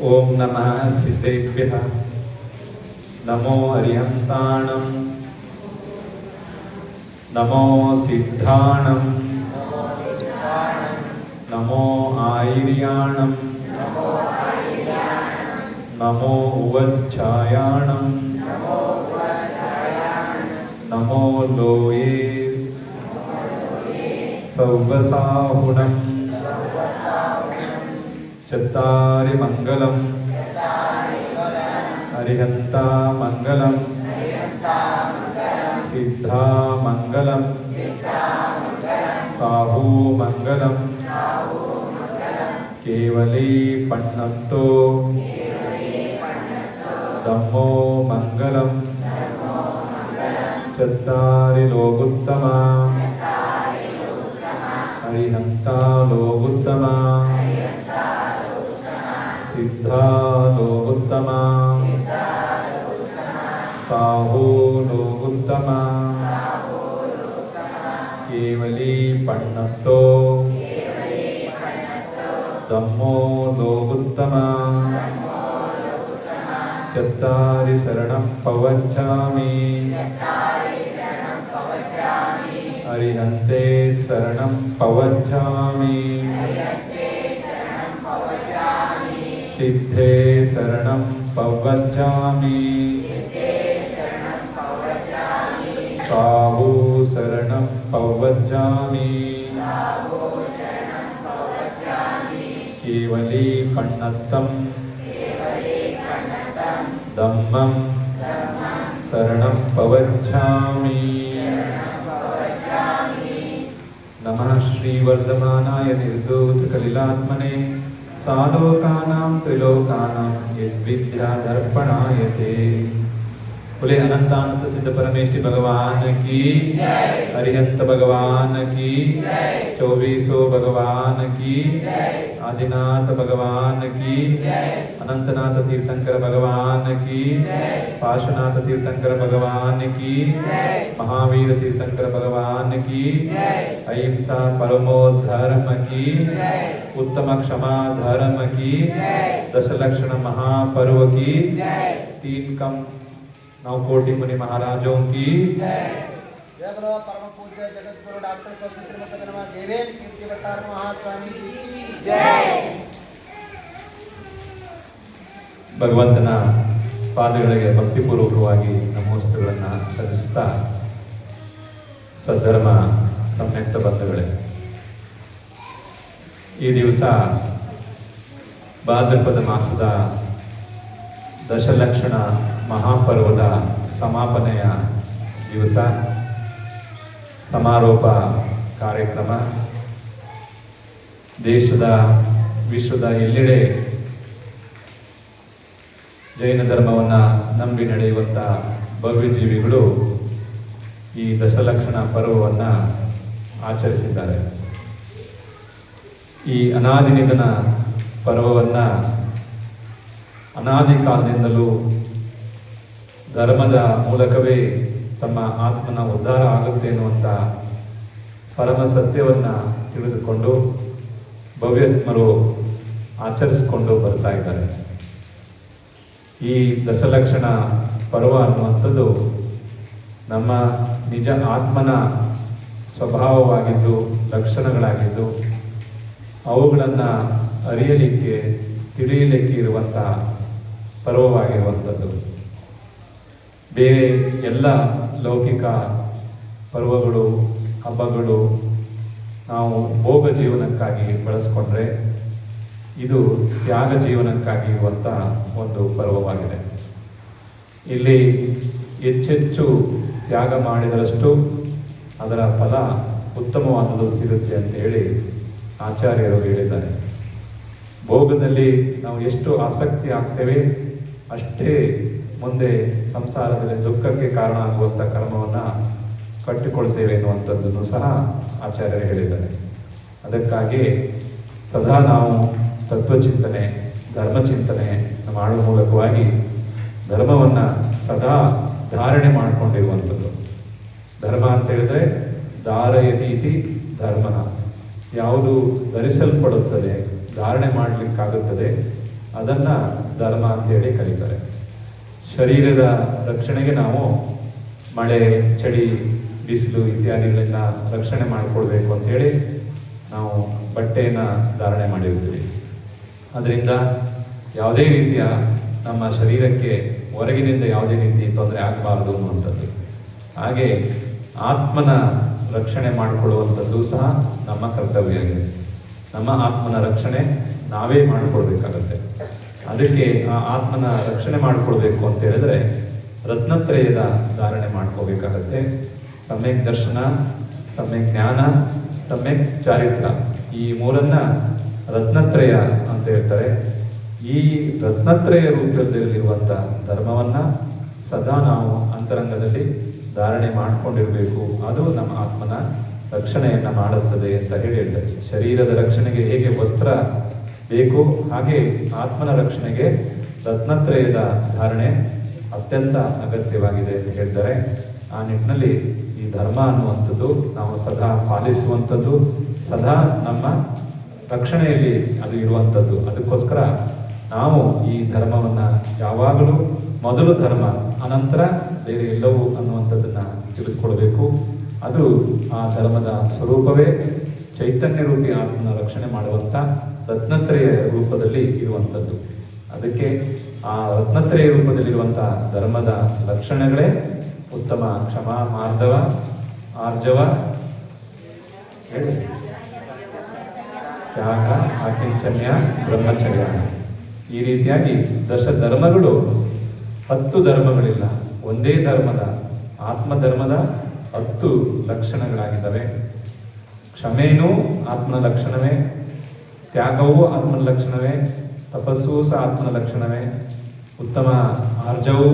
ಓಂ ನಮಃ ಸಿದ್ಧೇಭ್ಯಃ ನಮೋ ಅರಿಹಂತಾಣಂ ನಮೋ ಸಿದ್ಧಾಣಂ ನಮೋ ಆಯಿರ್ಯಾಣಂ ನಮೋ ಉವಚ್ಛಾಯಾಣಂ ನಮೋ ಲೋಯೇ ಸೌವಸಾಹುಣಂ ಚತ್ತಾರಿ ಮಂಗಲಂ ಅರಿಹಂತ ಮಂಗಲಂ ಸಿದ್ಧಾ ಮಂಗಲಂ ಸಾಹು ಮಂಗಲಂ ಕೇವಲೀ ಪಣ್ಣತ್ತೋ ಧಮ್ಮೋ ಮಂಗಲಂ ಚತ್ತಾರಿ ಲೋಗುತ್ತಮ ಅರಿಹಂತ ಲೋಗುತ್ತಮ ಸಿದ್ಧಾ ಲೋಗುತ್ತಮ ಸಾಹು ಲೋಗುತ್ತಮ ಕೇವಲೀ ಪಣ್ಣತ್ತೋ ಧಮ್ಮೋ ಲೋಗುತ್ತಮ ಚತ್ತಾರಿ ಶರಣಂ ಪವಚ್ಚಾಮಿ ಅರಿಹಂತೆ ಶರಣಂ ಪವಚ್ಚಾಮಿ ಸಿದ್ಧೇ ಶರಣಂ ಪವಚ್ಚಾಮಿ ಸಾಹು ಶರಣಂ ಪವಚ್ಚಾಮಿ ಕೇವಲೀ ಪಣ್ಣತ್ತಂ ಧಮ್ಮಂ ಶರಣಂ ಪವಚ್ಚಾಮಿ ನಮಃ ಶ್ರೀವರ್ಧಮಾನಾಯ ನಿರ್ಧೂತಕಲಿಲಾತ್ಮನೆ सालोकानां त्रिलोकानां यद्विद्यादर्पणायते। बोले अनंतानंत सिद्ध परमेष्टि भगवान की, अरिहंत भगवान की, चौबीसों भगवान की, आदिनाथ भगवान की, अनंतनाथ तीर्थंकर भगवान की, पार्श्वनाथ तीर्थंकर भगवान की, महावीर तीर्थंकर भगवान की, अहिंसा परमो धर्म की, उत्तम क्षमा धर्म की, दशलक्षण महापर्व की, 3 कम 9 कोटि मुनि महाराजों की, जय बोलो परम पूज्य जगतगुरु डॉक्टर स्वतंत्र देवेंद्र कीर्ति भट्टार महास्वामी की जय। ಭಗವಂತನ ಪಾದಗಳಿಗೆ ಭಕ್ತಿಪೂರ್ವಕವಾಗಿ ನಮೋಸ್ತುಗಳನ್ನು ಸಲ್ಲಿಸುತ್ತಾ, ಸದ್ಧರ್ಮ ಸಂಯುಕ್ತ ಬಂಧುಗಳೇ, ಈ ದಿವಸ ಭಾದ್ರಪದ ಮಾಸದ ದಶಲಕ್ಷಣ ಮಹಾಪರ್ವದ ಸಮಾಪನೆಯ ದಿವಸ, ಸಮಾರೋಪ ಕಾರ್ಯಕ್ರಮ. ದೇಶದ ವಿಶ್ವದ ಎಲ್ಲೆಡೆ ಜೈನ ಧರ್ಮವನ್ನು ನಂಬಿ ನಡೆಯುವಂಥ ಭವ್ಯ ಜೀವಿಗಳು ಈ ದಶಲಕ್ಷಣ ಪರ್ವವನ್ನು ಆಚರಿಸಿದ್ದಾರೆ. ಈ ಅನಾದಿ ನಿಧನ ಪರ್ವವನ್ನು ಅನಾದಿ ಕಾಲದಿಂದಲೂ ಧರ್ಮದ ಮೂಲಕವೇ ತಮ್ಮ ಆತ್ಮನ ಉದ್ಧಾರ ಆಗುತ್ತೆ ಎನ್ನುವಂಥ ಪರಮ ಸತ್ಯವನ್ನು ತಿಳಿದುಕೊಂಡು ಭವ್ಯಾತ್ಮರು ಆಚರಿಸಿಕೊಂಡು ಬರ್ತಾ ಇದ್ದಾರೆ. ಈ ದಶಲಕ್ಷಣ ಪರ್ವ ಅನ್ನುವಂಥದ್ದು ನಮ್ಮ ನಿಜ ಆತ್ಮನ ಸ್ವಭಾವವಾಗಿದ್ದು, ಲಕ್ಷಣಗಳಾಗಿದ್ದು, ಅವುಗಳನ್ನು ಅರಿಯಲಿಕ್ಕೆ, ತಿಳಿಯಲಿಕ್ಕೆ ಇರುವಂಥ ಪರ್ವವಾಗಿರುವಂಥದ್ದು. ಬೇರೆ ಎಲ್ಲ ಲೌಕಿಕ ಪರ್ವಗಳು, ಹಬ್ಬಗಳು ನಾವು ಭೋಗ ಜೀವನಕ್ಕಾಗಿ ಬಳಸ್ಕೊಂಡ್ರೆ, ಇದು ತ್ಯಾಗ ಜೀವನಕ್ಕಾಗಿ ಇರುವಂಥ ಒಂದು ಪರ್ವವಾಗಿದೆ. ಇಲ್ಲಿ ಹೆಚ್ಚೆಚ್ಚು ತ್ಯಾಗ ಮಾಡಿದರಷ್ಟು ಅದರ ಫಲ ಉತ್ತಮವಾದದ್ದು ಸಿಗುತ್ತೆ ಅಂತ ಹೇಳಿ ಆಚಾರ್ಯರು ಹೇಳಿದ್ದಾರೆ. ಭೋಗದಲ್ಲಿ ನಾವು ಎಷ್ಟು ಆಸಕ್ತಿ ಆಗ್ತೇವೆ, ಅಷ್ಟೇ ಮುಂದೆ ಸಂಸಾರದಲ್ಲಿ ದುಃಖಕ್ಕೆ ಕಾರಣ ಆಗುವಂಥ ಕರ್ಮವನ್ನು ಕಟ್ಟಿಕೊಳ್ತೇವೆ ಎನ್ನುವಂಥದ್ದನ್ನು ಸಹ ಆಚಾರ್ಯರು ಹೇಳಿದ್ದಾರೆ. ಅದಕ್ಕಾಗಿ ಸದಾ ನಾವು ತತ್ವಚಿಂತನೆ, ಧರ್ಮಚಿಂತನೆ ಮಾಡುವ ಮೂಲಕವಾಗಿ ಧರ್ಮವನ್ನು ಸದಾ ಧಾರಣೆ ಮಾಡಿಕೊಂಡಿರುವಂಥದ್ದು. ಧರ್ಮ ಅಂತ ಹೇಳಿದ್ರೆ ಧಾರಯತೀತಿ ಧರ್ಮ, ಯಾವುದು ಧರಿಸಲ್ಪಡುತ್ತದೆ, ಧಾರಣೆ ಮಾಡಲಿಕ್ಕಾಗುತ್ತದೆ ಅದನ್ನ ಧರ್ಮ ಅಂತೇಳಿ ಕರೀತಾರೆ. ಶರೀರದ ರಕ್ಷಣೆಗೆ ನಾವು ಮಳೆ, ಚಳಿ, ಬಿಸಿಲು ಇತ್ಯಾದಿಗಳಿಂದ ರಕ್ಷಣೆ ಮಾಡಿಕೊಳ್ಬೇಕು ಅಂತೇಳಿ ನಾವು ಬಟ್ಟೆಯನ್ನು ಧಾರಣೆ ಮಾಡಿರ್ತೀವಿ. ಅದರಿಂದ ಯಾವುದೇ ರೀತಿಯ ನಮ್ಮ ಶರೀರಕ್ಕೆ ಹೊರಗಿನಿಂದ ಯಾವುದೇ ರೀತಿ ತೊಂದರೆ ಆಗಬಾರ್ದು ಅನ್ನುವಂಥದ್ದು. ಹಾಗೆ ಆತ್ಮನ ರಕ್ಷಣೆ ಮಾಡಿಕೊಳ್ಳುವಂಥದ್ದು ಸಹ ನಮ್ಮ ಕರ್ತವ್ಯ ಆಗಿದೆ. ನಮ್ಮ ಆತ್ಮನ ರಕ್ಷಣೆ ನಾವೇ ಮಾಡಿಕೊಳ್ಬೇಕಾಗತ್ತೆ. ಅದಕ್ಕೆ ಆ ಆತ್ಮನ ರಕ್ಷಣೆ ಮಾಡಿಕೊಳ್ಬೇಕು ಅಂತ ಹೇಳಿದ್ರೆ ರತ್ನತ್ರಯದ ಧಾರಣೆ ಮಾಡ್ಕೋಬೇಕಾಗತ್ತೆ. ಸಮ್ಯಕ್ ದರ್ಶನ, ಸಮ್ಯಕ್ ಜ್ಞಾನ, ಸಮ್ಯಕ್ ಚಾರಿತ್ರ, ಈ ಮೂರನ್ನ ರತ್ನತ್ರಯ ಅಂತ ಹೇಳ್ತಾರೆ. ಈ ರತ್ನತ್ರಯ ರೂಪದಲ್ಲಿರುವಂಥ ಧರ್ಮವನ್ನ ಸದಾ ನಾವು ಅಂತರಂಗದಲ್ಲಿ ಧಾರಣೆ ಮಾಡಿಕೊಂಡಿರಬೇಕು. ಅದು ನಮ್ಮ ಆತ್ಮನ ರಕ್ಷಣೆಯನ್ನ ಮಾಡುತ್ತದೆ ಅಂತ ಹೇಳ್ತಾರೆ. ಶರೀರದ ರಕ್ಷಣೆಗೆ ಹೇಗೆ ವಸ್ತ್ರ ಬೇಕು, ಹಾಗೆ ಆತ್ಮನ ರಕ್ಷಣೆಗೆ ರತ್ನತ್ರಯದ ಧಾರಣೆ ಅತ್ಯಂತ ಅಗತ್ಯವಾಗಿದೆ ಅಂತ ಹೇಳ್ತಾರೆ. ಆ ನಿಟ್ಟಿನಲ್ಲಿ ಈ ಧರ್ಮ ಅನ್ನುವಂಥದ್ದು ನಾವು ಸದಾ ಪಾಲಿಸುವಂಥದ್ದು, ಸದಾ ನಮ್ಮ ರಕ್ಷಣೆಯಲ್ಲಿ ಅದು ಇರುವಂಥದ್ದು. ಅದಕ್ಕೋಸ್ಕರ ನಾವು ಈ ಧರ್ಮವನ್ನ ಯಾವಾಗಲೂ ಮೊದಲು ಧರ್ಮ, ಅನಂತರ ಬೇರೆ ಎಲ್ಲವೂ ಅನ್ನುವಂಥದ್ದನ್ನ ತಿಳಿದುಕೊಳ್ಬೇಕು. ಅದು ಆ ಧರ್ಮದ ಸ್ವರೂಪವೇ ಚೈತನ್ಯ ರೂಪಿ ಆತ್ಮನ ರಕ್ಷಣೆ ಮಾಡುವಂಥ ರತ್ನತ್ರಯ ರೂಪದಲ್ಲಿ ಇರುವಂಥದ್ದು. ಅದಕ್ಕೆ ಆ ರತ್ನತ್ರಯ ರೂಪದಲ್ಲಿರುವಂಥ ಧರ್ಮದ ಲಕ್ಷಣಗಳೇ ಉತ್ತಮ, ಕ್ಷಮ, ಮಾರ್ಧವ, ಆರ್ಜವ, ಹೇಳಿ, ತ್ಯಾಗ, ಆಕಿಂಚನ್ಯ, ಬ್ರಹ್ಮಚರ್ಯ. ಈ ರೀತಿಯಾಗಿ ದಶ ಧರ್ಮಗಳು, 10 ಧರ್ಮಗಳಿಲ್ಲ, ಒಂದೇ ಧರ್ಮದ ಆತ್ಮಧರ್ಮದ 10 ಲಕ್ಷಣಗಳಾಗಿದ್ದಾವೆ. ಕ್ಷಮೆಯೂ ಆತ್ಮನ ಲಕ್ಷಣವೇ, ತ್ಯಾಗವೂ ಆತ್ಮನ ಲಕ್ಷಣವೇ, ತಪಸ್ಸು ಸಹ ಆತ್ಮನ ಲಕ್ಷಣವೇ, ಉತ್ತಮ ಆರ್ಜವೂ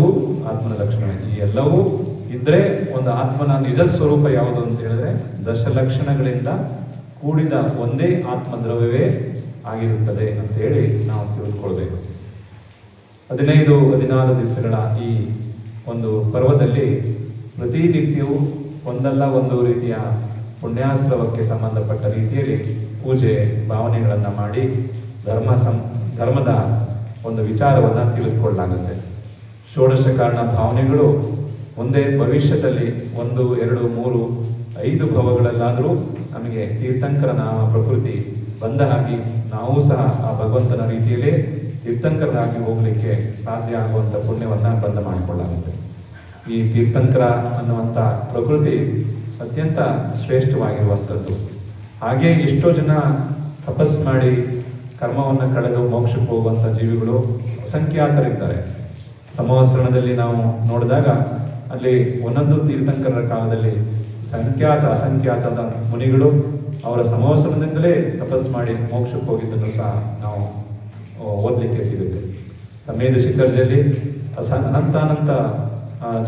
ಆತ್ಮನ ಲಕ್ಷಣವೇ. ಈ ಎಲ್ಲವೂ ಇದ್ರೆ ಒಂದು ಆತ್ಮನ ನಿಜ ಸ್ವರೂಪ ಯಾವುದು ಅಂತ ಹೇಳಿದ್ರೆ ದಶಲಕ್ಷಣಗಳಿಂದ ಕೂಡಿದ ಒಂದೇ ಆತ್ಮದ್ರವ್ಯವೇ ಆಗಿರುತ್ತದೆ ಅಂತ ಹೇಳಿ ನಾವು ತಿಳಿದುಕೊಳ್ಬೇಕು. 15-16 ದಿವಸಗಳ ಈ ಒಂದು ಪರ್ವದಲ್ಲಿ ಪ್ರತಿನಿತ್ಯವೂ ಒಂದಲ್ಲ ಒಂದು ರೀತಿಯ ಪುಣ್ಯಾಶ್ರವಕ್ಕೆ ಸಂಬಂಧಪಟ್ಟ ರೀತಿಯಲ್ಲಿ ಪೂಜೆ ಭಾವನೆಗಳನ್ನು ಮಾಡಿ ಧರ್ಮದ ಒಂದು ವಿಚಾರವನ್ನ ತಿಳಿದುಕೊಳ್ಳಲಾಗುತ್ತೆ. ಷೋಡಶ ಕಾರಣ ಭಾವನೆಗಳು ಮುಂದೆ ಭವಿಷ್ಯದಲ್ಲಿ 1, 2, 3, 5 ಭವಗಳಲ್ಲಾದರೂ ನಮಗೆ ತೀರ್ಥಂಕರ ನಾಮ ಪ್ರಕೃತಿ ಬಂದ ಹಾಗೆ ನಾವು ಸಹ ಆ ಭಗವಂತನ ರೀತಿಯಲ್ಲೇ ತೀರ್ಥಂಕರಾಗಿ ಹೋಗ್ಲಿಕ್ಕೆ ಸಾಧ್ಯ ಆಗುವಂಥ ಪುಣ್ಯವನ್ನ ಬಂದ ಮಾಡಿಕೊಳ್ಳಲಾಗುತ್ತೆ. ಈ ತೀರ್ಥಂಕರ ಅನ್ನುವಂಥ ಪ್ರಕೃತಿ ಅತ್ಯಂತ ಶ್ರೇಷ್ಠವಾಗಿರುವಂಥದ್ದು. ಹಾಗೆ ಎಷ್ಟೋ ಜನ ತಪಸ್ ಮಾಡಿ ಕರ್ಮವನ್ನು ಕಳೆದು ಮೋಕ್ಷಕ್ಕೆ ಹೋಗುವಂಥ ಜೀವಿಗಳು ಅಸಂಖ್ಯಾತರಿದ್ದಾರೆ. ಸಂವತ್ಸರಣದಲ್ಲಿ ನಾವು ನೋಡಿದಾಗ ಅಲ್ಲಿ ಒಂದೊಂದು ತೀರ್ಥಂಕರರ ಕಾಲದಲ್ಲಿ ಅಸಂಖ್ಯಾತದ ಮುನಿಗಳು ಅವರ ಸಂವತ್ಸರದಿಂದಲೇ ತಪಸ್ ಮಾಡಿ ಮೋಕ್ಷಕ್ಕೆ ಹೋಗಿದ್ದನ್ನು ಸಹ ನಾವು ಓದಲಿಕ್ಕೆ ಸಿಗುತ್ತೆ. ಸಮೇಧ ಶಿಖರ್ಜಿಯಲ್ಲಿ ಅನಂತ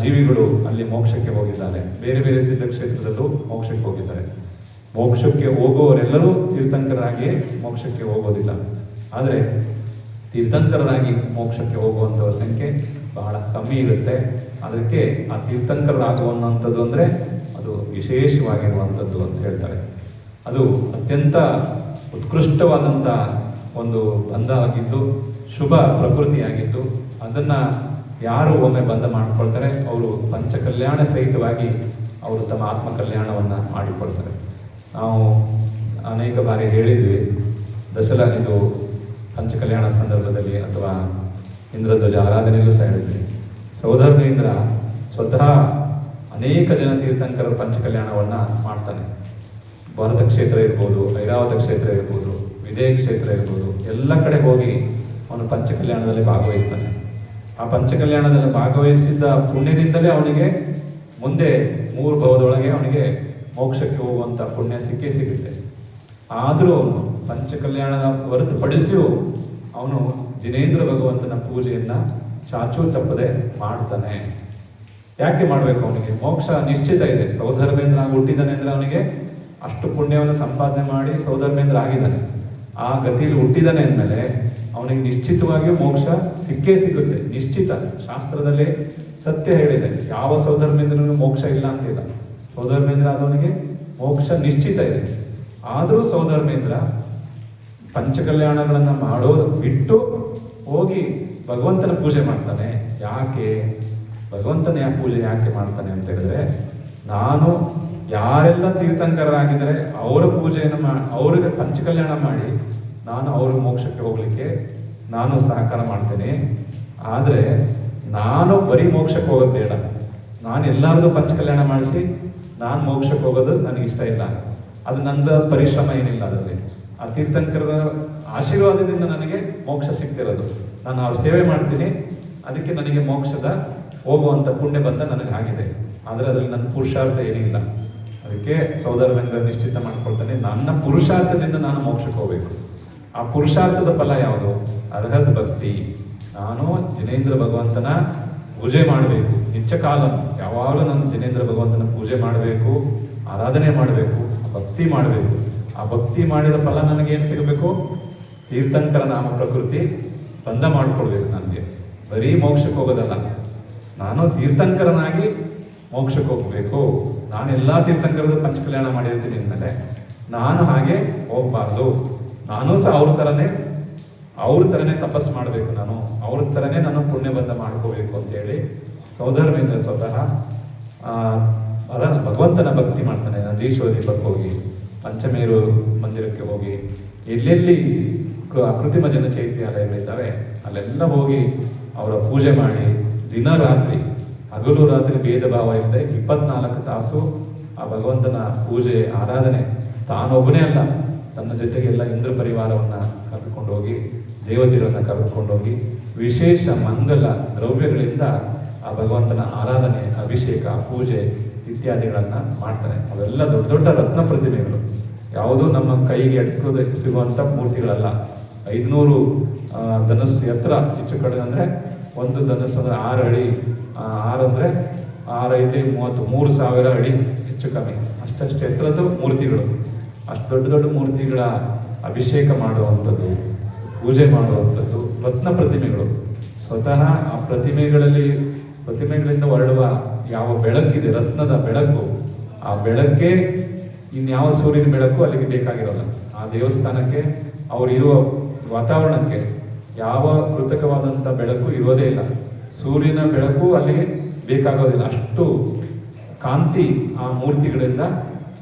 ಜೀವಿಗಳು ಅಲ್ಲಿ ಮೋಕ್ಷಕ್ಕೆ ಹೋಗಿದ್ದಾರೆ. ಬೇರೆ ಬೇರೆ ಸಿದ್ಧ ಕ್ಷೇತ್ರದಲ್ಲೂ ಮೋಕ್ಷಕ್ಕೆ ಹೋಗಿದ್ದಾರೆ. ಮೋಕ್ಷಕ್ಕೆ ಹೋಗುವವರೆಲ್ಲರೂ ತೀರ್ಥಂಕರಾಗಿ ಮೋಕ್ಷಕ್ಕೆ ಹೋಗೋದಿಲ್ಲ. ಆದರೆ ತೀರ್ಥಂಕರರಾಗಿ ಮೋಕ್ಷಕ್ಕೆ ಹೋಗುವಂಥವ್ರ ಸಂಖ್ಯೆ ಬಹಳ ಕಮ್ಮಿ ಇರುತ್ತೆ. ಅದಕ್ಕೆ ಆ ತೀರ್ಥಂಕರಾಗುವಂಥದ್ದು ಅಂದರೆ ಅದು ವಿಶೇಷವಾಗಿರುವಂಥದ್ದು ಅಂತ ಹೇಳ್ತಾರೆ. ಅದು ಅತ್ಯಂತ ಉತ್ಕೃಷ್ಟವಾದಂಥ ಒಂದು ಬಂಧ ಆಗಿದ್ದು, ಶುಭ ಪ್ರಕೃತಿಯಾಗಿದ್ದು, ಅದನ್ನ ಯಾರು ಒಮ್ಮೆ ಬಂಧ ಮಾಡಿಕೊಳ್ತಾರೆ ಅವರು ಪಂಚಕಲ್ಯಾಣ ಸಹಿತವಾಗಿ ಅವರು ತಮ್ಮ ಆತ್ಮ ಕಲ್ಯಾಣವನ್ನ ಮಾಡಿಕೊಳ್ತಾರೆ. ನಾವು ಅನೇಕ ಬಾರಿ ಹೇಳಿದ್ವಿ, ಇದು ಪಂಚಕಲ್ಯಾಣ ಸಂದರ್ಭದಲ್ಲಿ ಅಥವಾ ಇಂದ್ರಧ್ವಜ ಆರಾಧನೆಯಲ್ಲೂ ಸಹ ಹೇಳಿದ್ವಿ. ಸೌಧರ್ಮೇಂದ್ರ ಸ್ವತಃ ಅನೇಕ ಜನ ತೀರ್ಥಂಕರ ಪಂಚಕಲ್ಯಾಣವನ್ನ ಮಾಡ್ತಾನೆ. ಭಾರತ ಕ್ಷೇತ್ರ ಇರ್ಬೋದು, ಐರಾವತ ಕ್ಷೇತ್ರ ಇರ್ಬೋದು, ವಿದೇಹ ಕ್ಷೇತ್ರ ಇರ್ಬೋದು, ಎಲ್ಲ ಕಡೆ ಹೋಗಿ ಅವನು ಪಂಚಕಲ್ಯಾಣದಲ್ಲಿ ಭಾಗವಹಿಸ್ತಾನೆ. ಆ ಪಂಚಕಲ್ಯಾಣದಲ್ಲಿ ಭಾಗವಹಿಸಿದ್ದ ಪುಣ್ಯದಿಂದಲೇ ಅವನಿಗೆ ಮುಂದೆ 3 ಭವದೊಳಗೆ ಅವನಿಗೆ ಮೋಕ್ಷಕ್ಕೆ ಹೋಗುವಂತ ಪುಣ್ಯ ಸಿಗುತ್ತೆ. ಆದರೂ ಅವನು ಪಂಚಕಲ್ಯಾಣದ ಹೊರತುಪಡಿಸಿಯೂ ಅವನು ಜಿನೇಂದ್ರ ಭಗವಂತನ ಪೂಜೆಯನ್ನ ಚಾಚೂ ತಪ್ಪದೆ ಮಾಡ್ತಾನೆ. ಯಾಕೆ ಮಾಡ್ಬೇಕು? ಅವನಿಗೆ ಮೋಕ್ಷ ನಿಶ್ಚಿತ ಇದೆ. ಸೌಧರ್ಮೇಂದ್ರ ಹುಟ್ಟಿದ್ದಾನೆ ಅಂದ್ರೆ ಅವನಿಗೆ ಅಷ್ಟು ಪುಣ್ಯವನ್ನು ಸಂಪಾದನೆ ಮಾಡಿ ಸೌಧರ್ಮೇಂದ್ರ ಆಗಿದ್ದಾನೆ. ಆ ಗತಿಯಲ್ಲಿ ಹುಟ್ಟಿದಾನೆ ಅಂದಮೇಲೆ ಅವನಿಗೆ ನಿಶ್ಚಿತವಾಗಿಯೂ ಮೋಕ್ಷ ಸಿಗುತ್ತೆ. ನಿಶ್ಚಿತ. ಶಾಸ್ತ್ರದಲ್ಲಿ ಸತ್ಯ ಹೇಳಿದೆ, ಯಾವ ಸೌಧರ್ಮೇಂದ್ರನೂ ಮೋಕ್ಷ ಇಲ್ಲ ಅಂತಿಲ್ಲ. ಸೌಧರ್ಮೇಂದ್ರ ಆದವನಿಗೆ ಮೋಕ್ಷ ನಿಶ್ಚಿತ ಇದೆ. ಆದರೂ ಸೌಧರ್ಮೇಂದ್ರ ಪಂಚಕಲ್ಯಾಣಗಳನ್ನು ಮಾಡೋದು ಬಿಟ್ಟು ಹೋಗಿ ಭಗವಂತನ ಪೂಜೆ ಮಾಡ್ತಾನೆ. ಯಾಕೆ ಭಗವಂತನ ಪೂಜೆ ಯಾಕೆ ಮಾಡ್ತಾನೆ ಅಂತ ಹೇಳಿದ್ರೆ, ನಾನು ಯಾರೆಲ್ಲ ತೀರ್ಥಂಕರರಾಗಿದ್ದಾರೆ ಅವರ ಪೂಜೆಯನ್ನು ಅವ್ರಿಗೆ ಪಂಚಕಲ್ಯಾಣ ಮಾಡಿ ನಾನು ಅವ್ರ ಮೋಕ್ಷಕ್ಕೆ ಹೋಗ್ಲಿಕ್ಕೆ ನಾನು ಸಹಕಾರ ಮಾಡ್ತೇನೆ. ಆದರೆ ನಾನು ಬರೀ ಮೋಕ್ಷಕ್ಕೆ ಹೋಗೋದು ಬೇಡ. ನಾನು ಎಲ್ಲರದು ಪಂಚಕಲ್ಯಾಣ ಮಾಡಿಸಿ ನಾನು ಮೋಕ್ಷಕ್ಕೆ ಹೋಗೋದು ನನಗೆ ಇಷ್ಟ ಇಲ್ಲ. ಅದು ನಂದ ಪರಿಶ್ರಮ ಏನಿಲ್ಲ ಅದರಲ್ಲಿ. ಆ ತೀರ್ಥಂಕರರ ಆಶೀರ್ವಾದದಿಂದ ನನಗೆ ಮೋಕ್ಷ ಸಿಗ್ತಿರೋದು. ನಾನು ಅವ್ರ ಸೇವೆ ಮಾಡ್ತೀನಿ, ಅದಕ್ಕೆ ನನಗೆ ಮೋಕ್ಷದ ಹೋಗುವಂಥ ಪುಣ್ಯ ಬಂದ ನನಗೆ ಆಗಿದೆ. ಆದರೆ ಅದರಲ್ಲಿ ನನ್ನ ಪುರುಷಾರ್ಥ ಏನಿಲ್ಲ. ಅದಕ್ಕೆ ಸೋದರರಿಂದ ನಿಶ್ಚಿತ ಮಾಡ್ಕೊಳ್ತಾನೆ, ನನ್ನ ಪುರುಷಾರ್ಥದಿಂದ ನಾನು ಮೋಕ್ಷಕ್ಕೆ ಹೋಗ್ಬೇಕು. ಆ ಪುರುಷಾರ್ಥದ ಫಲ ಯಾವುದು? ಅರ್ಹತ್ ಭಕ್ತಿ. ನಾನು ಜಿನೇಂದ್ರ ಭಗವಂತನ ಪೂಜೆ ಮಾಡಬೇಕು. ನಿತ್ಯ ಕಾಲ ಯಾವಾಗಲೂ ನಾನು ಜಿನೇಂದ್ರ ಭಗವಂತನ ಪೂಜೆ ಮಾಡಬೇಕು, ಆರಾಧನೆ ಮಾಡಬೇಕು, ಭಕ್ತಿ ಮಾಡಬೇಕು. ಆ ಭಕ್ತಿ ಮಾಡಿದ ಫಲ ನನಗೇನು ಸಿಗಬೇಕು? ತೀರ್ಥಂಕರ ನಾಮ ಪ್ರಕೃತಿ ಬಂಧ ಮಾಡ್ಕೊಳ್ಬೇಕು. ನನಗೆ ಬರೀ ಮೋಕ್ಷಕ್ಕೆ ಹೋಗೋದಲ್ಲ, ನಾನು ತೀರ್ಥಂಕರನಾಗಿ ಮೋಕ್ಷಕ್ಕೆ ಹೋಗ್ಬೇಕು. ನಾನೆಲ್ಲ ತೀರ್ಥಂಕರದ ಪಂಚಕಲ್ಯಾಣ ಮಾಡಿರ್ತೀನಿ ಅಂದಮೇಲೆ ನಾನು ಹಾಗೆ ಹೋಗ್ಬಾರ್ದು. ನಾನು ಸಹ ಅವ್ರ ಥರನೇ ತಪಸ್ಸು ಮಾಡಬೇಕು. ನಾನು ಅವ್ರ ಥರನೇ ನಾನು ಪುಣ್ಯಬಂಧ ಮಾಡ್ಕೋಬೇಕು ಅಂತೇಳಿ ಸೌಧರ್ಮೇಂದ್ರ ಸ್ವತಃ ಭಗವಂತನ ಭಕ್ತಿ ಮಾಡ್ತಾನೆ. ನಂದೀಶ್ವರ ದೀಪಕ್ಕೆ ಹೋಗಿ, ಪಂಚಮೇರು ಮಂದಿರಕ್ಕೆ ಹೋಗಿ, ಎಲ್ಲೆಲ್ಲಿ ಅಕೃತಿಮ ಜನ ಚೈತ್ಯಾಲಯಗಳಿದ್ದಾವೆ ಅಲ್ಲೆಲ್ಲ ಹೋಗಿ ಅವರ ಪೂಜೆ ಮಾಡಿ, ದಿನ ರಾತ್ರಿ ಹಗಲು ರಾತ್ರಿ ಭೇದ ಭಾವ ಇಲ್ಲದೆ 24 ತಾಸು ಆ ಭಗವಂತನ ಪೂಜೆ ಆರಾಧನೆ. ತಾನೊಬ್ಬನೇ ಅಲ್ಲ, ತನ್ನ ಜೊತೆಗೆ ಎಲ್ಲ ಇಂದ್ರ ಪರಿವಾರವನ್ನ ಕರೆದುಕೊಂಡು ಹೋಗಿ, ದೇವತೆಗಳನ್ನ ಕರೆದುಕೊಂಡು ಹೋಗಿ, ವಿಶೇಷ ಮಂಗಲ ದ್ರವ್ಯಗಳಿಂದ ಆ ಭಗವಂತನ ಆರಾಧನೆ, ಅಭಿಷೇಕ, ಪೂಜೆ ಇತ್ಯಾದಿಗಳನ್ನ ಮಾಡ್ತಾನೆ. ಅವೆಲ್ಲ ದೊಡ್ಡ ದೊಡ್ಡ ರತ್ನ ಪ್ರತಿಮೆಗಳು. ಯಾವುದೂ ನಮ್ಮ ಕೈಗೆ ಎಟ್ಕೋದಕ್ಕೆ ಸಿಗುವಂಥ ಮೂರ್ತಿಗಳಲ್ಲ. 500 ಧನಸ್ಸು ಎತ್ತರ ಹೆಚ್ಚು ಕಡಿಮೆ ಅಂದರೆ, ಒಂದು ಧನಸ್ಸು ಅಂದರೆ 6 ಅಡಿ, 6 ಅಂದರೆ 6 5 30 3000 ಅಡಿ ಹೆಚ್ಚು ಕಮ್ಮಿ, ಅಷ್ಟಷ್ಟು ಎತ್ತರದ ಮೂರ್ತಿಗಳು. ಅಷ್ಟು ದೊಡ್ಡ ದೊಡ್ಡ ಮೂರ್ತಿಗಳ ಅಭಿಷೇಕ ಮಾಡುವಂಥದ್ದು, ಪೂಜೆ ಮಾಡುವಂಥದ್ದು ರತ್ನ ಪ್ರತಿಮೆಗಳು. ಸ್ವತಃ ಆ ಪ್ರತಿಮೆಗಳಿಂದ ಹೊರಡುವ ಯಾವ ಬೆಳಕಿದೆ, ರತ್ನದ ಬೆಳಕು, ಆ ಬೆಳಕೇ ಇನ್ಯಾವ ಸೂರ್ಯನ ಬೆಳಕು ಅಲ್ಲಿಗೆ ಬೇಕಾಗಿರೋಲ್ಲ. ಆ ದೇವಸ್ಥಾನಕ್ಕೆ ಅವರಿರುವ ವಾತಾವರಣಕ್ಕೆ ಯಾವ ಕೃತಕವಾದಂಥ ಬೆಳಕು ಇರೋದೇ ಇಲ್ಲ. ಸೂರ್ಯನ ಬೆಳಕು ಅಲ್ಲಿಗೆ ಬೇಕಾಗೋದಿಲ್ಲ. ಅಷ್ಟು ಕಾಂತಿ ಆ ಮೂರ್ತಿಗಳಿಂದ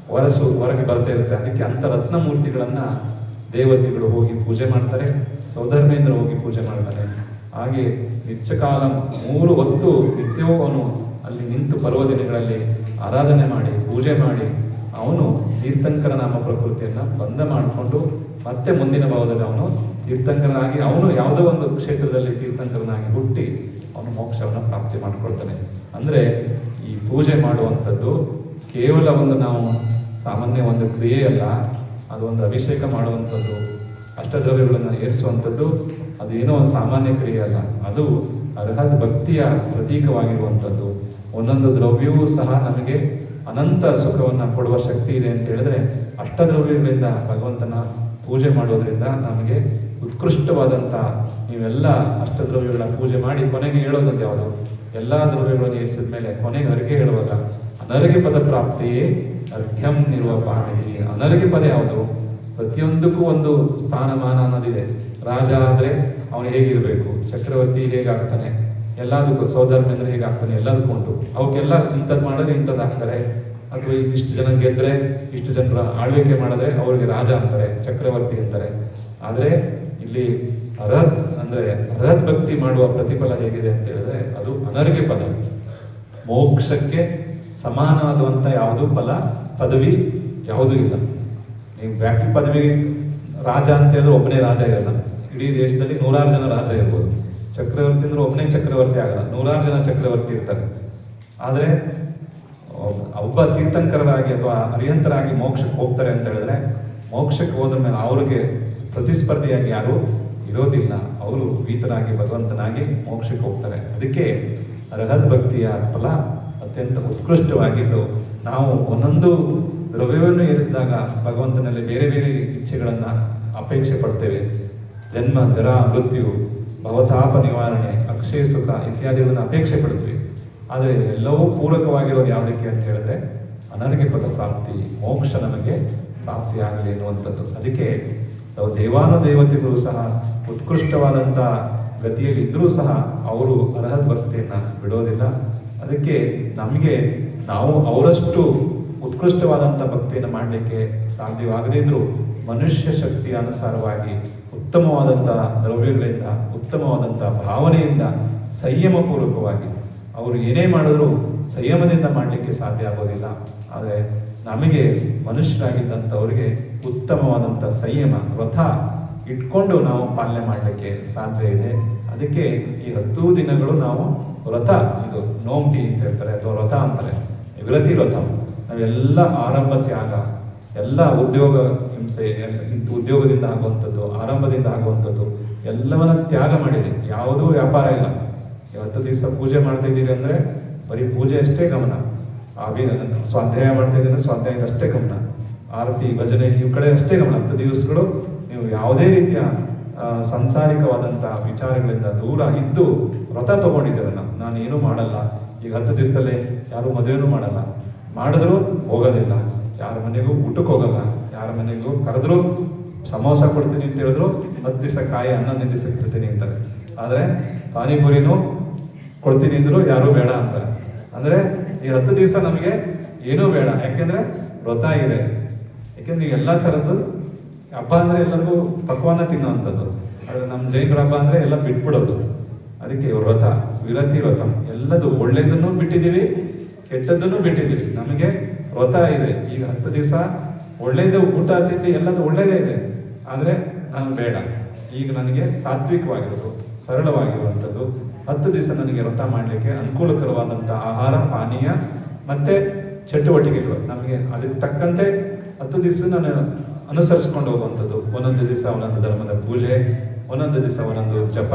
ಹೊರಗೆ ಬರ್ತಾ ಇರುತ್ತೆ. ಅದಕ್ಕೆ ಅಂಥ ರತ್ನ ಮೂರ್ತಿಗಳನ್ನ ದೇವತೆಗಳು ಹೋಗಿ ಪೂಜೆ ಮಾಡ್ತಾರೆ, ಸೌಧರ್ಮೇಂದ್ರ ಹೋಗಿ ಪೂಜೆ ಮಾಡ್ತಾರೆ. ಹಾಗೆ ನಿತ್ಯಕಾಲ 3 ಹೊತ್ತು ನಿತ್ಯವೂ ಅವನು ಅಲ್ಲಿ ನಿಂತು ಪರ್ವದಿನಗಳಲ್ಲಿ ಆರಾಧನೆ ಮಾಡಿ, ಪೂಜೆ ಮಾಡಿ, ಅವನು ತೀರ್ಥಂಕರ ನಾಮ ಪ್ರಕೃತಿಯನ್ನ ಬಂಧ ಮಾಡಿಕೊಂಡು ಮತ್ತೆ ಮುಂದಿನ ಭಾವದಲ್ಲಿ ಅವನು ತೀರ್ಥಂಕರನಾಗಿ, ಅವನು ಯಾವುದೋ ಒಂದು ಕ್ಷೇತ್ರದಲ್ಲಿ ತೀರ್ಥಂಕರನಾಗಿ ಹುಟ್ಟಿ ಅವನು ಮೋಕ್ಷವನ್ನು ಪ್ರಾಪ್ತಿ ಮಾಡ್ಕೊಳ್ತಾನೆ. ಅಂದರೆ ಈ ಪೂಜೆ ಮಾಡುವಂಥದ್ದು ಕೇವಲ ನಾವು ಸಾಮಾನ್ಯ ಒಂದು ಕ್ರಿಯೆ ಅಲ್ಲ, ಅದು ಒಂದು ಅಭಿಷೇಕ ಮಾಡುವಂಥದ್ದು, ಅಷ್ಟದ್ರವ್ಯಗಳನ್ನು ಏರಿಸುವಂಥದ್ದು, ಅದು ಏನೋ ಒಂದು ಸಾಮಾನ್ಯ ಕ್ರಿಯೆ ಅಲ್ಲ. ಅದು ಅರ್ಹದ ಭಕ್ತಿಯ ಪ್ರತೀಕವಾಗಿರುವಂಥದ್ದು. ಒಂದೊಂದು ದ್ರವ್ಯವೂ ಸಹ ನಮಗೆ ಅನಂತ ಸುಖವನ್ನು ಕೊಡುವ ಶಕ್ತಿ ಇದೆ ಅಂತ ಹೇಳಿದ್ರೆ, ಅಷ್ಟದ್ರವ್ಯಗಳಿಂದ ಭಗವಂತನ ಪೂಜೆ ಮಾಡೋದ್ರಿಂದ ನಮಗೆ ಉತ್ಕೃಷ್ಟವಾದಂಥ, ನೀವೆಲ್ಲ ಅಷ್ಟದ್ರವ್ಯಗಳ ಪೂಜೆ ಮಾಡಿ ಕೊನೆಗೆ ಹೇಳೋದಂತ ಯಾವುದು? ಎಲ್ಲ ದ್ರವ್ಯಗಳನ್ನು ಏರಿಸಿದ ಮೇಲೆ ಕೊನೆಗೆ ಅರ್ಘ್ಯ ಹೇಳುವಾಗ ಅನರ್ಘ್ಯ ಪದ ಪ್ರಾಪ್ತಿಯೇ ಅರ್ಘ್ಯಂ ನಿರ್ವಪಾಮಿತಿ. ಅನರ್ಘ್ಯ ಪದ ಯಾವುದು? ಪ್ರತಿಯೊಂದಕ್ಕೂ ಒಂದು ಸ್ಥಾನಮಾನ ಅನ್ನೋದಿದೆ. ರಾಜ ಆದರೆ ಅವನು ಹೇಗಿರಬೇಕು, ಚಕ್ರವರ್ತಿ ಹೇಗಾಗ್ತಾನೆ, ಎಲ್ಲದಕ್ಕೂ ಸೌಧರ್ಮೇಂದ್ರ ಹೇಗಾಗ್ತಾನೆ, ಎಲ್ಲದಕ್ಕೂ ಉಂಟು. ಅವಕ್ಕೆಲ್ಲ ಇಂಥದ್ದು ಮಾಡಿದ್ರೆ ಇಂಥದ್ದು ಆಗ್ತಾರೆ, ಅಥವಾ ಇಷ್ಟು ಜನ ಗೆದ್ರೆ, ಇಷ್ಟು ಜನರ ಆಳ್ವಿಕೆ ಮಾಡಿದ್ರೆ ಅವ್ರಿಗೆ ರಾಜ ಅಂತಾರೆ, ಚಕ್ರವರ್ತಿ ಅಂತಾರೆ. ಆದರೆ ಇಲ್ಲಿ ಅರ್ಹತ್ ಭಕ್ತಿ ಮಾಡುವ ಪ್ರತಿಫಲ ಹೇಗಿದೆ ಅಂತ ಹೇಳಿದ್ರೆ ಅದು ಅನರ್ಘ್ಯ ಪದ. ಮೋಕ್ಷಕ್ಕೆ ಸಮಾನವಾದಂಥ ಯಾವುದು ಪದವಿ ಯಾವುದೂ ಇಲ್ಲ. ನೀವು ವ್ಯಾಪ್ತಿ ಪದವಿ ರಾಜ ಅಂತ ಹೇಳಿದ್ರೆ ಒಬ್ಬನೇ ರಾಜ ಇರಲ್ಲ. ಇಡೀ ದೇಶದಲ್ಲಿ 100 ಜನ ರಾಜ ಇರ್ಬೋದು. ಚಕ್ರವರ್ತಿ ಅಂದ್ರೆ ಒಬ್ಬನೇ ಚಕ್ರವರ್ತಿ ಆಗಲ್ಲ, 100 ಜನ ಚಕ್ರವರ್ತಿ ಇರ್ತಾರೆ. ಆದರೆ ಒಬ್ಬ ತೀರ್ಥಂಕರರಾಗಿ ಅಥವಾ ಅರಿಹಂತರಾಗಿ ಮೋಕ್ಷಕ್ಕೆ ಹೋಗ್ತಾರೆ ಅಂತ ಹೇಳಿದ್ರೆ, ಮೋಕ್ಷಕ್ಕೆ ಹೋದ್ರ ಮೇಲೆ ಅವ್ರಿಗೆ ಪ್ರತಿಸ್ಪರ್ಧಿಯಾಗಿ ಯಾರು ಇರೋದಿಲ್ಲ. ಅವರು ವೀತರಾಗಿ ಭಗವಂತನಾಗಿ ಮೋಕ್ಷಕ್ಕೆ ಹೋಗ್ತಾರೆ. ಅದಕ್ಕೆ ಅರ್ಹತ್ ಭಕ್ತಿಯ ಫಲ ಅತ್ಯಂತ ಉತ್ಕೃಷ್ಟವಾಗಿದ್ದು, ನಾವು ಒಂದೊಂದು ದ್ರವ್ಯವನ್ನು ಏರಿಸಿದಾಗ ಭಗವಂತನಲ್ಲಿ ಬೇರೆ ಬೇರೆ ಇಚ್ಛೆಗಳನ್ನು ಅಪೇಕ್ಷೆ ಪಡ್ತೇವೆ. ಜನ್ಮ, ಜರ, ಮೃತ್ಯು, ಭವತಾಪ ನಿವಾರಣೆ, ಅಕ್ಷಯ ಸುಖ ಇತ್ಯಾದಿಗಳನ್ನು ಅಪೇಕ್ಷೆ ಪಡ್ತೀವಿ. ಆದರೆ ಎಲ್ಲವೂ ಪೂರಕವಾಗಿರೋದು ಯಾವುದಕ್ಕೆ ಅಂತ ಹೇಳಿದ್ರೆ ಅನರ್ಘ್ಯ ಪದ ಪ್ರಾಪ್ತಿ, ಮೋಕ್ಷ ನಮಗೆ ಪ್ರಾಪ್ತಿಯಾಗಲಿ ಎನ್ನುವಂಥದ್ದು. ಅದಕ್ಕೆ ದೇವಾನುದೇವತೆಗಳು ಸಹ ಉತ್ಕೃಷ್ಟವಾದಂಥ ಗತಿಯಲ್ಲಿ ಇದ್ರೂ ಸಹ ಅವರು ಅರ್ಹದ ಭಕ್ತಿಯನ್ನು ಬಿಡೋದಿಲ್ಲ. ಅದಕ್ಕೆ ನಮಗೆ ನಾವು ಅವರಷ್ಟು ಉತ್ಕೃಷ್ಟವಾದಂಥ ಭಕ್ತಿಯನ್ನು ಮಾಡಲಿಕ್ಕೆ ಸಾಧ್ಯವಾಗದೇ ಇದ್ರೂ ಮನುಷ್ಯ ಶಕ್ತಿಯ ಅನುಸಾರವಾಗಿ ಉತ್ತಮವಾದಂಥ ದ್ರವ್ಯಗಳಿಂದ, ಉತ್ತಮವಾದಂಥ ಭಾವನೆಯಿಂದ, ಸಂಯಮಪೂರ್ವಕವಾಗಿ ಅವರು ಏನೇ ಮಾಡಿದ್ರು ಸಂಯಮದಿಂದ ಮಾಡಲಿಕ್ಕೆ ಸಾಧ್ಯ ಆಗೋದಿಲ್ಲ. ಆದರೆ ನಮಗೆ ಮನುಷ್ಯರಾಗಿದ್ದಂಥವರಿಗೆ ಉತ್ತಮವಾದಂಥ ಸಂಯಮ ವ್ರತ ಇಟ್ಕೊಂಡು ನಾವು ಪಾಲನೆ ಮಾಡಲಿಕ್ಕೆ ಸಾಧ್ಯ ಇದೆ. ಅದಕ್ಕೆ ಈ 10 ದಿನಗಳು ನಾವು ವ್ರತ, ಇದು ನೋಂಪಿ ಅಂತ ಹೇಳ್ತಾರೆ ಅಥವಾ ವ್ರತ ಅಂತಾರೆ, ವಿರತಿ ವ್ರತ. ನಾವೆಲ್ಲ ಆರಂಭ ತ್ಯಾಗ, ಎಲ್ಲ ಉದ್ಯೋಗ ಹಿಂಸೆ, ಉದ್ಯೋಗದಿಂದ ಆಗುವಂಥದ್ದು, ಆರಂಭದಿಂದ ಆಗುವಂಥದ್ದು ಎಲ್ಲವನ್ನ ತ್ಯಾಗ ಮಾಡಿದೆ. ಯಾವುದೂ ವ್ಯಾಪಾರ ಇಲ್ಲ. 10 ದಿವಸ ಪೂಜೆ ಮಾಡ್ತಾ ಇದ್ದೀರಿ ಅಂದರೆ ಬರೀ ಪೂಜೆ ಅಷ್ಟೇ ಗಮನ, ಸ್ವಾಧ್ಯಾಯ ಮಾಡ್ತಾ ಇದ್ದೀರಿ ಸ್ವಾಧ್ಯಾಯದ ಅಷ್ಟೇ ಗಮನ, ಆರತಿ ಭಜನೆ ಇವು ಕಡೆ ಅಷ್ಟೇ ಗಮನ. 10 ದಿವಸಗಳು ನೀವು ಯಾವುದೇ ರೀತಿಯ ಸಂಸಾರಿಕವಾದಂಥ ವಿಚಾರಗಳಿಂದ ದೂರ ಇದ್ದು ವ್ರತ ತಗೊಂಡಿದ್ದೇವೆ. ನಾನು ಏನೂ ಮಾಡಲ್ಲ. ಈಗ 10 ದಿವಸದಲ್ಲೇ ಯಾರು ಮದುವೆನೂ ಮಾಡಲ್ಲ, ಮಾಡಿದ್ರು ಹೋಗೋದಿಲ್ಲ, ಯಾರ ಮನೆಗೂ ಊಟಕ್ಕೆ ಹೋಗಲ್ಲ, ಯಾರ ಮನೆಗೂ ಕರೆದ್ರು ಸಮೋಸ ಕೊಡ್ತೀನಿ ಅಂತ ಹೇಳಿದ್ರು 10 ದಿವಸ ಕಾಯಿ 11ನೇ ದಿವಸಕ್ಕೆ ಇರ್ತೀನಿ ಅಂತಾರೆ. ಆದರೆ ಪಾನಿಪುರಿನೂ ಕೊಡ್ತೀನಿ ಅಂದ್ರು ಯಾರು ಬೇಡ ಅಂತಾರೆ. ಅಂದರೆ ಈ 10 ದಿವಸ ನಮಗೆ ಏನೂ ಬೇಡ, ಯಾಕೆಂದ್ರೆ ವ್ರತ ಇದೆ. ಯಾಕೆಂದ್ರೆ ಈಗ ಎಲ್ಲ ಥರದ್ದು ಹಬ್ಬ ಅಂದರೆ ಎಲ್ಲರಿಗೂ ಪಕ್ವಾನ ತಿನ್ನುವಂಥದ್ದು. ಆದರೆ ನಮ್ಮ ಜೈನರ ಹಬ್ಬ ಅಂದರೆ ಎಲ್ಲ ಬಿಟ್ಬಿಡೋದು. ಅದಕ್ಕೆ ವ್ರತ, ವಿರತಿ ವ್ರತ, ಎಲ್ಲದು ಒಳ್ಳೇದನ್ನು ಬಿಟ್ಟಿದ್ದೀವಿ, ಕೆಟ್ಟದ್ದನ್ನು ಬಿಟ್ಟಿದ್ದೀವಿ. ನಮಗೆ ವ್ರತ ಇದೆ. ಈಗ 10 ದಿವಸ ಒಳ್ಳೇದು ಊಟ ತಿಂಡಿ ಎಲ್ಲದು ಒಳ್ಳೇದೇ ಇದೆ, ಆದರೆ ನಾನು ಬೇಡ. ಈಗ ನನಗೆ ಸಾತ್ವಿಕವಾಗಿರೋದು, ಸರಳವಾಗಿರುವಂಥದ್ದು 10 ದಿವಸ ನನಗೆ ವ್ರತ ಮಾಡಲಿಕ್ಕೆ ಅನುಕೂಲಕರವಾದಂಥ ಆಹಾರ ಪಾನೀಯ ಮತ್ತೆ ಚಟುವಟಿಕೆಗಳು ನಮಗೆ ಅದಕ್ಕೆ ತಕ್ಕಂತೆ 10 ದಿವಸ ನಾನು ಅನುಸರಿಸ್ಕೊಂಡು ಹೋಗುವಂಥದ್ದು. ಒಂದೊಂದು ದಿವಸ ಒಂದೊಂದು ಧರ್ಮದ ಪೂಜೆ, ಒಂದೊಂದು ದಿವಸ ಒಂದೊಂದು ಜಪ,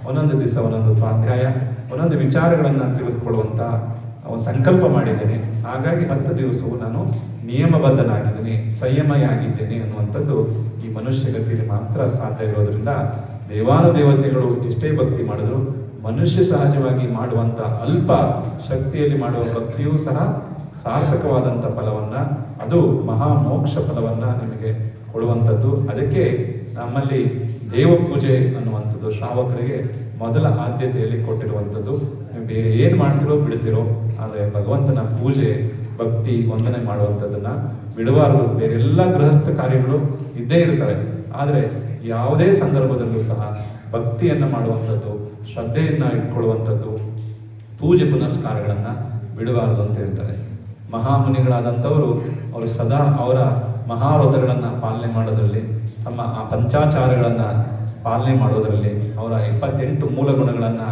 ಒಂದೊಂದು ದಿವಸ ಒಂದೊಂದು ಸ್ವಾಧ್ಯಾಯ, ಒಂದೊಂದು ವಿಚಾರಗಳನ್ನು ತಿಳಿದುಕೊಳ್ಳುವಂಥ ಸಂಕಲ್ಪ ಮಾಡಿದ್ದೇನೆ. ಹಾಗಾಗಿ 10 ದಿವಸವೂ ನಾನು ನಿಯಮಬದ್ಧನಾಗಿದ್ದೀನಿ, ಸಂಯಮಿಯಾಗಿದ್ದೇನೆ ಅನ್ನುವಂಥದ್ದು ಈ ಮನುಷ್ಯ ಗತಿಯಲ್ಲಿ ಮಾತ್ರ ಸಾಧ್ಯ ಇರೋದ್ರಿಂದ ದೇವಾನುದೇವತೆಗಳು ಎಷ್ಟೇ ಭಕ್ತಿ ಮಾಡಿದ್ರು ಮನುಷ್ಯ ಸಹಜವಾಗಿ ಮಾಡುವಂಥ ಅಲ್ಪ ಶಕ್ತಿಯಲ್ಲಿ ಮಾಡುವ ಭಕ್ತಿಯೂ ಸಹ ಸಾರ್ಥಕವಾದಂಥ ಫಲವನ್ನ, ಅದು ಮಹಾ ಮೋಕ್ಷ ಫಲವನ್ನ ನಿಮಗೆ ಕೊಡುವಂಥದ್ದು. ಅದಕ್ಕೆ ನಮ್ಮಲ್ಲಿ ದೇವ ಪೂಜೆ ಅನ್ನುವಂಥದ್ದು ಶ್ರಾವಕರಿಗೆ ಮೊದಲ ಆದ್ಯತೆಯಲ್ಲಿ ಕೊಟ್ಟಿರುವಂಥದ್ದು. ನೀವು ಬೇರೆ ಏನು ಮಾಡ್ತಿರೋ ಬಿಡ್ತಿರೋ, ಆದರೆ ಭಗವಂತನ ಪೂಜೆ ಭಕ್ತಿ ವಂದನೆ ಮಾಡುವಂಥದ್ದನ್ನ ಬಿಡಬಾರದು. ಬೇರೆಲ್ಲ ಗೃಹಸ್ಥ ಕಾರ್ಯಗಳು ಇದ್ದೇ ಇರ್ತವೆ, ಆದರೆ ಯಾವುದೇ ಸಂದರ್ಭದಲ್ಲೂ ಸಹ ಭಕ್ತಿಯನ್ನು ಮಾಡುವಂಥದ್ದು, ಶ್ರದ್ಧೆಯನ್ನು ಇಟ್ಕೊಳ್ಳುವಂಥದ್ದು, ಪೂಜೆ ಪುನಸ್ಕಾರಗಳನ್ನ ಬಿಡಬಾರದು ಅಂತ ಹೇಳ್ತಾರೆ. ಮಹಾಮುನಿಗಳಾದಂಥವರು ಅವರು ಸದಾ ಅವರ ಮಹಾವ್ರತಗಳನ್ನು ಪಾಲನೆ ಮಾಡೋದ್ರಲ್ಲಿ, ತಮ್ಮ ಆ ಪಂಚಾಚಾರಗಳನ್ನು ಪಾಲನೆ ಮಾಡೋದರಲ್ಲಿ, ಅವರ 28 ಮೂಲ ಗುಣಗಳನ್ನು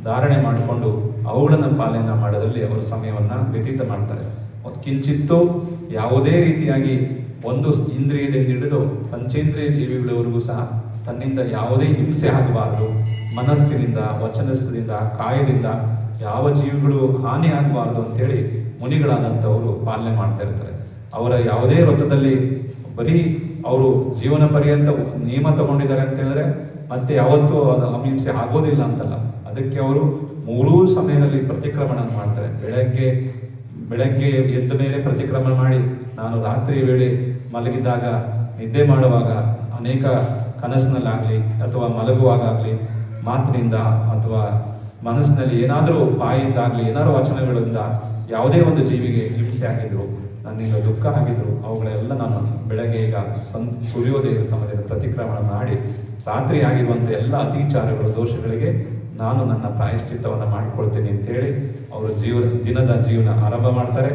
ಧಾರಣೆ ಮಾಡಿಕೊಂಡು ಅವುಗಳನ್ನು ಪಾಲನೆ ಮಾಡೋದ್ರಲ್ಲಿ ಅವರು ಸಮಯವನ್ನು ವ್ಯತೀತ ಮಾಡ್ತಾರೆ. ಕಿಂಚಿತ್ತು ಯಾವುದೇ ರೀತಿಯಾಗಿ ಒಂದು ಇಂದ್ರಿಯದಿಂದ ಹಿಡಿದು ಪಂಚೇಂದ್ರಿಯ ಜೀವಿಗಳವರೆಗೂ ಸಹ ತನ್ನಿಂದ ಯಾವುದೇ ಹಿಂಸೆ ಆಗಬಾರದು, ಮನಸ್ಸಿನಿಂದ, ವಚನದಿಂದ, ಕಾಯದಿಂದ ಯಾವ ಜೀವಿಗಳು ಹಾನಿ ಆಗಬಾರ್ದು ಅಂತೇಳಿ ಮುನಿಗಳಾದಂಥವರು ಪಾಲನೆ ಮಾಡ್ತಾ ಇರ್ತಾರೆ. ಅವರ ಯಾವುದೇ ವ್ರತದಲ್ಲಿ ಬರೀ ಅವರು ಜೀವನ ಪರ್ಯಂತ ನಿಯಮ ತಗೊಂಡಿದ್ದಾರೆ ಅಂತ ಹೇಳಿದ್ರೆ ಮತ್ತೆ ಯಾವತ್ತೂ ಅದು ಅಹಿಂಸೆ ಆಗೋದಿಲ್ಲ ಅಂತಲ್ಲ. ಅದಕ್ಕೆ ಅವರು 3 ಸಮಯದಲ್ಲಿ ಪ್ರತಿಕ್ರಮಣ ಮಾಡ್ತಾರೆ. ಬೆಳಗ್ಗೆ ಎದ್ದ ಮೇಲೆ ಪ್ರತಿಕ್ರಮಣ ಮಾಡಿ, ನಾನು ರಾತ್ರಿ ವೇಳೆ ಮಲಗಿದಾಗ, ನಿದ್ದೆ ಮಾಡುವಾಗ, ಅನೇಕ ಕನಸಿನಲ್ಲಾಗಲಿ ಅಥವಾ ಮಲಗುವಾಗಲಿ ಮಾತಿನಿಂದ ಅಥವಾ ಮನಸ್ಸಿನಲ್ಲಿ ಏನಾದರೂ ಬಾಯಿಂದಾಗಲಿ ಏನಾದರೂ ವಚನಗಳಿಂದ ಯಾವುದೇ ಒಂದು ಜೀವಿಗೆ ಹಿಂಸೆ ಆಗಿದ್ರು, ನನ್ನಿಂದ ದುಃಖ ಆಗಿದ್ರು, ಅವುಗಳೆಲ್ಲ ನಾನು ಬೆಳಗ್ಗೆ ಈಗ ಸೂರ್ಯೋದಯದ ಸಮಯದಲ್ಲಿ ಪ್ರತಿಕ್ರಮಣ ಮಾಡಿ ರಾತ್ರಿ ಆಗಿರುವಂಥ ಎಲ್ಲ ಅತಿಚಾರಗಳು ದೋಷಗಳಿಗೆ ನಾನು ನನ್ನ ಪ್ರಾಯಶ್ಚಿತ್ತವನ್ನು ಮಾಡಿಕೊಳ್ತೀನಿ ಅಂತೇಳಿ ಅವರು ದಿನದ ಜೀವನ ಆರಂಭ ಮಾಡ್ತಾರೆ.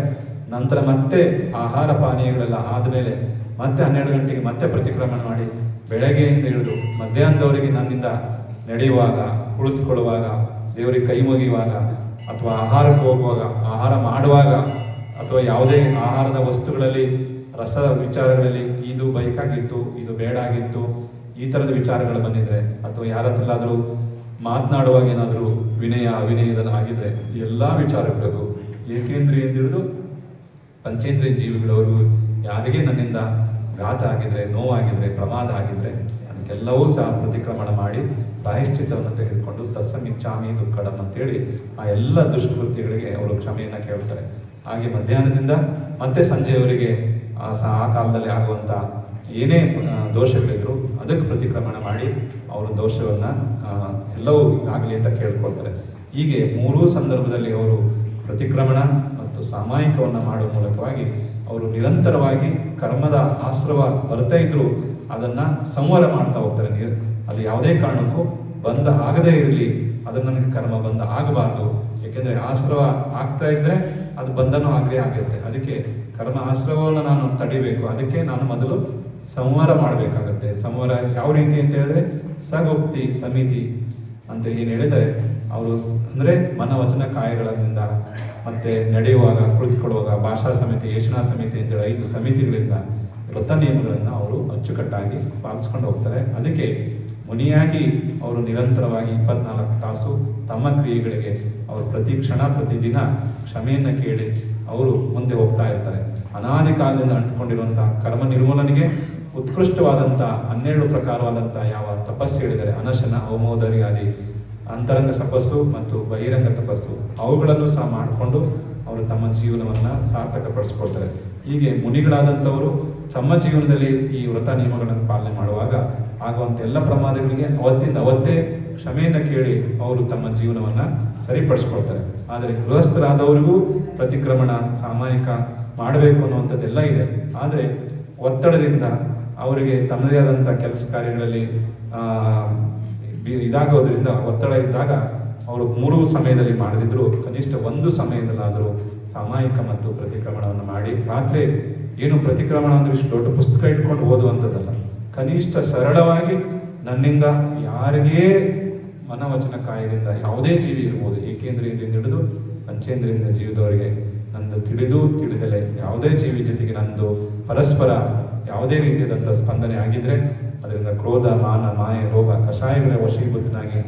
ನಂತರ ಮತ್ತೆ ಆಹಾರ ಪಾನೀಯಗಳೆಲ್ಲ ಆದಮೇಲೆ ಮತ್ತೆ 12 ಗಂಟೆಗೆ ಮತ್ತೆ ಪ್ರತಿಕ್ರಮಣ ಮಾಡಿ ಬೆಳಗ್ಗೆಯಿಂದ ಹಿಡಿದು ಮಧ್ಯಾಹ್ನದವರೆಗೆ ನನ್ನಿಂದ ನಡೆಯುವಾಗ, ಕುಳಿತುಕೊಳ್ಳುವಾಗ, ದೇವರಿಗೆ ಕೈ ಮುಗಿಯುವಾಗ ಅಥವಾ ಆಹಾರಕ್ಕೆ ಹೋಗುವಾಗ, ಆಹಾರ ಮಾಡುವಾಗ ಅಥವಾ ಯಾವುದೇ ಆಹಾರದ ವಸ್ತುಗಳಲ್ಲಿ ರಸ ವಿಚಾರಗಳಲ್ಲಿ ಇದು ಬೇಕಾಗಿತ್ತು, ಇದು ಬೇಡ ಆಗಿತ್ತು, ಈ ಥರದ ವಿಚಾರಗಳು ಬಂದಿದ್ರೆ ಅಥವಾ ಯಾರ ಹತ್ರಲ್ಲಾದರೂ ಮಾತನಾಡುವಾಗ ಏನಾದರೂ ವಿನಯ ಅವಿನಯದಲ್ಲಿ ಆಗಿದ್ರೆ ಎಲ್ಲ ವಿಚಾರಗಳಿಗೂ ಏಕೇಂದ್ರಿಯಿಂದ ಹಿಡಿದು ಪಂಚೇಂದ್ರಿಯ ಜೀವಿಗಳವರು ಯಾರಿಗೆ ನನ್ನಿಂದ ಘಾತ ಆಗಿದ್ರೆ, ನೋವಾಗಿದ್ರೆ, ಪ್ರಮಾದ ಆಗಿದ್ರೆ ಅದಕ್ಕೆಲ್ಲವೂ ಸಹ ಪ್ರತಿಕ್ರಮಣ ಮಾಡಿ ಪ್ರಾಯಶ್ಚಿತ್ತವನ್ನು ತೆಗೆದುಕೊಂಡು ತಸ್ಸಮಿಚ್ಛಾಮಿ ದುಃಖಡಂ ಅಂತೇಳಿ ಆ ಎಲ್ಲ ದುಷ್ಕೃತ್ಯಗಳಿಗೆ ಅವರು ಕ್ಷಮೆಯನ್ನು ಕೇಳ್ತಾರೆ. ಹಾಗೆ ಮಧ್ಯಾಹ್ನದಿಂದ ಮತ್ತೆ ಸಂಜೆಯವರೆಗೆ ಆ ಕಾಲದಲ್ಲಿ ಆಗುವಂಥ ಏನೇ ದೋಷಗಳಿದ್ರು ಅದಕ್ಕೆ ಪ್ರತಿಕ್ರಮಣ ಮಾಡಿ ಅವರು ದೋಷವನ್ನು ಎಲ್ಲವೂ ಆಗಲಿ ಅಂತ ಕೇಳ್ಕೊಳ್ತಾರೆ. ಹೀಗೆ ಮೂರೂ ಸಂದರ್ಭದಲ್ಲಿ ಅವರು ಪ್ರತಿಕ್ರಮಣ ಮತ್ತು ಸಾಮಾಯಿಕವನ್ನು ಮಾಡುವ ಮೂಲಕವಾಗಿ ಅವರು ನಿರಂತರವಾಗಿ ಕರ್ಮದ ಆಶ್ರವ ಬರ್ತಾ ಇದ್ರು ಅದನ್ನು ಸಂವರ ಮಾಡ್ತಾ ಹೋಗ್ತಾರೆ. ಅದು ಯಾವುದೇ ಕಾರಣಕ್ಕೂ ಬಂಧ ಆಗದೇ ಇರಲಿ, ಅದನ್ನು ನನಗೆ ಕರ್ಮ ಬಂಧ ಆಗಬಾರ್ದು. ಏಕೆಂದರೆ ಆಶ್ರವ ಆಗ್ತಾ ಇದ್ರೆ ಅದು ಬಂಧನೂ ಆಗಲೇ ಆಗುತ್ತೆ. ಅದಕ್ಕೆ ಕರ್ಮ ಆಶ್ರವವನ್ನು ನಾನು ತಡಿಬೇಕು. ಅದಕ್ಕೆ ನಾನು ಮೊದಲು ಸಂವರ ಮಾಡಬೇಕಾಗತ್ತೆ. ಸಂವರ ಯಾವ ರೀತಿ ಅಂತ ಹೇಳಿದ್ರೆ ಸಗೋಕ್ತಿ ಸಮಿತಿ ಅಂತ ಏನು ಹೇಳಿದರೆ ಅವರು ಅಂದರೆ ಮನವಚನ ಕಾಯಗಳಿಂದ ಮತ್ತೆ ನಡೆಯುವಾಗ ಕುಳಿತುಕೊಳ್ಳುವಾಗ ಭಾಷಾ ಸಮಿತಿ, ಯೇಷಣಾ ಸಮಿತಿ ಅಂತೇಳಿ 5 ಸಮಿತಿಗಳಿಂದ ವ್ರತ ನಿಯಮಗಳನ್ನು ಅವರು ಅಚ್ಚುಕಟ್ಟಾಗಿ ಪಾಲಿಸ್ಕೊಂಡು ಹೋಗ್ತಾರೆ. ಅದಕ್ಕೆ ಮುನಿಯಾಗಿ ಅವರು ನಿರಂತರವಾಗಿ 24 ತಾಸು ತಮ್ಮ ಕ್ರಿಯೆಗಳಿಗೆ ಅವರು ಪ್ರತಿ ಕ್ಷಣ ಪ್ರತಿದಿನ ಕ್ಷಮೆಯನ್ನು ಕೇಳಿ ಅವರು ಮುಂದೆ ಹೋಗ್ತಾ ಇರ್ತಾರೆ. ಅನಾದಿ ಕಾಲದಿಂದ ಅಂಟ್ಕೊಂಡಿರುವಂತಹ ಕರ್ಮ ನಿರ್ಮೂಲನೆಗೆ ಉತ್ಕೃಷ್ಟವಾದಂಥ 12 ಪ್ರಕಾರವಾದಂಥ ಯಾವ ತಪಸ್ಸು ಹೇಳಿದರೆ ಅನಶನ, ಹೋಮೋದರಿ ಆದಿ ಅಂತರಂಗ ತಪಸ್ಸು ಮತ್ತು ಬಹಿರಂಗ ತಪಸ್ಸು ಅವುಗಳನ್ನು ಸಹ ಮಾಡಿಕೊಂಡು ಅವರು ತಮ್ಮ ಜೀವನವನ್ನು ಸಾರ್ಥಕಪಡಿಸ್ಕೊಳ್ತಾರೆ. ಹೀಗೆ ಮುನಿಗಳಾದಂಥವರು ತಮ್ಮ ಜೀವನದಲ್ಲಿ ಈ ವ್ರತ ನಿಯಮಗಳನ್ನು ಪಾಲನೆ ಮಾಡುವಾಗ ಆಗುವಂಥ ಎಲ್ಲ ಪ್ರಮಾದಗಳಿಗೆ ಅವತ್ತಿಂದ ಅವತ್ತೇ ಕ್ಷಮೆಯನ್ನು ಕೇಳಿ ಅವರು ತಮ್ಮ ಜೀವನವನ್ನು ಸರಿಪಡಿಸ್ಕೊಳ್ತಾರೆ. ಆದರೆ ಗೃಹಸ್ಥರಾದವರಿಗೂ ಪ್ರತಿಕ್ರಮಣ ಸಾಮಾಯಿಕ ಮಾಡಬೇಕು ಅನ್ನುವಂಥದ್ದೆಲ್ಲ ಇದೆ. ಆದರೆ ಒತ್ತಡದಿಂದ ಅವರಿಗೆ ತಮ್ಮದೇ ಆದಂಥ ಕೆಲಸ ಕಾರ್ಯಗಳಲ್ಲಿ ಇದಾಗೋದ್ರಿಂದ ಒತ್ತಡ ಇದ್ದಾಗ ಅವರು 3 ಸಮಯದಲ್ಲಿ ಮಾಡದಿದ್ರು ಕನಿಷ್ಠ 1 ಸಮಯದಲ್ಲಾದರೂ ಸಾಮಾಯಿಕ ಮತ್ತು ಪ್ರತಿಕ್ರಮಣವನ್ನು ಮಾಡಿ, ರಾತ್ರಿ ಏನು ಪ್ರತಿಕ್ರಮಣ ಅಂದ್ರೆ ಇಷ್ಟು ದೊಡ್ಡ ಪುಸ್ತಕ ಇಟ್ಕೊಂಡು ಓದುವಂಥದ್ದಲ್ಲ, ಕನಿಷ್ಠ ಸರಳವಾಗಿ ನನ್ನಿಂದ ಯಾರಿಗೇ ಮನವಚನ ಕಾಯದಿಂದ ಯಾವುದೇ ಜೀವಿ ಇರ್ಬೋದು, ಏಕೇಂದ್ರಿಯಿಂದ ಹಿಡಿದು ಪಂಚೇಂದ್ರಿಯಿಂದ ಜೀವಿದವರಿಗೆ ನಂದು ತಿಳಿದು ತಿಳಿದಲೆ ಯಾವುದೇ ಜೀವಿ ಜೊತೆಗೆ ನಂದು ಪರಸ್ಪರ ಯಾವುದೇ ರೀತಿಯಾದಂಥ ಸ್ಪಂದನೆ ಆಗಿದ್ರೆ ಅದರಿಂದ ಕ್ರೋಧ, ಮಾನ, ಮಾಯ, ರೋಗ, ಕಷಾಯಗಳ ವಶೀಭೂತನಾಗಿ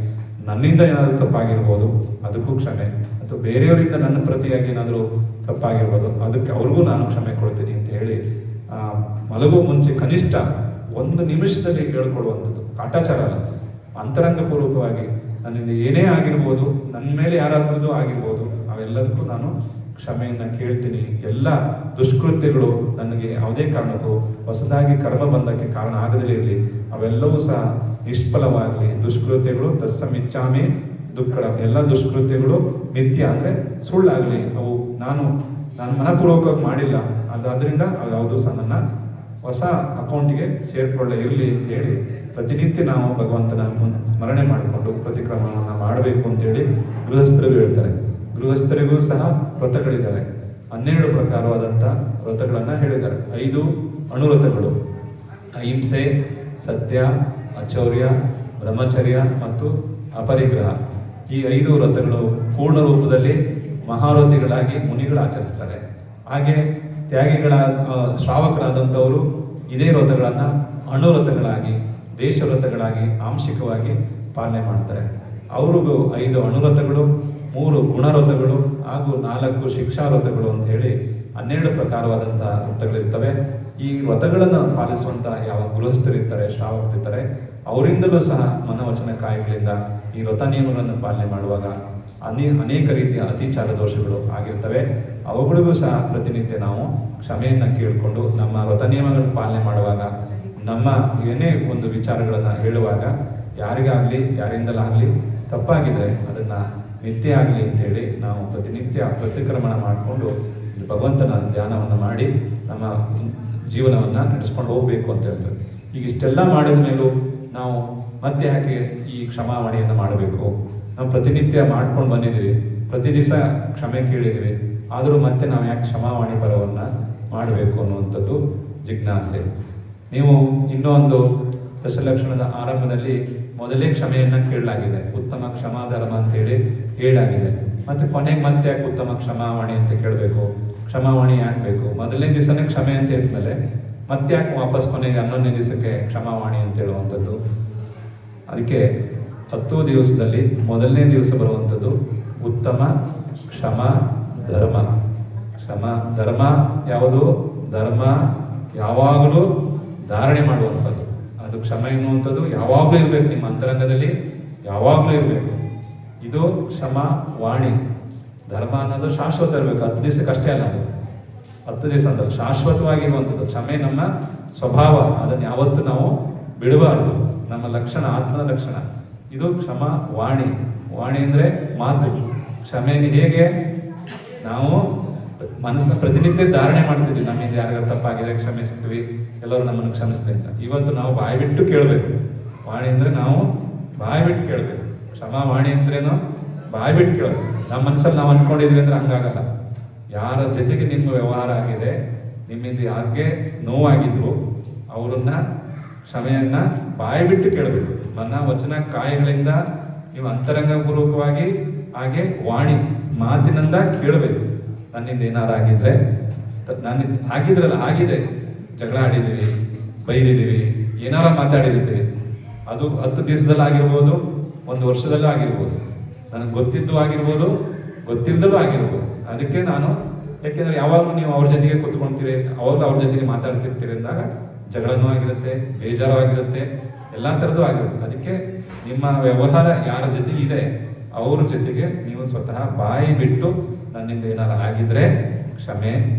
ನನ್ನಿಂದ ಏನಾದರೂ ತಪ್ಪಾಗಿರ್ಬೋದು ಅದಕ್ಕೂ ಕ್ಷಮೆ, ಅಥವಾ ಬೇರೆಯವರಿಂದ ನನ್ನ ಪ್ರತಿಯಾಗಿ ಏನಾದರೂ ತಪ್ಪಾಗಿರ್ಬೋದು ಅದಕ್ಕೆ ಅವ್ರಿಗೂ ನಾನು ಕ್ಷಮೆ ಕೊಡ್ತೀನಿ ಅಂತ ಹೇಳಿ ಮಲಗುವ ಮುಂಚೆ ಕನಿಷ್ಠ 1 ನಿಮಿಷದಲ್ಲಿ ಹೇಳ್ಕೊಡುವಂಥದ್ದು. ಕಾಟಾಚಾರ ಅಲ್ಲ, ಅಂತರಂಗಪೂರ್ವಕವಾಗಿ ನನ್ನಿಂದ ಏನೇ ಆಗಿರ್ಬೋದು, ನನ್ನ ಮೇಲೆ ಯಾರಾದ್ರದ್ದು ಆಗಿರ್ಬೋದು, ಅವೆಲ್ಲದಕ್ಕೂ ನಾನು ಕ್ಷಮೆಯನ್ನು ಕೇಳ್ತೀನಿ. ಎಲ್ಲ ದುಷ್ಕೃತ್ಯಗಳು ನನಗೆ ಯಾವುದೇ ಕಾರಣಕ್ಕೂ ಹೊಸದಾಗಿ ಕರ್ಮ ಬಂಧಕ್ಕೆ ಕಾರಣ ಆಗದೇ ಇರಲಿ, ಅವೆಲ್ಲವೂ ಸಹ ನಿಷ್ಫಲವಾಗಲಿ. ದುಷ್ಕೃತ್ಯಗಳು ತತ್ಸಮಿಚ್ಛಾಮಿ ದುಃಖಳ, ಎಲ್ಲ ದುಷ್ಕೃತ್ಯಗಳು ನಿತ್ಯ ಅಂದರೆ ಸುಳ್ಳಾಗಲಿ, ಅವು ನಾನು ಮನಪೂರ್ವಕವಾಗಿ ಮಾಡಿಲ್ಲ, ಅದಾದ್ರಿಂದ ಅದು ಯಾವುದೂ ಸಹ ನನ್ನ ಹೊಸ ಅಕೌಂಟಿಗೆ ಸೇರ್ಕೊಳ್ಳೆ ಇರಲಿ ಅಂತ ಹೇಳಿ ಪ್ರತಿನಿತ್ಯ ನಾವು ಭಗವಂತನ ಸ್ಮರಣೆ ಮಾಡಿಕೊಂಡು ಪ್ರತಿಕ್ರಮಣವನ್ನು ಮಾಡಬೇಕು ಅಂತೇಳಿ ಗೃಹಸ್ಥರಿಗೂ ಹೇಳ್ತಾರೆ. ಗೃಹಸ್ಥರಿಗೂ ಸಹ ವ್ರತಗಳಿದ್ದಾವೆ. 12 ಪ್ರಕಾರವಾದಂಥ ವ್ರತಗಳನ್ನು ಹೇಳಿದ್ದಾರೆ. 5 ಅಣುವ್ರತಗಳು: ಅಹಿಂಸೆ, ಸತ್ಯ, ಅಚೌರ್ಯ, ಬ್ರಹ್ಮಚರ್ಯ ಮತ್ತು ಅಪರಿಗ್ರಹ. ಈ 5 ವ್ರತಗಳು ಪೂರ್ಣ ರೂಪದಲ್ಲಿ ಮಹಾವ್ರತಿಗಳಾಗಿ ಮುನಿಗಳು ಆಚರಿಸ್ತಾರೆ. ಹಾಗೆ ತ್ಯಾಗಿಗಳ ಶ್ರಾವಕರಾದಂಥವರು ಇದೇ ವ್ರತಗಳನ್ನು ಅಣುವ್ರತಗಳಾಗಿ, ದೇಶವ್ರತಗಳಾಗಿ, ಆಂಶಿಕವಾಗಿ ಪಾಲನೆ ಮಾಡ್ತಾರೆ. ಅವ್ರಿಗೂ 5 ಅಣುವ್ರತಗಳು, 3 ಗುಣವ್ರತಗಳು ಹಾಗೂ 4 ಶಿಕ್ಷಾ ವ್ರತಗಳು ಅಂತ ಹೇಳಿ 12 ಪ್ರಕಾರವಾದಂಥ ವ್ರತಗಳಿರ್ತವೆ. ಈ ವ್ರತಗಳನ್ನು ಪಾಲಿಸುವಂಥ ಯಾವ ಗೃಹಸ್ಥರಿರ್ತಾರೆ, ಶ್ರಾವಕರಿರ್ತಾರೆ, ಅವರಿಂದಲೂ ಸಹ ಮನವಚನ ಕಾಯಗಳಿಂದ ಈ ವ್ರತ ನಿಯಮಗಳನ್ನು ಪಾಲನೆ ಮಾಡುವಾಗ ಅನೇಕ ರೀತಿಯ ಅತಿಚಾರ ದೋಷಗಳು ಆಗಿರ್ತವೆ. ಅವುಗಳಿಗೂ ಸಹ ಪ್ರತಿನಿತ್ಯ ನಾವು ಕ್ಷಮೆಯನ್ನು ಕೇಳಿಕೊಂಡು ನಮ್ಮ ವ್ರತ ನಿಯಮಗಳನ್ನು ಪಾಲನೆ ಮಾಡುವಾಗ, ನಮ್ಮ ಏನೇ ಒಂದು ವಿಚಾರಗಳನ್ನು ಹೇಳುವಾಗ ಯಾರಿಗಾಗಲಿ ಯಾರಿಂದಲಾಗಲಿ ತಪ್ಪಾಗಿದ್ರೆ ಅದನ್ನು ನಿತ್ಯ ಆಗಲಿ ಅಂತೇಳಿ ನಾವು ಪ್ರತಿನಿತ್ಯ ಪ್ರತಿಕ್ರಮಣ ಮಾಡಿಕೊಂಡು ಭಗವಂತನ ಧ್ಯಾನವನ್ನು ಮಾಡಿ ನಮ್ಮ ಜೀವನವನ್ನು ನಡೆಸ್ಕೊಂಡು ಹೋಗಬೇಕು ಅಂತ ಹೇಳ್ತಾರೆ. ಈಗ ಇಷ್ಟೆಲ್ಲ ಮಾಡಿದ ಮೇಲೂ ನಾವು ಮತ್ತೆ ಯಾಕೆ ಈ ಕ್ಷಮಾವಣೆಯನ್ನು ಮಾಡಬೇಕು? ನಾವು ಪ್ರತಿನಿತ್ಯ ಮಾಡ್ಕೊಂಡು ಬಂದಿದ್ದೀವಿ, ಪ್ರತಿ ದಿವಸ ಕ್ಷಮೆ ಕೇಳಿದ್ದೀವಿ, ಆದರೂ ಮತ್ತೆ ನಾವು ಯಾಕೆ ಕ್ಷಮಾವಾಣಿ ಪರವನ್ನು ಮಾಡಬೇಕು ಅನ್ನುವಂಥದ್ದು ಜಿಜ್ಞಾಸೆ. ನೀವು ಇನ್ನೊಂದು ದಶಲಕ್ಷಣದ ಆರಂಭದಲ್ಲಿ ಮೊದಲೇ ಕ್ಷಮೆಯನ್ನು ಕೇಳಲಾಗಿದೆ, ಉತ್ತಮ ಕ್ಷಮಾಧರ್ಮ ಅಂತೇಳಿ ಹೇಳಾಗಿದೆ. ಮತ್ತೆ ಕೊನೆಗೆ ಮತ್ತೆ ಯಾಕೆ ಉತ್ತಮ ಕ್ಷಮಾವಾಣಿ ಅಂತ ಕೇಳಬೇಕು? ಕ್ಷಮಾವಾಣಿ ಯಾಕೆ ಬೇಕು? ಮೊದಲನೇ ದಿವಸನೇ ಕ್ಷಮೆ ಅಂತ ಹೇಳಿದ್ಮೇಲೆ ಮತ್ತೆ ಯಾಕೆ ವಾಪಸ್ ಕೊನೆಗೆ 11ನೇ ದಿವಸಕ್ಕೆ ಕ್ಷಮಾವಾಣಿ ಅಂತ ಹೇಳುವಂಥದ್ದು? ಅದಕ್ಕೆ 10 ದಿವಸದಲ್ಲಿ ಮೊದಲನೇ ದಿವಸ ಬರುವಂಥದ್ದು ಉತ್ತಮ ಕ್ಷಮ ಧರ್ಮ. ಕ್ಷಮ ಧರ್ಮ ಯಾವುದು? ಧರ್ಮ ಯಾವಾಗಲೂ ಧಾರಣೆ ಮಾಡುವಂಥದ್ದು. ಅದು ಕ್ಷಮೆ ಎನ್ನುವಂಥದ್ದು ಯಾವಾಗಲೂ ಇರಬೇಕು, ನಿಮ್ಮ ಅಂತರಂಗದಲ್ಲಿ ಯಾವಾಗಲೂ ಇರಬೇಕು. ಇದು ಕ್ಷಮ ವಾಣಿ. ಧರ್ಮ ಅನ್ನೋದು ಶಾಶ್ವತ ಇರಬೇಕು, 10 ದಿವಸಕ್ಕೆ ಅಷ್ಟೇ ಅಲ್ಲ, ಅದು 10 ದಿವಸ ಅಂತ ಶಾಶ್ವತವಾಗಿರುವಂಥದ್ದು. ಕ್ಷಮೆ ನಮ್ಮ ಸ್ವಭಾವ, ಅದನ್ನು ಯಾವತ್ತೂ ನಾವು ಬಿಡಬಾರ್ದು. ನಮ್ಮ ಲಕ್ಷಣ, ಆತ್ಮನ ಲಕ್ಷಣ. ಇದು ಕ್ಷಮಾ ವಾಣಿ. ವಾಣಿ ಅಂದರೆ ಮಾತು. ಕ್ಷಮೆಯನ್ನು ಹೇಗೆ ನಾವು ಮನಸ್ಸನ್ನ ಪ್ರತಿನಿತ್ಯ ಧಾರಣೆ ಮಾಡ್ತಿದ್ವಿ, ನಮ್ಮಿಂದ ಯಾರಿಗಾರು ತಪ್ಪಾಗಿದೆ ಕ್ಷಮಿಸ್ತೀವಿ, ಎಲ್ಲರೂ ನಮ್ಮನ್ನು ಕ್ಷಮಿಸ್ಲಿ ಅಂತ. ಇವತ್ತು ನಾವು ಬಾಯಿ ಬಿಟ್ಟು ಕೇಳಬೇಕು. ವಾಣಿ ಅಂದರೆ ನಾವು ಬಾಯಿ ಬಿಟ್ಟು ಕೇಳಬೇಕು. ಕ್ಷಮಾ ವಾಣಿ ಅಂದ್ರೇನು? ಬಾಯಿ ಬಿಟ್ಟು ಕೇಳಬೇಕು. ನಮ್ಮ ಮನಸ್ಸಲ್ಲಿ ನಾವು ಅನ್ಕೊಂಡಿದ್ವಿ ಅಂದ್ರೆ ಹಂಗಾಗಲ್ಲ. ಯಾರ ಜೊತೆಗೆ ನಿಮ್ಮ ವ್ಯವಹಾರ ಆಗಿದೆ, ನಿಮ್ಮಿಂದ ಯಾರಿಗೆ ನೋವಾಗಿದ್ರು ಅವರನ್ನ ಕ್ಷಮೆಯನ್ನ ಬಾಯಿ ಬಿಟ್ಟು ಕೇಳಬೇಕು. ಮನ ವಚನ ಕಾಯಗಳಿಂದ ನೀವು ಅಂತರಂಗ ಪೂರ್ವಕವಾಗಿ ಹಾಗೆ ವಾಣಿ ಮಾತಿನಿಂದ ಕೇಳಬೇಕು. ನನ್ನಿಂದ ಏನಾರು ಆಗಿದ್ರೆ, ಆಗಿದ್ರಲ್ಲ, ಆಗಿದೆ, ಜಗಳ ಆಡಿದ್ದೀವಿ, ಬೈದಿದ್ದೀವಿ, ಏನಾರ ಮಾತಾಡಿರ್ತೀವಿ, ಅದು 10 ದಿವಸದಲ್ಲಿ ಆಗಿರ್ಬೋದು, 1 ವರ್ಷದಲ್ಲೂ ಆಗಿರ್ಬೋದು, ನನಗೆ ಗೊತ್ತಿದ್ದು ಆಗಿರ್ಬೋದು, ಗೊತ್ತಿಲ್ಲದಲ್ಲೂ ಆಗಿರ್ಬೋದು. ಅದಕ್ಕೆ ನಾನು, ಯಾಕೆಂದ್ರೆ ಯಾವಾಗಲೂ ನೀವು ಅವ್ರ ಜೊತೆಗೆ ಕೂತ್ಕೊಳ್ತೀರಿ, ಅವಾಗ ಅವ್ರ ಜೊತೆಗೆ ಮಾತಾಡ್ತಿರ್ತೀರಿ ಅಂದಾಗ ಜಗಳನೂ ಆಗಿರುತ್ತೆ, ಬೇಜಾರು ಆಗಿರುತ್ತೆ, ಎಲ್ಲ ಥರದ್ದು ಆಗಿರುತ್ತೆ. ಅದಕ್ಕೆ ನಿಮ್ಮ ವ್ಯವಹಾರ ಯಾರ ಜೊತೆಗೆ ಇದೆ ಅವ್ರ ಜೊತೆಗೆ ನೀವು ಸ್ವತಃ ಬಾಯಿ ಬಿಟ್ಟು ನನ್ನಿಂದ ಏನಾರು ಆಗಿದ್ರೆ ಕ್ಷಮೆ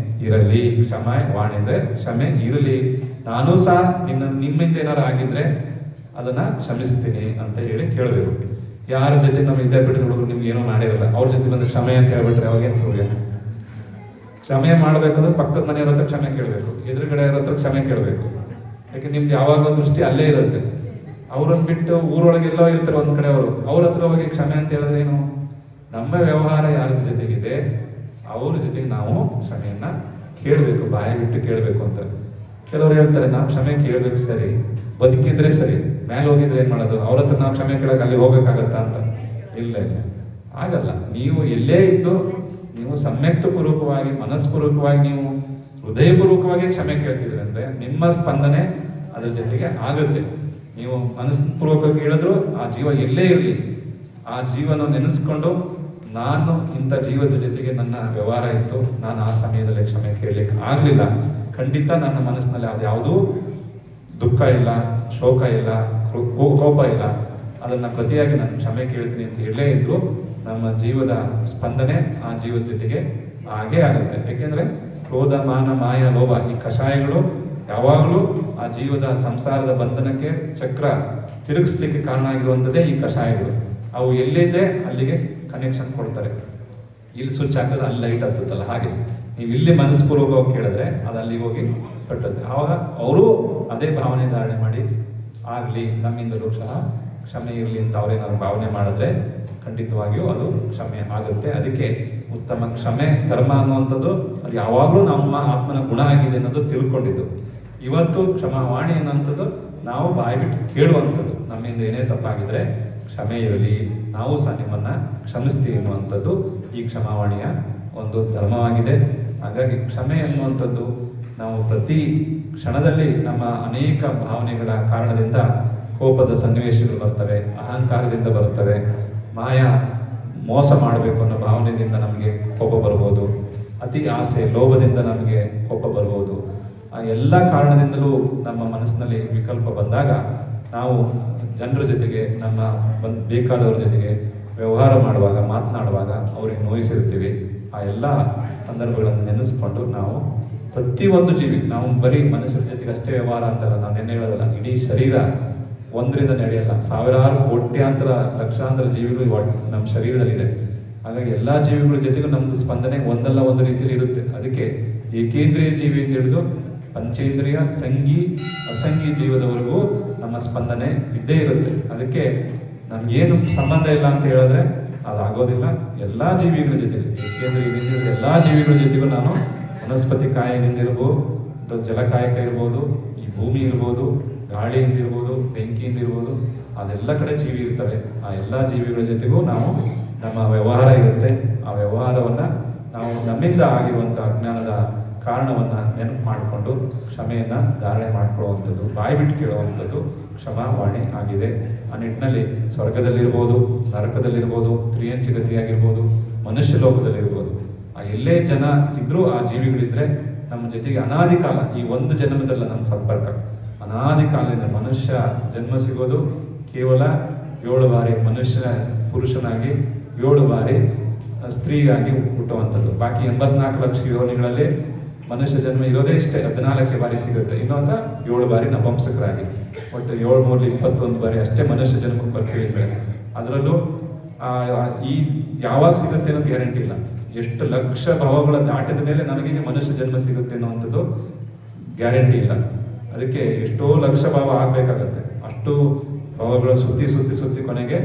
ಇರಲಿ. ಕ್ಷಮೆ ವಾಣಿ ಅಂದ್ರೆ ಕ್ಷಮೆ ಇರಲಿ, ನಾನು ಸಹ ನಿಮ್ಮಿಂದ ಏನಾರು ಆಗಿದ್ರೆ ಅದನ್ನ ಕ್ಷಮಿಸ್ತೀನಿ ಅಂತ ಹೇಳಿ ಕೇಳಬೇಕು. ಯಾರ ಜೊತೆ ನಮ್ಮ ವಿದ್ಯಾಪೀಠದ ಹುಡುಗರು ನಿಮ್ಗೆ ಏನೋ ಮಾಡಿರಲ್ಲ, ಅವ್ರ ಜೊತೆ ಬಂದು ಕ್ಷಮೆ ಅಂತ ಹೇಳ್ಬಿಟ್ರೆ ಅವಾಗೇನು ಪ್ರಯೋಜನ? ಕ್ಷಮೆ ಮಾಡ್ಬೇಕಂದ್ರೆ ಪಕ್ಕದ ಮನೆಯವ್ರ ಹತ್ರ ಕ್ಷಮೆ ಕೇಳಬೇಕು, ಎದುರುಗಡೆ ಇರೋ ಹತ್ರ ಕ್ಷಮೆ ಕೇಳಬೇಕು. ಯಾಕೆ ನಿಮ್ದು ಯಾವಾಗಲೂ ದೃಷ್ಟಿ ಅಲ್ಲೇ ಇರುತ್ತೆ. ಅವ್ರನ್ನ ಬಿಟ್ಟು ಊರೊಳಗೆಲ್ಲೋ ಇರ್ತಾರೆ ಒಂದ್ ಕಡೆ, ಅವ್ರ ಹತ್ರ ಹೋಗಿ ಕ್ಷಮೆ ಅಂತ ಹೇಳಿದ್ರೆ ಏನು? ನಮ್ಮ ವ್ಯವಹಾರ ಯಾರ ಜೊತೆಗಿದೆ ಅವ್ರ ಜೊತೆಗೆ ನಾವು ಕ್ಷಮೆಯನ್ನ ಕೇಳಬೇಕು, ಬಾಯಿ ಬಿಟ್ಟು ಕೇಳಬೇಕು ಅಂತ. ಕೆಲವರು ಹೇಳ್ತಾರೆ ನಾವು ಕ್ಷಮೆ ಕೇಳಬೇಕು, ಸರಿ, ಬದುಕಿದ್ರೆ ಸರಿ, ಮೇಲೆ ಹೋಗಿದ್ರೆ ಏನ್ ಮಾಡೋದು, ಅವ್ರ ಹತ್ರ ನಾವು ಕ್ಷಮೆ ಕೇಳಕ್ ಅಲ್ಲಿ ಹೋಗಕ್ಕಾಗತ್ತಾ ಅಂತ? ಇಲ್ಲ ಇಲ್ಲ, ಆಗಲ್ಲ. ನೀವು ಎಲ್ಲೇ ಇದ್ದು ನೀವು ಸಮ್ಯಕ್ತ ಪೂರ್ವಕವಾಗಿ, ಮನಸ್ಪೂರ್ವಕವಾಗಿ, ನೀವು ಹೃದಯಪೂರ್ವಕವಾಗಿ ಕ್ಷಮೆ ಕೇಳ್ತಿದ್ರೆ ಅಂದ್ರೆ ನಿಮ್ಮ ಸ್ಪಂದನೆ ಅದ್ರ ಜೊತೆಗೆ ಆಗುತ್ತೆ. ನೀವು ಮನಸ್ಪೂರ್ವಕವಾಗಿ ಹೇಳಿದ್ರು ಆ ಜೀವ ಎಲ್ಲೇ ಇರಲಿ, ಆ ಜೀವನ ನೆನೆಸ್ಕೊಂಡು ನಾನು ಇಂಥ ಜೀವದ ಜೊತೆಗೆ ನನ್ನ ವ್ಯವಹಾರ ಇತ್ತು, ನಾನು ಆ ಸಮಯದಲ್ಲಿ ಕ್ಷಮೆ ಕೇಳಲಿಕ್ಕೆ ಆಗ್ಲಿಲ್ಲ, ಖಂಡಿತ ನನ್ನ ಮನಸ್ಸಿನಲ್ಲಿ ಅದು ಯಾವುದೂ ದುಃಖ ಇಲ್ಲ, ಶೋಕ ಇಲ್ಲ, ಕೋಪ ಇಲ್ಲ, ಅದನ್ನ ಪ್ರತಿಯಾಗಿ ನಾನು ಕ್ಷಮೆ ಕೇಳ್ತೀನಿ ಅಂತ ಹೇಳೇ ಇದ್ರು ನಮ್ಮ ಜೀವದ ಸ್ಪಂದನೆ ಆ ಜೀವದ ಜೊತೆಗೆ ಹಾಗೇ ಆಗುತ್ತೆ. ಯಾಕೆಂದ್ರೆ ಕ್ರೋಧ, ಮಾನ, ಮಾಯ, ಲೋಭ ಈ ಕಷಾಯಗಳು ಯಾವಾಗಲೂ ಆ ಜೀವದ ಸಂಸಾರದ ಬಂಧನಕ್ಕೆ ಚಕ್ರ ತಿರುಗಿಸ್ಲಿಕ್ಕೆ ಕಾರಣ ಆಗಿರುವಂಥದ್ದೇ ಈ ಕಷಾಯಗಳು. ಅವು ಎಲ್ಲಿದೆ ಅಲ್ಲಿಗೆ ಕನೆಕ್ಷನ್ ಕೊಡ್ತಾರೆ. ಇಲ್ಲಿ ಸ್ವಿಚ್ ಹಾಕಿದ್ರೆ ಅಲ್ಲಿ ಲೈಟ್ ಹತ್ತುತ್ತಲ್ಲ, ಹಾಗೆ ನೀವು ಇಲ್ಲಿ ಮನಸ್ಪೂರ್ವಕವಾಗಿ ಕೇಳಿದ್ರೆ ಅದು ಅಲ್ಲಿಗೆ ಹೋಗಿ ಕಟ್ಟುತ್ತೆ. ಆವಾಗ ಅವರು ಅದೇ ಭಾವನೆ ಧಾರಣೆ ಮಾಡಿ ಆಗ್ಲಿ ನಮ್ಮಿಂದಲೂ ಸಹ ಕ್ಷಮೆ ಇರಲಿ ಅಂತ ಅವ್ರೇನಾದ್ರು ಭಾವನೆ ಮಾಡಿದ್ರೆ ಖಂಡಿತವಾಗಿಯೂ ಅದು ಕ್ಷಮೆ ಆಗುತ್ತೆ. ಅದಕ್ಕೆ ಉತ್ತಮ ಕ್ಷಮೆ ಧರ್ಮ ಅನ್ನುವಂಥದ್ದು ಅದು ಯಾವಾಗಲೂ ನಮ್ಮ ಆತ್ಮನ ಗುಣ ಆಗಿದೆ ಅನ್ನೋದು ತಿಳ್ಕೊಂಡಿದ್ದು. ಇವತ್ತು ಕ್ಷಮಾವಾಣಿ ಅನ್ನುವಂಥದ್ದು ನಾವು ಬಾಯಿ ಬಿಟ್ಟು ಕೇಳುವಂಥದ್ದು. ನಮ್ಮಿಂದ ಏನೇ ತಪ್ಪಾಗಿದ್ರೆ ಕ್ಷಮೆ ಇರಲಿ, ನಾವು ಸಹ ನಿಮ್ಮನ್ನ ಕ್ಷಮಿಸ್ತೀವಿ ಅನ್ನುವಂಥದ್ದು ಈ ಕ್ಷಮಾವಾಣಿಯ ಒಂದು ಧರ್ಮವಾಗಿದೆ. ಹಾಗಾಗಿ ಕ್ಷಮೆ ಅನ್ನುವಂಥದ್ದು ನಾವು ಪ್ರತಿ ಕ್ಷಣದಲ್ಲಿ ನಮ್ಮ ಅನೇಕ ಭಾವನೆಗಳ ಕಾರಣದಿಂದ ಕೋಪದ ಸನ್ನಿವೇಶಗಳು ಬರ್ತವೆ, ಅಹಂಕಾರದಿಂದ ಬರುತ್ತವೆ, ಮಾಯ ಮೋಸ ಮಾಡಬೇಕು ಅನ್ನೋ ಭಾವನೆಯಿಂದ ನಮಗೆ ಕೋಪ ಬರ್ಬೋದು, ಅತಿ ಆಸೆ ಲೋಭದಿಂದ ನಮಗೆ ಕೋಪ ಬರ್ಬೋದು. ಆ ಎಲ್ಲ ಕಾರಣದಿಂದಲೂ ನಮ್ಮ ಮನಸ್ಸಿನಲ್ಲಿ ವಿಕಲ್ಪ ಬಂದಾಗ ನಾವು ಜನರ ಜೊತೆಗೆ, ನಮ್ಮ ಬೇಕಾದವ್ರ ಜೊತೆಗೆ ವ್ಯವಹಾರ ಮಾಡುವಾಗ, ಮಾತನಾಡುವಾಗ ಅವ್ರಿಗೆ ನೋಯಿಸಿರ್ತೀವಿ. ಆ ಎಲ್ಲ ಸಂದರ್ಭಗಳನ್ನು ನೆನೆಸ್ಕೊಂಡು ನಾವು ಪ್ರತಿಯೊಂದು ಜೀವಿ, ನಾವು ಬರೀ ಮನುಷ್ಯರ ಜೊತೆಗೆ ಅಷ್ಟೇ ವ್ಯವಹಾರ ಅಂತಲ್ಲ, ನಾವು ನೆನ್ನೆ ಹೇಳೋದಲ್ಲ, ಇಡೀ ಶರೀರ ಒಂದರಿಂದ ನಡೆಯಲ್ಲ, ಸಾವಿರಾರು ಕೋಟ್ಯಾಂತರ ಲಕ್ಷಾಂತರ ಜೀವಿಗಳು ನಮ್ಮ ಶರೀರದಲ್ಲಿದೆ. ಹಾಗಾಗಿ ಎಲ್ಲಾ ಜೀವಿಗಳ ಜೊತೆಗೂ ನಮ್ದು ಸ್ಪಂದನೆ ಒಂದಲ್ಲ ಒಂದು ರೀತಿಯಲ್ಲಿ ಇರುತ್ತೆ. ಅದಕ್ಕೆ ಏಕೇಂದ್ರಿಯ ಜೀವಿ ಅಂತ ಹೇಳಿದು ಪಂಚೇಂದ್ರಿಯ, ಸಂಘಿ, ಅಸಂಘಿ ಜೀವದವರೆಗೂ ನಮ್ಮ ಸ್ಪಂದನೆ ಇದ್ದೇ ಇರುತ್ತೆ. ಅದಕ್ಕೆ ನಮ್ಗೇನು ಸಂಬಂಧ ಇಲ್ಲ ಅಂತ ಹೇಳಿದ್ರೆ ಅದಾಗೋದಿಲ್ಲ. ಎಲ್ಲಾ ಜೀವಿಗಳ ಜೊತೆಗೆ, ಏಕೇಂದ್ರಿಯ ಎಲ್ಲಾ ಜೀವಿಗಳ ಜೊತೆಗೂ ನಾನು ವನಸ್ಪತಿ ಕಾಯದಿಂದ ಇರ್ಬೋದು, ಜಲಕಾಯಕ ಇರ್ಬೋದು, ಈ ಭೂಮಿ ಇರ್ಬೋದು, ಗಾಳಿಯಿಂದ ಇರ್ಬೋದು, ಬೆಂಕಿಯಿಂದ ಇರ್ಬೋದು, ಅದೆಲ್ಲ ಕಡೆ ಜೀವಿ ಇರ್ತವೆ. ಆ ಎಲ್ಲ ಜೀವಿಗಳ ಜೊತೆಗೂ ನಾವು ನಮ್ಮ ವ್ಯವಹಾರ ಇರುತ್ತೆ. ಆ ವ್ಯವಹಾರವನ್ನ ನಾವು ನಮ್ಮಿಂದ ಆಗಿರುವಂತಹ ಅಜ್ಞಾನದ ಕಾರಣವನ್ನ ನೆನಪು ಮಾಡಿಕೊಂಡು ಕ್ಷಮೆಯನ್ನ ಧಾರಣೆ ಮಾಡ್ಕೊಳ್ಳುವಂಥದ್ದು, ಬಾಯಿ ಬಿಟ್ಟು ಕೇಳುವಂಥದ್ದು ಕ್ಷಮಾವಾಣಿ ಆಗಿದೆ. ಆ ನಿಟ್ಟಿನಲ್ಲಿ ಸ್ವರ್ಗದಲ್ಲಿರ್ಬೋದು, ನರಕದಲ್ಲಿರ್ಬೋದು, ತ್ರಿಯಂಚಿಗತಿಯಾಗಿರ್ಬೋದು, ಮನುಷ್ಯ ಲೋಕದಲ್ಲಿರ್ಬೋದು, ಆ ಎಲ್ಲೇ ಜನ ಇದ್ರೂ ಆ ಜೀವಿಗಳಿದ್ರೆ ನಮ್ಮ ಜೊತೆಗೆ ಅನಾದಿ ಕಾಲ, ಈ ಒಂದು ಜನ್ಮದಲ್ಲ ನಮ್ಮ ಸಂಪರ್ಕ ಅನಾದಿ ಕಾಲದಿಂದ. ಮನುಷ್ಯ ಜನ್ಮ ಸಿಗೋದು ಕೇವಲ 7 ಬಾರಿ ಮನುಷ್ಯ ಪುರುಷನಾಗಿ, 7 ಬಾರಿ ಸ್ತ್ರೀಯಾಗಿ ಹುಟ್ಟುವಂಥದ್ದು. ಬಾಕಿ 84 ಲಕ್ಷ ಯೋನಿಗಳಲ್ಲಿ ಮನುಷ್ಯ ಜನ್ಮ ಇರೋದೇ ಇಷ್ಟೇ, 14 ಬಾರಿ ಸಿಗುತ್ತೆ. ಇನ್ನೊಂದ 7 ಬಾರಿ ನಪುಂಸಕರಾಗಿ. ಒಟ್ಟು 7 3 21 ಬಾರಿ ಅಷ್ಟೇ ಮನುಷ್ಯ ಜನ್ಮಕ್ಕೆ ಬರ್ತೀವಿ ಅಂದರೆ ಅದರಲ್ಲೂ ಈ ಯಾವಾಗ ಸಿಗುತ್ತೆ ಅನ್ನೋ ಗ್ಯಾರಂಟಿ ಇಲ್ಲ. ಎಷ್ಟು ಲಕ್ಷ ಭಾವಗಳ ದಾಟಿದ ಮೇಲೆ ನನಗೆ ಮನುಷ್ಯ ಜನ್ಮ ಸಿಗುತ್ತೆ ಅನ್ನೋವಂಥದ್ದು ಗ್ಯಾರಂಟಿ ಇಲ್ಲ. ಅದಕ್ಕೆ ಎಷ್ಟೋ ಲಕ್ಷ ಭಾವ ಆಗ್ಬೇಕಾಗತ್ತೆ. ಅಷ್ಟು ಭಾವಗಳು ಸುತ್ತಿ ಸುತ್ತಿ ಸುತ್ತಿ ಕೊನೆಗೆ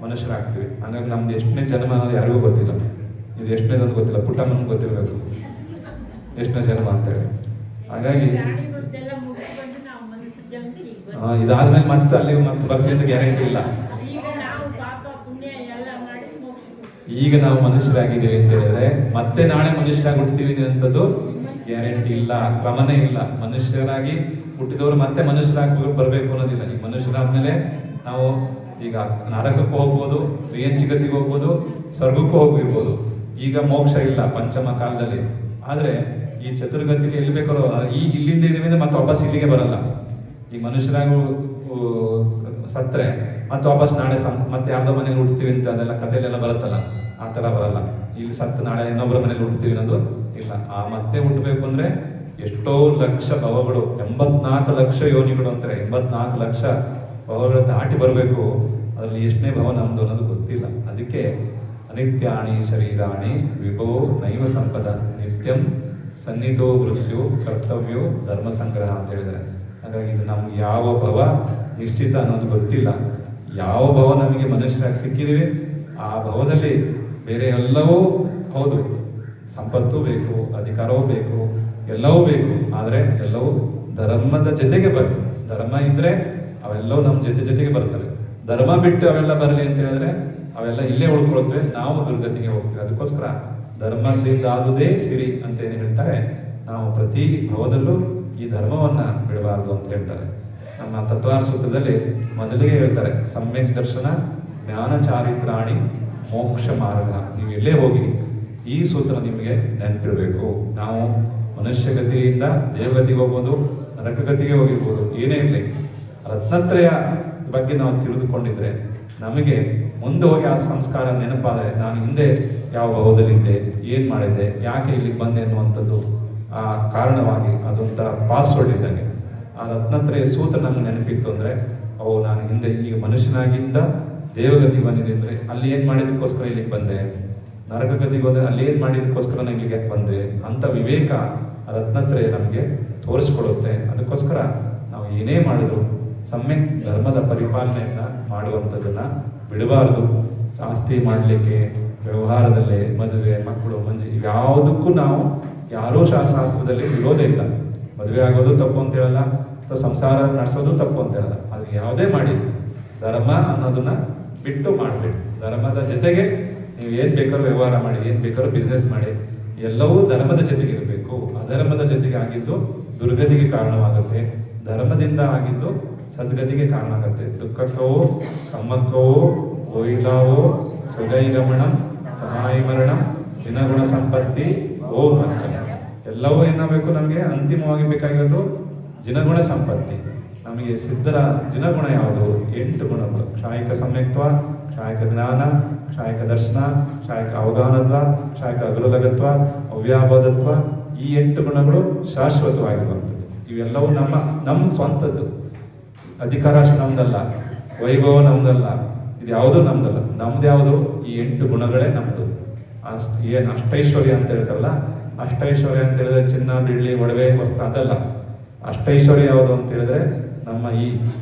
ಮನುಷ್ಯರಾಗ್ತೀವಿ. ಹಂಗಾಗಿ ನಮ್ದು ಎಷ್ಟನೇ ಜನ್ಮ ಅನ್ನೋದು ಯಾರಿಗೂ ಗೊತ್ತಿಲ್ಲ. ಇದು ಎಷ್ಟನೇದೊಂದು ಗೊತ್ತಿಲ್ಲ, ಪುಟ್ಟಮ್ಮನಿಗೆ ಗೊತ್ತಿರಬೇಕು ಎಷ್ಟನೇ ಜನ್ಮ ಅಂತೇಳಿ. ಹಾಗಾಗಿ ಇದಾದ್ಮೇಲೆ ಮತ್ತೆ ಅಲ್ಲಿಗೆ ಮತ್ತೆ ಬರ್ತೀವಿ ಅಂತ ಗ್ಯಾರಂಟಿ ಇಲ್ಲ. ಈಗ ನಾವು ಮನುಷ್ಯರಾಗಿದ್ದೀವಿ ಅಂತ ಹೇಳಿದ್ರೆ ಮತ್ತೆ ನಾಳೆ ಮನುಷ್ಯರಾಗಿ ಹುಟ್ಟುತ್ತೀವಿ ಅಂತದ್ದು ಗ್ಯಾರಂಟಿ ಇಲ್ಲ, ಕ್ರಮನೇ ಇಲ್ಲ. ಮನುಷ್ಯರಾಗಿ ಹುಟ್ಟಿದವರು ಮತ್ತೆ ಮನುಷ್ಯರಾಗಿ ಬರಬೇಕು ಅನ್ನೋದಿಲ್ಲ. ಈಗ ಮನುಷ್ಯರಾದ್ಮೇಲೆ ನಾವು ಈಗ ನರಕಕ್ಕೂ ಹೋಗ್ಬೋದು, ತ್ರಿಯಂಚಿಗತಿಗೆ ಹೋಗ್ಬೋದು, ಸ್ವರ್ಗಕ್ಕೂ ಹೋಗಿರ್ಬೋದು. ಈಗ ಮೋಕ್ಷ ಇಲ್ಲ ಪಂಚಮ ಕಾಲದಲ್ಲಿ. ಆದ್ರೆ ಈ ಚತುರ್ಗತಿಗೆ ಎಲ್ಲಿ ಬೇಕಾರೋ ಈಗ ಇಲ್ಲಿಂದ ಇದೀವಿ ಮತ್ತೆ ವಾಪಸ್ ಇಲ್ಲಿಗೆ ಬರಲ್ಲ. ಈ ಮನುಷ್ಯರಾಗಿ ಸತ್ರೆ ಮತ್ತೆ ವಾಪಸ್ ನಾಳೆ ಮತ್ತೆ ಯಾವ್ದೋ ಮನೇಲಿ ಹುಡ್ತೀವಿ ಅಂತ ಅದೆಲ್ಲ ಕಥೆಯಲ್ಲೆಲ್ಲ ಬರುತ್ತಲ್ಲ, ಆ ತರ ಬರಲ್ಲ. ಇಲ್ಲಿ ಸತ್ತು ನಾಳೆ ಇನ್ನೊಬ್ಬರ ಮನೇಲಿ ಹುಡ್ತೀವಿ ಅನ್ನೋದು ಇಲ್ಲ. ಆ ಮತ್ತೆ ಹುಟ್ಟಬೇಕು ಅಂದ್ರೆ ಎಷ್ಟೋ ಲಕ್ಷ ಭವಗಳು, 84 ಲಕ್ಷ ಯೋನಿಗಳು ಅಂತಾರೆ. 84 ಲಕ್ಷ ಭವಗಳು ದಾಟಿ ಬರಬೇಕು. ಅದ್ರಲ್ಲಿ ಎಷ್ಟನೇ ಭವ ನಮ್ದು ಅನ್ನೋದು ಗೊತ್ತಿಲ್ಲ. ಅದಕ್ಕೆ ಅನಿತ್ಯಾಣಿ ಶರೀರಾಣಿ ವಿಭೋ ನೈವ ಸಂಪದ ನಿತ್ಯಂ ಸನ್ನಿಧೋ ಮೃತ್ಯು ಕರ್ತವ್ಯೋ ಧರ್ಮ ಸಂಗ್ರಹ ಅಂತ ಹೇಳಿದರೆ. ಹಾಗಾಗಿ ಇದು ನಮ್ಗೆ ಯಾವ ಭವ ನಿಶ್ಚಿತ ಅನ್ನೋದು ಗೊತ್ತಿಲ್ಲ. ಯಾವ ಭವ ನಮಗೆ ಮನುಷ್ಯರಾಗಿ ಸಿಕ್ಕಿದೀವಿ ಆ ಭವದಲ್ಲಿ ಬೇರೆ ಎಲ್ಲವೂ ಹೌದು, ಸಂಪತ್ತು ಬೇಕು, ಅಧಿಕಾರವೂ ಬೇಕು, ಎಲ್ಲವೂ ಬೇಕು. ಆದರೆ ಎಲ್ಲವೂ ಧರ್ಮದ ಜೊತೆಗೆ ಬರಬೇಕು. ಧರ್ಮ ಇದ್ರೆ ಅವೆಲ್ಲವೂ ನಮ್ಮ ಜೊತೆಗೆ ಬರ್ತವೆ. ಧರ್ಮ ಬಿಟ್ಟು ಅವೆಲ್ಲ ಬರಲಿ ಅಂತ ಹೇಳಿದ್ರೆ ಅವೆಲ್ಲ ಇಲ್ಲೇ ಉಳ್ಕೊಳ್ತವೆ, ನಾವು ದುರ್ಗತಿಗೆ ಹೋಗ್ತೀವಿ. ಅದಕ್ಕೋಸ್ಕರ ಧರ್ಮದಿಂದ ಆದುದೇ ಸಿರಿ ಅಂತ ಏನು ಹೇಳ್ತಾರೆ. ನಾವು ಪ್ರತಿ ಭವದಲ್ಲೂ ಈ ಧರ್ಮವನ್ನ ಬಿಡಬಾರದು ಅಂತ ಹೇಳ್ತಾರೆ. ನಮ್ಮ ತತ್ವಾರ ಸೂತ್ರದಲ್ಲಿ ಮೊದಲಿಗೆ ಹೇಳ್ತಾರೆ, ಸಮ್ಯಕ್ ದರ್ಶನ ಜ್ಞಾನ ಚಾರಿತ್ರಾಣಿ ಮೋಕ್ಷ ಮಾರ್ಗ. ನೀವು ಎಲ್ಲೇ ಹೋಗಿ ಈ ಸೂತ್ರ ನಿಮಗೆ ನೆನಪಿರಬೇಕು. ನಾವು ಮನುಷ್ಯಗತಿಯಿಂದ ದೇವಗತಿಗೆ ಹೋಗ್ಬೋದು, ನರಕಗತಿಗೆ ಹೋಗಿರ್ಬೋದು, ಏನೇ ಇರಲಿ ರತ್ನತ್ರಯ ಬಗ್ಗೆ ನಾವು ತಿಳಿದುಕೊಂಡಿದ್ರೆ ನಮಗೆ ಮುಂದೆ ಹೋಗಿ ಆ ಸಂಸ್ಕಾರ ನೆನಪಾದರೆ ನಾನು ಹಿಂದೆ ಯಾವ ಭಾವದಲ್ಲಿದ್ದೆ, ಏನ್ ಮಾಡಿದ್ದೆ, ಯಾಕೆ ಇಲ್ಲಿಗೆ ಬಂದೆ ಅನ್ನುವಂಥದ್ದು ಆ ಕಾರಣವಾಗಿ ಅದೊಂಥರ ಪಾಸ್ವರ್ಡ್ ಇದ್ದಂಗೆ. ಆ ರತ್ನತ್ರಯ ಸೂತ್ರ ನಮ್ಗೆ ನೆನಪಿತ್ತು ಅಂದ್ರೆ ನಾನು ಹಿಂದೆ ಈಗ ಮನುಷ್ಯನಾಗಿಂದ ದೇವಗತಿಗೆ ಬಂದಿದೆ ಅಂದ್ರೆ ಅಲ್ಲಿ ಏನ್ ಮಾಡಿದಕ್ಕೋಸ್ಕರ ಇಲ್ಲಿಗೆ ಬಂದೆ, ನರಕಗತಿಗೆ ಹೋದ್ರೆ ಅಲ್ಲಿ ಏನ್ ಮಾಡಿದಕ್ಕೋಸ್ಕರ ನಾನು ಇಲ್ಲಿಗೆ ಬಂದೆ ಅಂತ ವಿವೇಕ ರತ್ನತ್ರಯ ನಮಗೆ ತೋರಿಸ್ಕೊಡುತ್ತೆ. ಅದಕ್ಕೋಸ್ಕರ ನಾವು ಏನೇ ಮಾಡಿದ್ರು ಸಮ್ಯಕ್ ಧರ್ಮದ ಪರಿಪಾಲನೆಯನ್ನ ಮಾಡುವಂಥದ್ದನ್ನ ಬಿಡಬಾರದು. ಆಸ್ತಿ ಮಾಡಲಿಕ್ಕೆ, ವ್ಯವಹಾರದಲ್ಲೇ, ಮದುವೆ, ಮಕ್ಕಳು, ಮಂಜು ಯಾವುದಕ್ಕೂ ನಾವು ಯಾರೂ ಶಾಸ್ತ್ರದಲ್ಲಿ ವಿರೋಧ ಇಲ್ಲ. ಮದುವೆ ಆಗೋದು ತಪ್ಪು ಅಂತ ಹೇಳಲ್ಲ, ಅಥವಾ ಸಂಸಾರ ನಡೆಸೋದು ತಪ್ಪು ಅಂತ ಹೇಳಲ್ಲ. ಅದು ಯಾವುದೇ ಮಾಡಿ ಧರ್ಮ ಅನ್ನೋದನ್ನ ಬಿಟ್ಟು ಮಾಡಬೇಡಿ. ಧರ್ಮದ ಜೊತೆಗೆ ನೀವು ಏನ್ ಬೇಕಾದ್ರೂ ವ್ಯವಹಾರ ಮಾಡಿ, ಏನ್ ಬೇಕಾದ್ರೂ ಬಿಸ್ನೆಸ್ ಮಾಡಿ, ಎಲ್ಲವೂ ಧರ್ಮದ ಜೊತೆಗೆ ಇರಬೇಕು. ಅಧರ್ಮದ ಜೊತೆಗೆ ಆಗಿದ್ದು ದುರ್ಗತಿಗೆ ಕಾರಣವಾಗುತ್ತೆ, ಧರ್ಮದಿಂದ ಆಗಿದ್ದು ಸದ್ಗತಿಗೆ ಕಾರಣ ಆಗುತ್ತೆ. ದುಃಖಕ್ಕವೋ ಕಮ್ಮಕ್ಕವೋ ಗೋಯಿಲಾವೋ ಸುಗೈಗಮಣಂ ಸಮಾಯಿ ಮರಣಂ ದಿನಗುಣ ಸಂಪತ್ತಿ ಓ ಪಂಚಮ. ಎಲ್ಲವೂ ಏನಾಗಬೇಕು, ನಮಗೆ ಅಂತಿಮವಾಗಿ ಬೇಕಾಗಿರೋದು ಜಿನಗುಣ ಸಂಪತ್ತಿ. ನಮಗೆ ಸಿದ್ಧರ ಜಿನಗುಣ ಯಾವುದು? 8 ಗುಣಗಳು: ಕ್ಷಾಯಿಕ ಸಮ್ಯಕ್ತ್ವ, ಕ್ಷಾಯಿಕ ಜ್ಞಾನ, ಕ್ಷಾಯಿಕ ದರ್ಶನ, ಕ್ಷಾಯಿಕ ಅವಗಾಹನತ್ವ, ಕ್ಷಾಯಿಕ ಅಗ್ರಲಗತ್ವ, ಅವ್ಯಾಬೋಧತ್ವ. ಈ 8 ಗುಣಗಳು ಶಾಶ್ವತವಾಗಿರುವಂಥದ್ದು. ಇವೆಲ್ಲವೂ ನಮ್ಮ ಸ್ವಂತದ್ದು. ಅಧಿಕಾರ ನಮ್ದಲ್ಲ, ವೈಭವ ನಮ್ದಲ್ಲ, ಇದು ಯಾವುದೂ ನಮ್ದಲ್ಲ. ನಮ್ದು ಯಾವುದು? ಈ 8 ಗುಣಗಳೇ ನಮ್ದು. ಏನು ಅಷ್ಟೈಶ್ವರ್ಯ ಅಂತ ಹೇಳ್ತಾರಲ್ಲ, ಅಷ್ಟೈಶ್ವರ್ಯ ಅಂತ ಹೇಳಿದ್ರೆ ಚಿನ್ನ, ಬೆಳ್ಳಿ, ಒಡವೆ, ವಸ್ತ್ರ ಅದಲ್ಲ. ಅಷ್ಟೈಶ್ವರ್ಯ ಯಾವುದು ಅಂತ ಹೇಳಿದ್ರೆ ನಮ್ಮ ಈ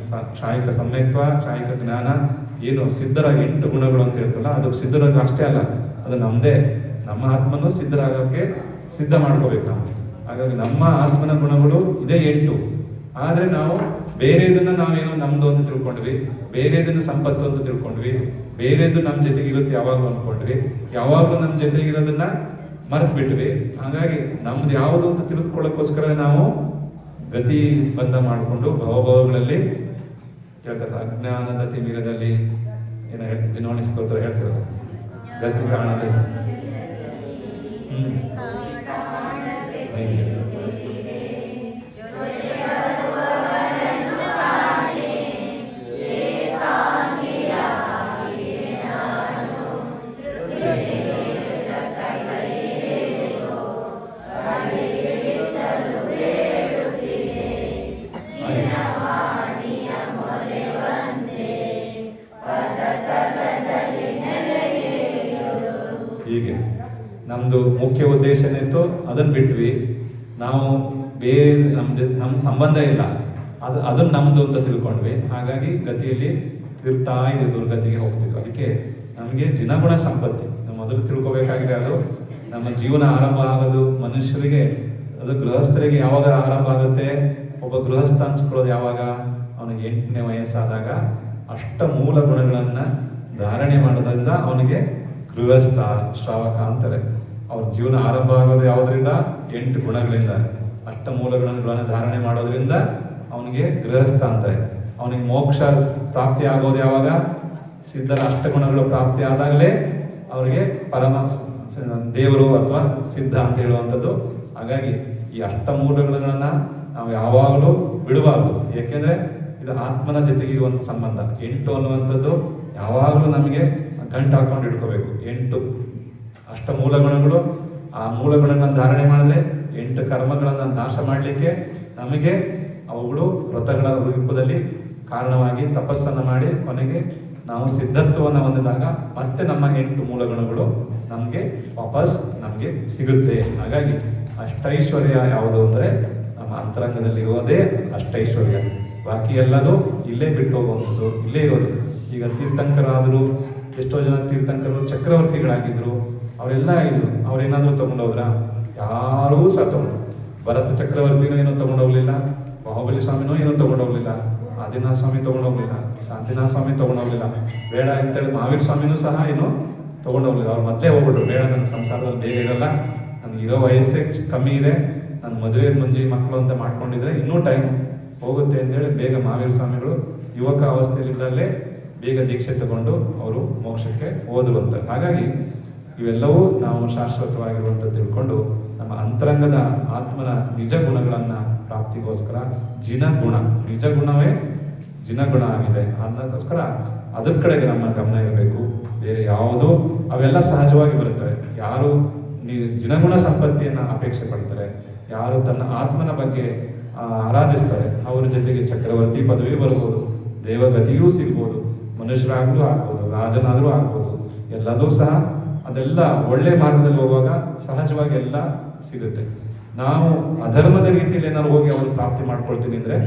ಕ್ಷಾಯಿಕ ಸಮ್ಯಕ್ತ್ವ, ಕ್ಷಾಯಿಕ ಜ್ಞಾನ, ಏನು ಸಿದ್ಧರ 8 ಗುಣಗಳು ಅಂತ ಹೇಳ್ತಾರಲ್ಲ, ಅದು ಸಿದ್ಧರಾಗ ಅಷ್ಟೇ ಅಲ್ಲ, ಅದು ನಮ್ದೇ. ನಮ್ಮ ಆತ್ಮನ್ನು ಸಿದ್ಧರಾಗಕ್ಕೆ ಸಿದ್ಧ ಮಾಡ್ಕೋಬೇಕು ನಾವು. ಹಾಗಾಗಿ ನಮ್ಮ ಆತ್ಮನ ಗುಣಗಳು ಇದೇ 8. ಆದ್ರೆ ನಾವು ಬೇರೆದನ್ನ ನಾವೇನೋ ನಮ್ದು ಅಂತ ತಿಳ್ಕೊಂಡ್ವಿ, ಬೇರೆದನ್ನ ಸಂಪತ್ತು ಅಂತ ತಿಳ್ಕೊಂಡ್ವಿ, ಬೇರೆದು ನಮ್ಮ ಜೊತೆಗೆ ಇರುತ್ತೆ ಯಾವಾಗ್ಲೂ ಅನ್ಕೊಂಡ್ವಿ, ಯಾವಾಗ್ಲೂ ನಮ್ಮ ಜೊತೆಗೆ ಇರೋದನ್ನ ಮರೆತು ಬಿಟ್ವಿ. ಹಾಗಾಗಿ ನಮ್ದು ಯಾವುದು ಅಂತ ತಿಳಿದುಕೊಳ್ಳೋಕ್ಕೋಸ್ಕರ ನಾವು ಗತಿ ಬಂಧ ಮಾಡಿಕೊಂಡು ಭವಭವಗಳಲ್ಲಿ ಹೇಳ್ತಾರೆ. ಅಜ್ಞಾನದ ತಿಮಿರದಲ್ಲಿ ಏನೋ ಹೇಳ್ತೀವಿ, ದಿನವಣಿ ಸ್ತೋತ್ರ ಹೇಳ್ತಿರಲ್ಲ, ಗತಿ ಕಾಣದ ಹೀಗೆ ನಮ್ಮದು ಮುಖ್ಯ ಉದ್ದೇಶ ಏನಿತ್ತು ಅದನ್ನು ಬಿಟ್ವಿ. ನಾವು ಬೇರೆ ನಮ್ಮ ಸಂಬಂಧ ಇಲ್ಲ, ಅದನ್ನ ನಮ್ದು ಅಂತ ತಿಳ್ಕೊಂಡ್ವಿ. ಹಾಗಾಗಿ ಗತಿಯಲ್ಲಿ ತಿರ್ತಾ ಇದ್ವಿ, ದುರ್ಗತಿಗೆ ಹೋಗ್ತಿದ್ವಿ. ಅದಕ್ಕೆ ನಮಗೆ ಜಿನಗುಣ ಸಂಪತ್ತಿ ನಾವು ಮೊದಲು ತಿಳ್ಕೊಬೇಕಾಗಿದೆ. ಅದು ನಮ್ಮ ಜೀವನ ಆರಂಭ ಆಗೋದು ಮನುಷ್ಯರಿಗೆ, ಅದು ಗೃಹಸ್ಥರಿಗೆ ಯಾವಾಗ ಆರಂಭ ಆಗುತ್ತೆ? ಒಬ್ಬ ಗೃಹಸ್ಥ ಅನ್ಸ್ಕೊಳ್ಳೋದು ಯಾವಾಗ? ಅವನಿಗೆ 8ನೇ ವಯಸ್ಸಾದಾಗ ಅಷ್ಟ ಮೂಲ ಗುಣಗಳನ್ನ ಧಾರಣೆ ಮಾಡೋದ್ರಿಂದ ಅವನಿಗೆ ಗೃಹಸ್ಥ ಶ್ರಾವಕ ಅಂತಾರೆ. ಅವ್ರ ಜೀವನ ಆರಂಭ ಆಗೋದು ಯಾವುದರಿಂದ? 8 ಗುಣಗಳಿಂದ. ಅಷ್ಟ ಮೂಲ ಗುಣಗಳನ್ನ ಧಾರಣೆ ಮಾಡೋದ್ರಿಂದ ಅವನಿಗೆ ಗೃಹಸ್ಥ ಅಂತಾರೆ. ಅವನಿಗೆ ಮೋಕ್ಷ ಪ್ರಾಪ್ತಿ ಆಗೋದು ಯಾವಾಗ? ಸಿದ್ಧರ ಅಷ್ಟಗುಣಗಳು ಪ್ರಾಪ್ತಿ ಆದಾಗಲೇ ಅವರಿಗೆ ಪರಮ ದೇವರು ಅಥವಾ ಸಿದ್ಧ ಅಂತ ಹೇಳುವಂಥದ್ದು. ಹಾಗಾಗಿ ಈ ಅಷ್ಟಮೂಲಗಳನ್ನ ನಾವು ಯಾವಾಗಲೂ ಬಿಡಬಾರ್ದು. ಏಕೆಂದ್ರೆ ಇದು ಆತ್ಮನ ಜೊತೆಗೆ ಇರುವಂಥ ಸಂಬಂಧ. 8 ಅನ್ನುವಂಥದ್ದು ಯಾವಾಗಲೂ ನಮಗೆ ಗಂಟು ಹಾಕೊಂಡು ಇಟ್ಕೋಬೇಕು. 8 ಅಷ್ಟ ಮೂಲಗುಣಗಳು, ಆ ಮೂಲಗುಣಗಳನ್ನು ಧಾರಣೆ ಮಾಡಿದ್ರೆ 8 ಕರ್ಮಗಳನ್ನು ನಾಶ ಮಾಡಲಿಕ್ಕೆ ನಮಗೆ ಅವುಗಳು ವ್ರತಗಳ ರೂಪದಲ್ಲಿ ಕಾರಣವಾಗಿ ತಪಸ್ಸನ್ನು ಮಾಡಿ ಕೊನೆಗೆ ನಾವು ಸಿದ್ಧತ್ವವನ್ನು ಹೊಂದಿದಾಗ ಮತ್ತೆ ನಮ್ಮ 8 ಮೂಲಗುಣಗಳು ನಮಗೆ ವಾಪಸ್ ನಮಗೆ ಸಿಗುತ್ತೆ. ಹಾಗಾಗಿ ಅಷ್ಟೈಶ್ವರ್ಯ ಯಾವುದು ಅಂದರೆ ನಮ್ಮ ಅಂತರಂಗದಲ್ಲಿ ಇರೋದೇ ಅಷ್ಟೈಶ್ವರ್ಯ. ಬಾಕಿ ಎಲ್ಲದೂ ಇಲ್ಲೇ ಬಿಟ್ಟು ಹೋಗುವಂಥದ್ದು, ಇಲ್ಲೇ ಇರೋದು. ಈಗ ತೀರ್ಥಂಕರಾದರು, ಎಷ್ಟೋ ಜನ ತೀರ್ಥಂಕರು ಚಕ್ರವರ್ತಿಗಳಾಗಿದ್ರು, ಅವರೆಲ್ಲ ಇದ್ರು. ಅವ್ರೇನಾದ್ರೂ ತಗೊಂಡೋದ್ರ? ಯಾರೂ ಸಹ ತಗೊಂಡು. ಭರತ ಚಕ್ರವರ್ತಿನೂ ಏನೋ ತಗೊಂಡೋಗ್ಲಿಲ್ಲ, ಬಾಹುಬಲಿ ಸ್ವಾಮಿನೂ ಏನೋ ತಗೊಂಡೋಗ್ಲಿಲ್ಲ, ಆದಿನಾಥ ಸ್ವಾಮಿ ತಗೊಂಡೋಗ್ಲಿಲ್ಲ, ಶಾಂತಿನಾಥ ಸ್ವಾಮಿ ತಗೊಂಡೋಗ್ಲಿಲ್ಲ, ಬೇಡ ಅಂತೇಳಿ ಮಹಾವೀರ ಸ್ವಾಮಿನೂ ಸಹ ಏನೋ ತಗೊಂಡೋಗ್ಲಿಲ್ಲ. ಅವ್ರು ಮತ್ತೆ ಹೋಗ್ಬಿಟ್ರು, ಬೇಡ ನನ್ನ ಸಂಸಾರದಲ್ಲಿ ಬೇಗ ಇರಲ್ಲ, ನನಗೆ ಇರೋ ವಯಸ್ಸೇ ಕಮ್ಮಿ ಇದೆ, ನನ್ನ ಮದುವೆ ಮುಂಜಿ ಮಕ್ಕಳು ಅಂತ ಮಾಡ್ಕೊಂಡಿದ್ರೆ ಇನ್ನೂ ಟೈಮ್ ಹೋಗುತ್ತೆ ಅಂತೇಳಿ ಬೇಗ ಮಹಾವೀರ ಸ್ವಾಮಿಗಳು ಯುವಕ ಅವಸ್ಥೆಯಲ್ಲಿದ್ದಲ್ಲೇ ಬೇಗ ದೀಕ್ಷೆ ತಗೊಂಡು ಅವರು ಮೋಕ್ಷಕ್ಕೆ ಹೋದ್ರು ಅಂತ. ಹಾಗಾಗಿ ಇವೆಲ್ಲವೂ ನಾವು ಶಾಶ್ವತವಾಗಿರುವಂತ ತಿಳ್ಕೊಂಡು ನಮ್ಮ ಅಂತರಂಗದ ಆತ್ಮನ ನಿಜ ಗುಣಗಳನ್ನ ಪ್ರಾಪ್ತಿಗೋಸ್ಕರ ಜಿನಗುಣ, ನಿಜ ಗುಣವೇ ಜಿನಗುಣ ಆಗಿದೆ ಅನ್ನೋದಕ್ಕೋಸ್ಕರ ಅದ್ರ ಕಡೆಗೆ ನಮ್ಮ ಗಮನ ಇರಬೇಕು. ಬೇರೆ ಯಾವುದೋ ಅವೆಲ್ಲ ಸಹಜವಾಗಿ ಬರುತ್ತವೆ. ಯಾರು ಜಿನಗುಣ ಸಂಪತ್ತಿಯನ್ನ ಅಪೇಕ್ಷೆ ಪಡ್ತಾರೆ, ಯಾರು ತನ್ನ ಆತ್ಮನ ಬಗ್ಗೆ ಆರಾಧಿಸ್ತಾರೆ, ಅವರ ಜೊತೆಗೆ ಚಕ್ರವರ್ತಿ ಪದವಿ ಬರ್ಬೋದು, ದೇವಗತಿಯೂ ಸಿಗ್ಬೋದು, ಮನುಷ್ಯರಾಗ್ಲೂ ಆಗ್ಬೋದು, ರಾಜನಾದ್ರೂ ಆಗ್ಬೋದು, ಎಲ್ಲದೂ ಸಹ ಅದೆಲ್ಲ ಒಳ್ಳೆ ಮಾರ್ಗದಲ್ಲಿ ಹೋಗುವಾಗ ಸಹಜವಾಗಿ ಎಲ್ಲ ಸಿಗುತ್ತೆ. ನಾವು ಅಧರ್ಮದ ರೀತಿಯಲ್ಲಿ ಏನಾದ್ರು ಹೋಗಿ ಅವರು ಪ್ರಾಪ್ತಿ ಮಾಡ್ಕೊಳ್ತೀವಿ ಅಂದ್ರೆ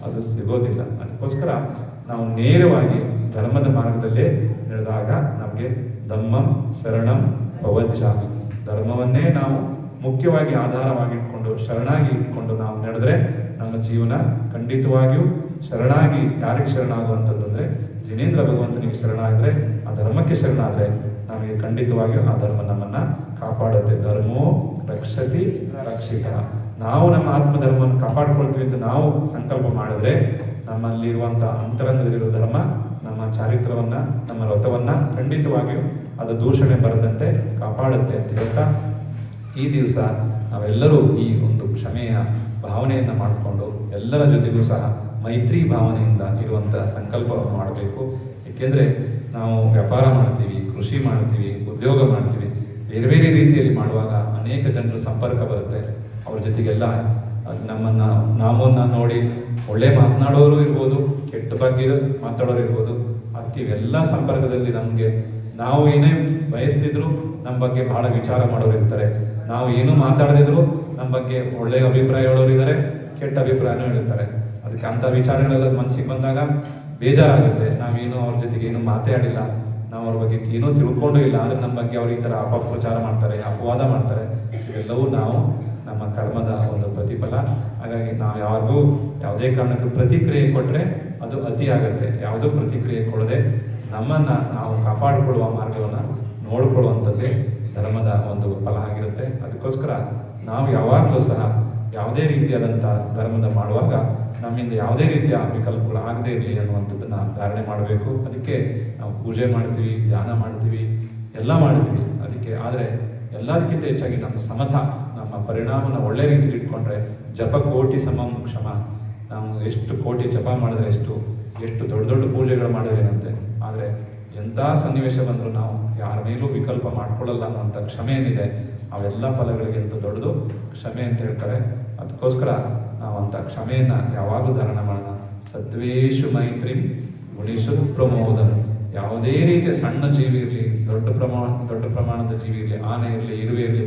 ಅದು ಸಿಗೋದಿಲ್ಲ. ಅದಕ್ಕೋಸ್ಕರ ನಾವು ನೇರವಾಗಿ ಧರ್ಮದ ಮಾರ್ಗದಲ್ಲೇ ನಡೆದಾಗ ನಮಗೆ ಧಮ್ಮಂ ಶರಣಂ ಭವಜ್ಜಾಮಿ, ಧರ್ಮವನ್ನೇ ನಾವು ಮುಖ್ಯವಾಗಿ ಆಧಾರವಾಗಿ ಇಟ್ಕೊಂಡು ಶರಣಾಗಿ ಇಟ್ಕೊಂಡು ನಾವು ನಡೆದ್ರೆ ನಮ್ಮ ಜೀವನ ಖಂಡಿತವಾಗಿಯೂ ಶರಣಾಗಿ ಯಾರಿಗೆ ಶರಣಾಗುವಂಥದ್ದು ಅಂದ್ರೆ ಜಿನೇಂದ್ರ ಭಗವಂತನಿಗೆ ಶರಣಾದ್ರೆ, ಆ ಧರ್ಮಕ್ಕೆ ಶರಣಾದ್ರೆ ನಮಗೆ ಖಂಡಿತವಾಗಿಯೂ ಆ ಧರ್ಮ ನಮ್ಮನ್ನ ಕಾಪಾಡುತ್ತೆ. ಧರ್ಮೋ ರಕ್ಷತಿ ರಕ್ಷಿತ. ನಾವು ನಮ್ಮ ಆತ್ಮಧರ್ಮವನ್ನು ಕಾಪಾಡ್ಕೊಳ್ತೀವಿ ಅಂತ ನಾವು ಸಂಕಲ್ಪ ಮಾಡಿದ್ರೆ ನಮ್ಮಲ್ಲಿರುವಂತಹ ಅಂತರಂಗದಲ್ಲಿರುವ ಧರ್ಮ ನಮ್ಮ ಚಾರಿತ್ರವನ್ನ, ನಮ್ಮ ವ್ರತವನ್ನ ಖಂಡಿತವಾಗಿಯೂ ಅದು ದೂಷಣೆ ಬರದಂತೆ ಕಾಪಾಡುತ್ತೆ ಅಂತ ಹೇಳ್ತಾ ಈ ದಿವಸ ನಾವೆಲ್ಲರೂ ಈ ಒಂದು ಕ್ಷಮೆಯ ಭಾವನೆಯನ್ನ ಮಾಡಿಕೊಂಡು ಎಲ್ಲರ ಜೊತೆಗೂ ಸಹ ಮೈತ್ರಿ ಭಾವನೆಯಿಂದ ಇರುವಂತಹ ಸಂಕಲ್ಪವನ್ನು ಮಾಡಬೇಕು. ಏಕೆಂದ್ರೆ ನಾವು ವ್ಯಾಪಾರ ಮಾಡ್ತೀವಿ, ಕೃಷಿ ಮಾಡ್ತೀವಿ, ಉದ್ಯೋಗ ಮಾಡ್ತೀವಿ, ಬೇರೆ ಬೇರೆ ರೀತಿಯಲ್ಲಿ ಮಾಡುವಾಗ ಅನೇಕ ಜನರ ಸಂಪರ್ಕ ಬರುತ್ತೆ. ಅವ್ರ ಜೊತೆಗೆಲ್ಲ ನಮ್ಮನ್ನ ನೋಡಿ ಒಳ್ಳೆ ಮಾತನಾಡೋರು ಇರ್ಬೋದು, ಕೆಟ್ಟ ಬಗ್ಗೆ ಮಾತಾಡೋರು ಇರ್ಬೋದು. ಅದಕ್ಕೆ ಇವೆಲ್ಲ ಸಂಪರ್ಕದಲ್ಲಿ ನಮಗೆ ನಾವು ಏನೇ ಬಯಸ್ತಿದ್ರು ನಮ್ಮ ಬಗ್ಗೆ ಬಹಳ ವಿಚಾರ ಮಾಡೋರು ಇರ್ತಾರೆ. ನಾವು ಏನೂ ಮಾತಾಡದಿದ್ರು ನಮ್ಮ ಬಗ್ಗೆ ಒಳ್ಳೆ ಅಭಿಪ್ರಾಯ ಹೇಳೋರು ಇದ್ದಾರೆ, ಕೆಟ್ಟ ಅಭಿಪ್ರಾಯನೂ ಹೇಳ್ತಾರೆ. ಅದಕ್ಕೆ ಅಂತ ವಿಚಾರಗಳೆಲ್ಲ ಮನಸ್ಸಿಗೆ ಬಂದಾಗ ಬೇಜಾರಾಗುತ್ತೆ. ನಾವೇನು ಅವ್ರ ಜೊತೆಗೆ ಏನು ಮಾತಾಡಿಲ್ಲ, ನಾವು ಅವ್ರ ಬಗ್ಗೆ ಏನೂ ತಿಳ್ಕೊಂಡು ಇಲ್ಲ, ಆದ್ರೆ ನಮ್ಮ ಬಗ್ಗೆ ಅವ್ರು ಈ ಥರ ಅಪಪ್ರಚಾರ ಮಾಡ್ತಾರೆ, ಅಪವಾದ ಮಾಡ್ತಾರೆ. ಇವೆಲ್ಲವೂ ನಾವು ನಮ್ಮ ಕರ್ಮದ ಒಂದು ಪ್ರತಿಫಲ. ಹಾಗಾಗಿ ನಾವು ಯಾರಿಗೂ ಯಾವುದೇ ಕಾರಣಕ್ಕೂ ಪ್ರತಿಕ್ರಿಯೆ ಕೊಟ್ಟರೆ ಅದು ಅತಿ ಆಗುತ್ತೆ. ಯಾವುದೋ ಪ್ರತಿಕ್ರಿಯೆ ಕೊಡದೆ ನಮ್ಮನ್ನ ನಾವು ಕಾಪಾಡಿಕೊಳ್ಳುವ ಮಾರ್ಗವನ್ನು ನೋಡಿಕೊಳ್ಳುವಂಥದ್ದೇ ಧರ್ಮದ ಒಂದು ಫಲ ಆಗಿರುತ್ತೆ. ಅದಕ್ಕೋಸ್ಕರ ನಾವು ಯಾವಾಗಲೂ ಸಹ ಯಾವುದೇ ರೀತಿಯಾದಂಥ ಧರ್ಮದ ಮಾಡುವಾಗ ನಮ್ಮಿಂದ ಯಾವುದೇ ರೀತಿಯ ವಿಕಲ್ಪಗಳು ಆಗದೇ ಇರಲಿ ಅನ್ನುವಂಥದ್ದನ್ನ ಧಾರಣೆ ಮಾಡಬೇಕು. ಅದಕ್ಕೆ ನಾವು ಪೂಜೆ ಮಾಡ್ತೀವಿ, ಧ್ಯಾನ ಮಾಡ್ತೀವಿ, ಎಲ್ಲ ಮಾಡ್ತೀವಿ. ಅದಕ್ಕೆ ಆದರೆ ಎಲ್ಲದಕ್ಕಿಂತ ಹೆಚ್ಚಾಗಿ ನಮ್ಮ ಸಮತ, ನಮ್ಮ ಪರಿಣಾಮನ ಒಳ್ಳೆ ರೀತಿಯಲ್ಲಿ ಇಟ್ಕೊಂಡ್ರೆ ಜಪ ಕೋಟಿ ಸಮಂ ಕ್ಷಮ. ನಾವು ಎಷ್ಟು ಕೋಟಿ ಜಪ ಮಾಡಿದ್ರೆ ಎಷ್ಟು ದೊಡ್ಡ ದೊಡ್ಡ ಪೂಜೆಗಳು ಮಾಡಿದ್ರೇನಂತೆ. ಆದರೆ ಎಂಥ ಸನ್ನಿವೇಶ ಬಂದರೂ ನಾವು ಯಾರ ಮೇಲೂ ವಿಕಲ್ಪ ಮಾಡ್ಕೊಳ್ಳಲ್ಲ ಅನ್ನುವಂಥ ಕ್ಷಮೆ ಏನಿದೆ, ಅವೆಲ್ಲ ಫಲಗಳಿಗಿಂತ ದೊಡ್ಡದು ಕ್ಷಮೆ ಅಂತ ಹೇಳ್ತಾರೆ. ಅದಕ್ಕೋಸ್ಕರ ನಾವು ಅಂಥ ಕ್ಷಮೆಯನ್ನ ಯಾವಾಗಲೂ ಧಾರಣ ಮಾಡೋಣ. ಸತ್ವೇಶು ಮೈತ್ರಿ ಗುಣೇಶು ಪ್ರಮೋದನ. ಯಾವುದೇ ರೀತಿಯ ಸಣ್ಣ ಜೀವಿ ಇರಲಿ, ದೊಡ್ಡ ಪ್ರಮಾಣದ ಜೀವಿ ಇರಲಿ, ಆನೆ ಇರಲಿ, ಇರುವೆ ಇರಲಿ,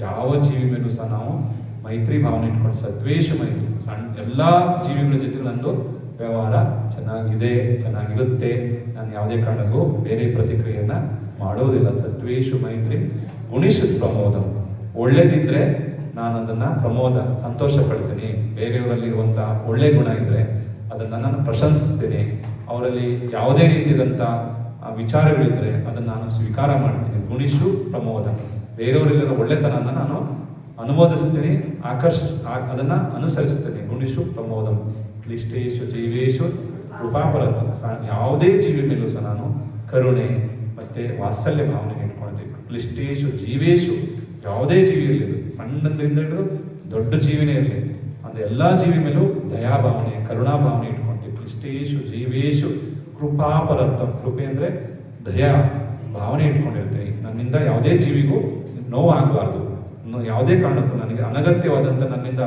ಯಾವ ಜೀವಿ ಮೇಲೂ ಸಹ ನಾವು ಮೈತ್ರಿ ಭಾವನೆ ಇಟ್ಕೊಂಡು ಸದ್ವೇಷ ಮೈತ್ರಿ, ಎಲ್ಲ ಜೀವಿಗಳ ಜೊತೆ ನಂದು ವ್ಯವಹಾರ ಚೆನ್ನಾಗಿರುತ್ತೆ, ನಾನು ಯಾವುದೇ ಕಾರಣಕ್ಕೂ ಬೇರೆ ಪ್ರತಿಕ್ರಿಯೆಯನ್ನ ಮಾಡೋದಿಲ್ಲ. ಸದ್ವೇಷ ಮೈತ್ರಿ ಗುಣಿಸುತ್ತ ಪ್ರಮೋದ, ಒಳ್ಳೇದಿದ್ರೆ ನಾನು ಅದನ್ನ ಸಂತೋಷ ಪಡ್ತೀನಿ. ಬೇರೆಯವರಲ್ಲಿರುವಂತಹ ಒಳ್ಳೆ ಗುಣ ಇದ್ರೆ ಅದನ್ನ ನಾನು ಪ್ರಶಂಸಿಸ್ತೀನಿ. ಅವರಲ್ಲಿ ಯಾವುದೇ ರೀತಿಯಾದಂಥ ವಿಚಾರಗಳಿದ್ರೆ ಅದನ್ನು ನಾನು ಸ್ವೀಕಾರ ಮಾಡ್ತೀನಿ. ಗುಣಿಸು ಪ್ರಮೋದ, ಬೇರೆಯವರಲ್ಲಿರೋ ಒಳ್ಳೆತನನ ನಾನು ಅನುಮೋದಿಸ್ತೀನಿ, ಅದನ್ನ ಅನುಸರಿಸ್ತೀನಿ. ಗುಣಿಸು ಪ್ರಮೋದಂ ಕ್ಲಿಷ್ಟೇಶು ಜೀವೇಶು ಕೃಪಾಪರತ್ವ, ಯಾವುದೇ ಜೀವಿ ಮೇಲೂ ಸಹ ನಾನು ಕರುಣೆ ಮತ್ತೆ ವಾತ್ಸಲ್ಯ ಭಾವನೆ ಇಟ್ಕೊಳ್ತೀನಿ. ಕ್ಲಿಷ್ಟೇಶು ಜೀವೇಶು, ಯಾವುದೇ ಜೀವಿ ಇರಲಿ, ಸಣ್ಣದ್ರಿಂದ ಹಿಡಿದು ದೊಡ್ಡ ಜೀವಿನೇ ಇರಲಿ, ಅದು ಎಲ್ಲ ಜೀವಿ ಮೇಲೂ ದಯಾಭಾವನೆ ಕರುಣಾ ಭಾವನೆ ಇಟ್ಕೊಳ್ತೀವಿ. ಕ್ಲಿಷ್ಟೇಶು ಜೀವೇಶು ಕೃಪಾಪರತ್ವ, ಕೃಪೆ ಅಂದ್ರೆ ದಯಾ ಭಾವನೆ ಇಟ್ಕೊಂಡಿರ್ತೀನಿ. ನನ್ನಿಂದ ಯಾವುದೇ ಜೀವಿಗೂ ನೋವು ಆಗಬಾರ್ದು, ಯಾವುದೇ ಕಾರಣಕ್ಕೂ ನನಗೆ ಅನಗತ್ಯವಾದಂಥ ನನ್ನಿಂದ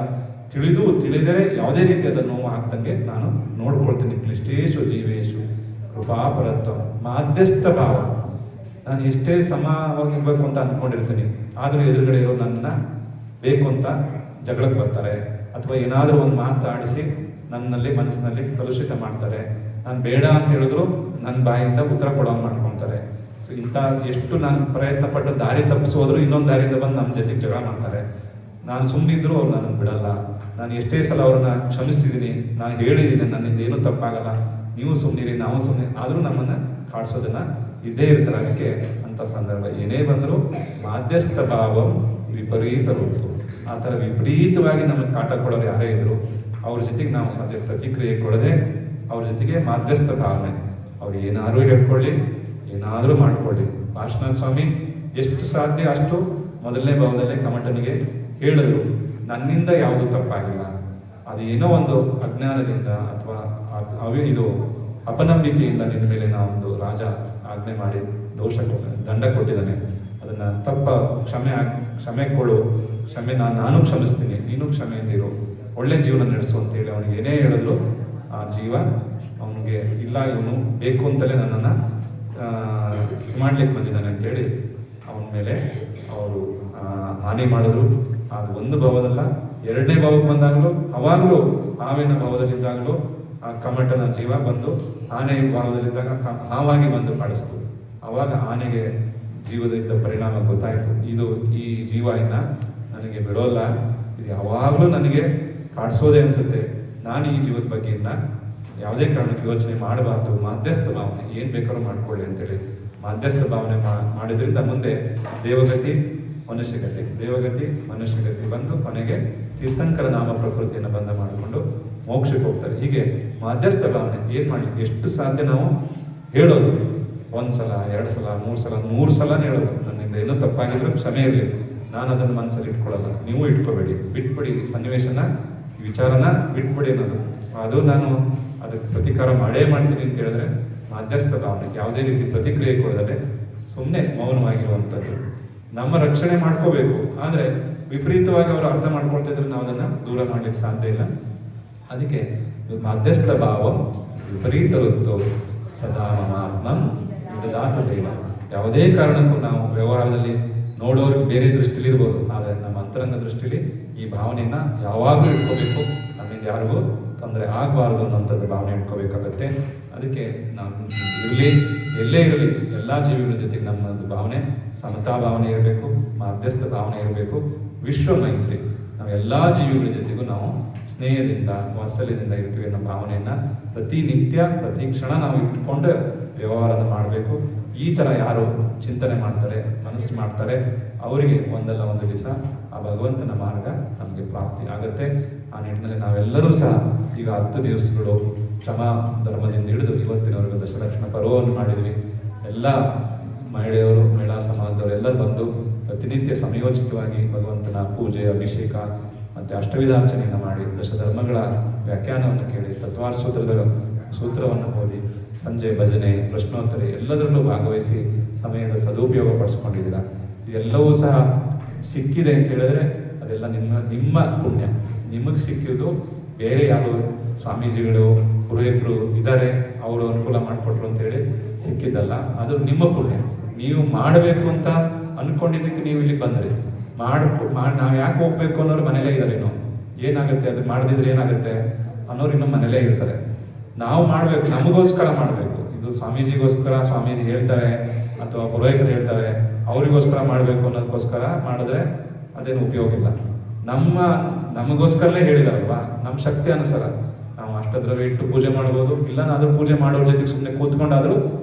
ತಿಳಿದರೆ ಯಾವುದೇ ರೀತಿಯಾದ ನೋವು ಆಗ್ದಂಗೆ ನಾನು ನೋಡ್ಕೊಳ್ತೀನಿ. ಕ್ಲಿಷ್ಟೇಶು ಜೀವೇಶು ಕೃಪಾಪರತ್ವ ಮಾಧ್ಯಸ್ಥ ಭಾವ, ನಾನು ಎಷ್ಟೇ ಸಮವಾಗಿರ್ಬೇಕು ಅಂತ ಅನ್ಕೊಂಡಿರ್ತೀನಿ, ಆದರೂ ಎದುರುಗಡೆ ಇರೋ ನನ್ನ ಬೇಕು ಅಂತ ಜಗಳಕ್ಕೆ ಬರ್ತಾರೆ, ಅಥವಾ ಏನಾದರೂ ಒಂದು ಮಾತಾಡಿಸಿ ನನ್ನಲ್ಲಿ ಮನಸ್ಸಿನಲ್ಲಿ ಕಲುಷಿತ ಮಾಡ್ತಾರೆ. ನಾನು ಬೇಡ ಅಂತ ಹೇಳಿದ್ರು ನನ್ನ ಬಾಯಿಂದ ಉತ್ತರ ಕೊಡೋಂಗೆ ಮಾಡ್ಕೊತಾರೆ. ಸೊ ಇಂಥ ಎಷ್ಟು ನಾನು ಪ್ರಯತ್ನ ಪಟ್ಟು ದಾರಿ ತಪ್ಪಿಸೋದ್ರು ಇನ್ನೊಂದು ದಾರಿಯಿಂದ ಬಂದು ನಮ್ಮ ಜೊತೆಗೆ ಜಗಳ ಮಾಡ್ತಾರೆ. ನಾನು ಸುಮ್ಮನಿದ್ರು ಅವ್ರು ನನ್ನನ್ನು ಬಿಡಲ್ಲ. ನಾನು ಎಷ್ಟೇ ಸಲ ಅವ್ರನ್ನ ಕ್ಷಮಿಸಿದ್ದೀನಿ, ನಾನು ಹೇಳಿದ್ದೀನಿ ನನ್ನಿಂದ ಏನೂ ತಪ್ಪಾಗಲ್ಲ, ನೀವು ಸುಮ್ಮನಿರಿ ನಾವು ಸುಮ್ಮನೆ, ಆದರೂ ನಮ್ಮನ್ನು ಕಾಡಿಸೋದನ್ನ ಇದ್ದೇ ಇರ್ತಾರೆ. ಅದಕ್ಕೆ ಅಂತ ಸಂದರ್ಭ ಏನೇ ಬಂದರೂ ಮಾಧ್ಯಸ್ಥ ಭಾವಂ ವಿಪರೀತ ರೂಪು, ಆ ಥರ ವಿಪರೀತವಾಗಿ ನಮಗೆ ಕಾಟ ಕೊಡೋರು ಯಾರೇ ಇದ್ರು ಅವ್ರ ಜೊತೆಗೆ ನಾವು ಅದೇ ಪ್ರತಿಕ್ರಿಯೆ ಕೊಡದೆ ಅವ್ರ ಜೊತೆಗೆ ಮಾಧ್ಯಸ್ಥ ಭಾವನೆ, ಅವ್ರು ಏನಾದರೂ ಹೇಳ್ಕೊಳ್ಳಿ, ಏನಾದರೂ ಮಾಡ್ಕೊಳ್ಳಿ. ಪಾರ್ಶ್ವನಾಥ ಸ್ವಾಮಿ ಎಷ್ಟು ಸಾಧ್ಯ ಅಷ್ಟು ಮೊದಲನೇ ಭಾವದಲ್ಲೇ ಕಮಟನಿಗೆ ಹೇಳಿದ್ರು, ನನ್ನಿಂದ ಯಾವುದು ತಪ್ಪಾಗಿಲ್ಲ, ಅದೇನೋ ಒಂದು ಅಜ್ಞಾನದಿಂದ ಅಥವಾ ಇದು ಅಪನಂಬಿಕೆಯಿಂದ ನಿನ್ನ ಮೇಲೆ ನಾವೊಂದು ರಾಜ ಆಜ್ಞೆ ಮಾಡಿ ದಂಡ ಕೊಟ್ಟಿದ್ದಾನೆ, ಅದನ್ನ ಕ್ಷಮೆ ಕೊಡು, ನಾನು ಕ್ಷಮಿಸ್ತೀನಿ, ನೀನು ಕ್ಷಮೆಯಿಂದ ಇರು, ಒಳ್ಳೆ ಜೀವನ ನಡೆಸು ಅಂತ ಹೇಳಿ ಅವನಿಗೆ ಏನೇ ಹೇಳಿದ್ರು ಆ ಜೀವ ಅವನಿಗೆ ಇಲ್ಲ, ಇವನು ಬೇಕು ಅಂತಲೇ ನನ್ನನ್ನು ಮಾಡ್ಲಿಕ್ಕೆ ಬಂದಿದ್ದಾನೆ ಅಂತೇಳಿ ಅವನ ಮೇಲೆ ಅವರು ಹಾನಿ ಮಾಡಿದ್ರು. ಅದು ಒಂದು ಭಾವದಲ್ಲ, ಎರಡನೇ ಭಾವಕ್ಕೆ ಬಂದಾಗಲೂ ಅವಾಗಲೂ ಹಾವಿನ ಭಾವದಲ್ಲಿದ್ದಾಗಲೂ ಆ ಕಮಟನ ಜೀವ ಬಂದು ಆನೆ ಭಾವದಲ್ಲಿದ್ದಾಗ ಹಾವಾಗಿ ಬಂದು ಕಾಡಿಸ್ತು. ಅವಾಗ ಆನೆಗೆ ಜೀವದಿಂದ ಪರಿಣಾಮ ಗೊತ್ತಾಯಿತು, ಈ ಜೀವ ಇನ್ನ ನನಗೆ ಬಿಡೋಲ್ಲ, ಇದು ಯಾವಾಗಲೂ ನನಗೆ ಕಾಡಿಸೋದೇ ಅನ್ಸುತ್ತೆ, ನಾನು ಈ ಜೀವದ ಬಗ್ಗೆ ಇನ್ನ ಯಾವುದೇ ಕಾರಣಕ್ಕೆ ಯೋಚನೆ ಮಾಡಬಾರ್ದು. ಮಾಧ್ಯಸ್ಥ ಭಾವನೆ ಏನು ಬೇಕಾದ್ರೂ ಮಾಡ್ಕೊಳ್ಳಿ ಅಂತೇಳಿ ಮಾಧ್ಯಸ್ಥ ಭಾವನೆ ಮಾಡಿದ್ರಿಂದ ಮುಂದೆ ದೇವಗತಿ ಮನುಷ್ಯಗತಿ ಬಂದು ಕೊನೆಗೆ ತೀರ್ಥಂಕರ ನಾಮ ಪ್ರಕೃತಿಯನ್ನು ಬಂಧ ಮಾಡಿಕೊಂಡು ಮೋಕ್ಷಕ್ಕೆ ಹೋಗ್ತಾರೆ. ಹೀಗೆ ಮಾಧ್ಯಸ್ಥ ಭಾವನೆ ಏನ್ ಮಾಡ್ಲಿಕ್ಕೆ ಎಷ್ಟು ಸಾಧ್ಯ ನಾವು ಹೇಳೋದು, 1 ಸಲ 2 ಸಲ 3 ಸಲ 100 ಸಲ ಹೇಳೋದು, ನನ್ನಿಂದ ಏನೂ ತಪ್ಪಾಗಿದ್ರು ಕ್ಷಮೆ ಇರಲಿ, ನಾನು ಅದನ್ನು ಮನಸ್ಸಲ್ಲಿ ಇಟ್ಕೊಳ್ಳಲ್ಲ, ನೀವು ಇಟ್ಕೋಬೇಡಿ, ಬಿಟ್ಬಿಡಿ, ಸನ್ನಿವೇಶನ ವಿಚಾರನ ಬಿಟ್ಬಿಡಿ ಅನ್ನೋದು. ಅದು ನಾನು ಅದಕ್ಕೆ ಪ್ರತಿಕಾರ ಮಾಡ್ತೀನಿ ಅಂತ ಹೇಳಿದ್ರೆ ಮಾಧ್ಯಸ್ಥ ಭಾವನೆ, ಯಾವುದೇ ರೀತಿ ಪ್ರತಿಕ್ರಿಯೆ ಕೊಡದೆ ಸುಮ್ಮನೆ ಮೌನವಾಗಿರುವಂಥದ್ದು. ನಮ್ಮ ರಕ್ಷಣೆ ಮಾಡ್ಕೋಬೇಕು, ಆದರೆ ವಿಪರೀತವಾಗಿ ಅವರು ಅರ್ಥ ಮಾಡ್ಕೊಳ್ತಿದ್ರೆ ನಾವು ಅದನ್ನ ದೂರ ಮಾಡ್ಲಿಕ್ಕೆ ಸಾಧ್ಯ ಇಲ್ಲ. ಅದಕ್ಕೆ ಮಾಧ್ಯಸ್ಥ ಭಾವ ವಿಪರೀತ ಋತು ಸದಾ ಮಮಾತ್ಮಂ ವಿದದಾತ ದೈವ. ಯಾವುದೇ ಕಾರಣಕ್ಕೂ ನಾವು ವ್ಯವಹಾರದಲ್ಲಿ ನೋಡೋರಿಗೆ ಬೇರೆ ದೃಷ್ಟಿಲಿ ಇರ್ಬೋದು, ಆದರೆ ನಮ್ಮ ಅಂತರಂಗ ದೃಷ್ಟಿಲಿ ಈ ಭಾವನೆಯನ್ನ ಯಾವಾಗಲೂ ಇಟ್ಕೋಬೇಕು, ನಮ್ಮಿಂದ ಯಾರಿಗೂ ತೊಂದರೆ ಆಗಬಾರ್ದು ಅನ್ನೋಂಥದ್ದು ಭಾವನೆ ಇಟ್ಕೋಬೇಕಾಗತ್ತೆ. ಅದಕ್ಕೆ ನಾವು ಎಲ್ಲೇ ಇರಲಿ ಎಲ್ಲ ಜೀವಿಗಳ ಜೊತೆಗೆ ನಮ್ಮದು ಭಾವನೆ ಸಮತಾ ಭಾವನೆ ಇರಬೇಕು, ಮಾಧ್ಯಸ್ಥ ಭಾವನೆ ಇರಬೇಕು, ವಿಶ್ವ ಮೈತ್ರಿ, ನಾವು ಎಲ್ಲ ಜೀವಿಗಳ ಜೊತೆಗೂ ನಾವು ಸ್ನೇಹದಿಂದ ವಾತ್ಸಲ್ಯದಿಂದ ಇರ್ತೀವಿ ಅನ್ನೋ ಭಾವನೆಯನ್ನ ಪ್ರತಿನಿತ್ಯ ಪ್ರತಿ ಕ್ಷಣ ನಾವು ಇಟ್ಕೊಂಡು ವ್ಯವಹಾರನ ಮಾಡಬೇಕು. ಈ ಥರ ಯಾರು ಚಿಂತನೆ ಮಾಡ್ತಾರೆ, ಮನಸ್ಸು ಮಾಡ್ತಾರೆ, ಅವರಿಗೆ ಒಂದಲ್ಲ ಒಂದು ದಿವಸ ಆ ಭಗವಂತನ ಮಾರ್ಗ ನಮಗೆ ಪ್ರಾಪ್ತಿ ಆಗುತ್ತೆ. ಆ ನಿಟ್ಟಿನಲ್ಲಿ ನಾವೆಲ್ಲರೂ ಸಹ ಈಗ 10 ದಿವಸಗಳು ಕ್ಷಮಾ ಧರ್ಮದಿಂದ ಹಿಡಿದು ಇವತ್ತಿನವರೆಗೂ ದಶಲಕ್ಷಣ ಪರ್ವವನ್ನು ಮಾಡಿದ್ವಿ. ಎಲ್ಲ ಮಹಿಳೆಯರು, ಮಹಿಳಾ ಸಮಾಜದವರು ಎಲ್ಲರೂ ಬಂದು ಪ್ರತಿನಿತ್ಯ ಸಮಯೋಚಿತವಾಗಿ ಭಗವಂತನ ಪೂಜೆ, ಅಭಿಷೇಕ ಮತ್ತೆ ಅಷ್ಟವಿಧಾರ್ಚನೆಯನ್ನು ಮಾಡಿ ದಶಧರ್ಮಗಳ ವ್ಯಾಖ್ಯಾನವನ್ನು ಕೇಳಿ ತತ್ವಾರ್ ಸೂತ್ರವನ್ನು ಓದಿ ಸಂಜೆ ಭಜನೆ, ಪ್ರಶ್ನೋತ್ತರ ಎಲ್ಲದರಲ್ಲೂ ಭಾಗವಹಿಸಿ ಸಮಯದ ಸದುಪಯೋಗ ಪಡಿಸ್ಕೊಂಡಿದ್ದೀರಾ. ಇದೆಲ್ಲವೂ ಸಹ ಸಿಕ್ಕಿದೆ ಅಂತ ಹೇಳಿದ್ರೆ ಅದೆಲ್ಲ ನಿಮ್ಮ ಪುಣ್ಯ. ನಿಮಗೆ ಸಿಕ್ಕಿದ್ದು ಬೇರೆ ಯಾರು ಸ್ವಾಮೀಜಿಗಳು ಪುರೋಹಿತರು ಇದ್ದಾರೆ ಅವರು ಅನುಕೂಲ ಮಾಡಿಕೊಟ್ರು ಅಂತ ಹೇಳಿ ಸಿಕ್ಕಿದ್ದಲ್ಲ, ಅದು ನಿಮ್ಮ ಪುಣ್ಯ. ನೀವು ಮಾಡಬೇಕು ಅಂತ ಅನ್ಕೊಂಡಿದ್ದಕ್ಕೆ ನೀವು ಇಲ್ಲಿ ಬಂದ್ರಿ. ನಾವು ಯಾಕೆ ಹೋಗ್ಬೇಕು ಅನ್ನೋರು ಮನೇಲೇ ಇದ್ದಾರೆ. ಇನ್ನು ಏನಾಗುತ್ತೆ, ಅದು ಮಾಡದಿದ್ರೆ ಏನಾಗುತ್ತೆ ಅನ್ನೋರು ಇನ್ನೂ ಮನೇಲೇ ಇರ್ತಾರೆ. ನಾವು ಮಾಡಬೇಕು, ನಮಗೋಸ್ಕರ ಮಾಡಬೇಕು. ಇದು ಸ್ವಾಮೀಜಿಗೋಸ್ಕರ ಸ್ವಾಮೀಜಿ ಹೇಳ್ತಾರೆ ಅಥವಾ ಪುರೋಹಿತರು ಹೇಳ್ತಾರೆ ಅವರಿಗೋಸ್ಕರ ಮಾಡಬೇಕು ಅನ್ನೋದಕ್ಕೋಸ್ಕರ ಮಾಡಿದ್ರೆ ಅದೇನು ಉಪಯೋಗ ಇಲ್ಲ. ನಮಗೋಸ್ಕರಲೇ ಹೇಳಿದಾರಲ್ವಾ, ನಮ್ಮ ಶಕ್ತಿ ಅನುಸಾರ ನಾವು ಅಷ್ಟದ್ರವ್ಯ ಇಟ್ಟು ಪೂಜೆ ಮಾಡ್ಬೋದು. ಇಲ್ಲ ನಾದ್ರೂ ಪೂಜೆ ಮಾಡೋರ ಜೊತೆಗೆ ಸುಮ್ಮನೆ ಕೂತ್ಕೊಂಡಾದ್ರೂ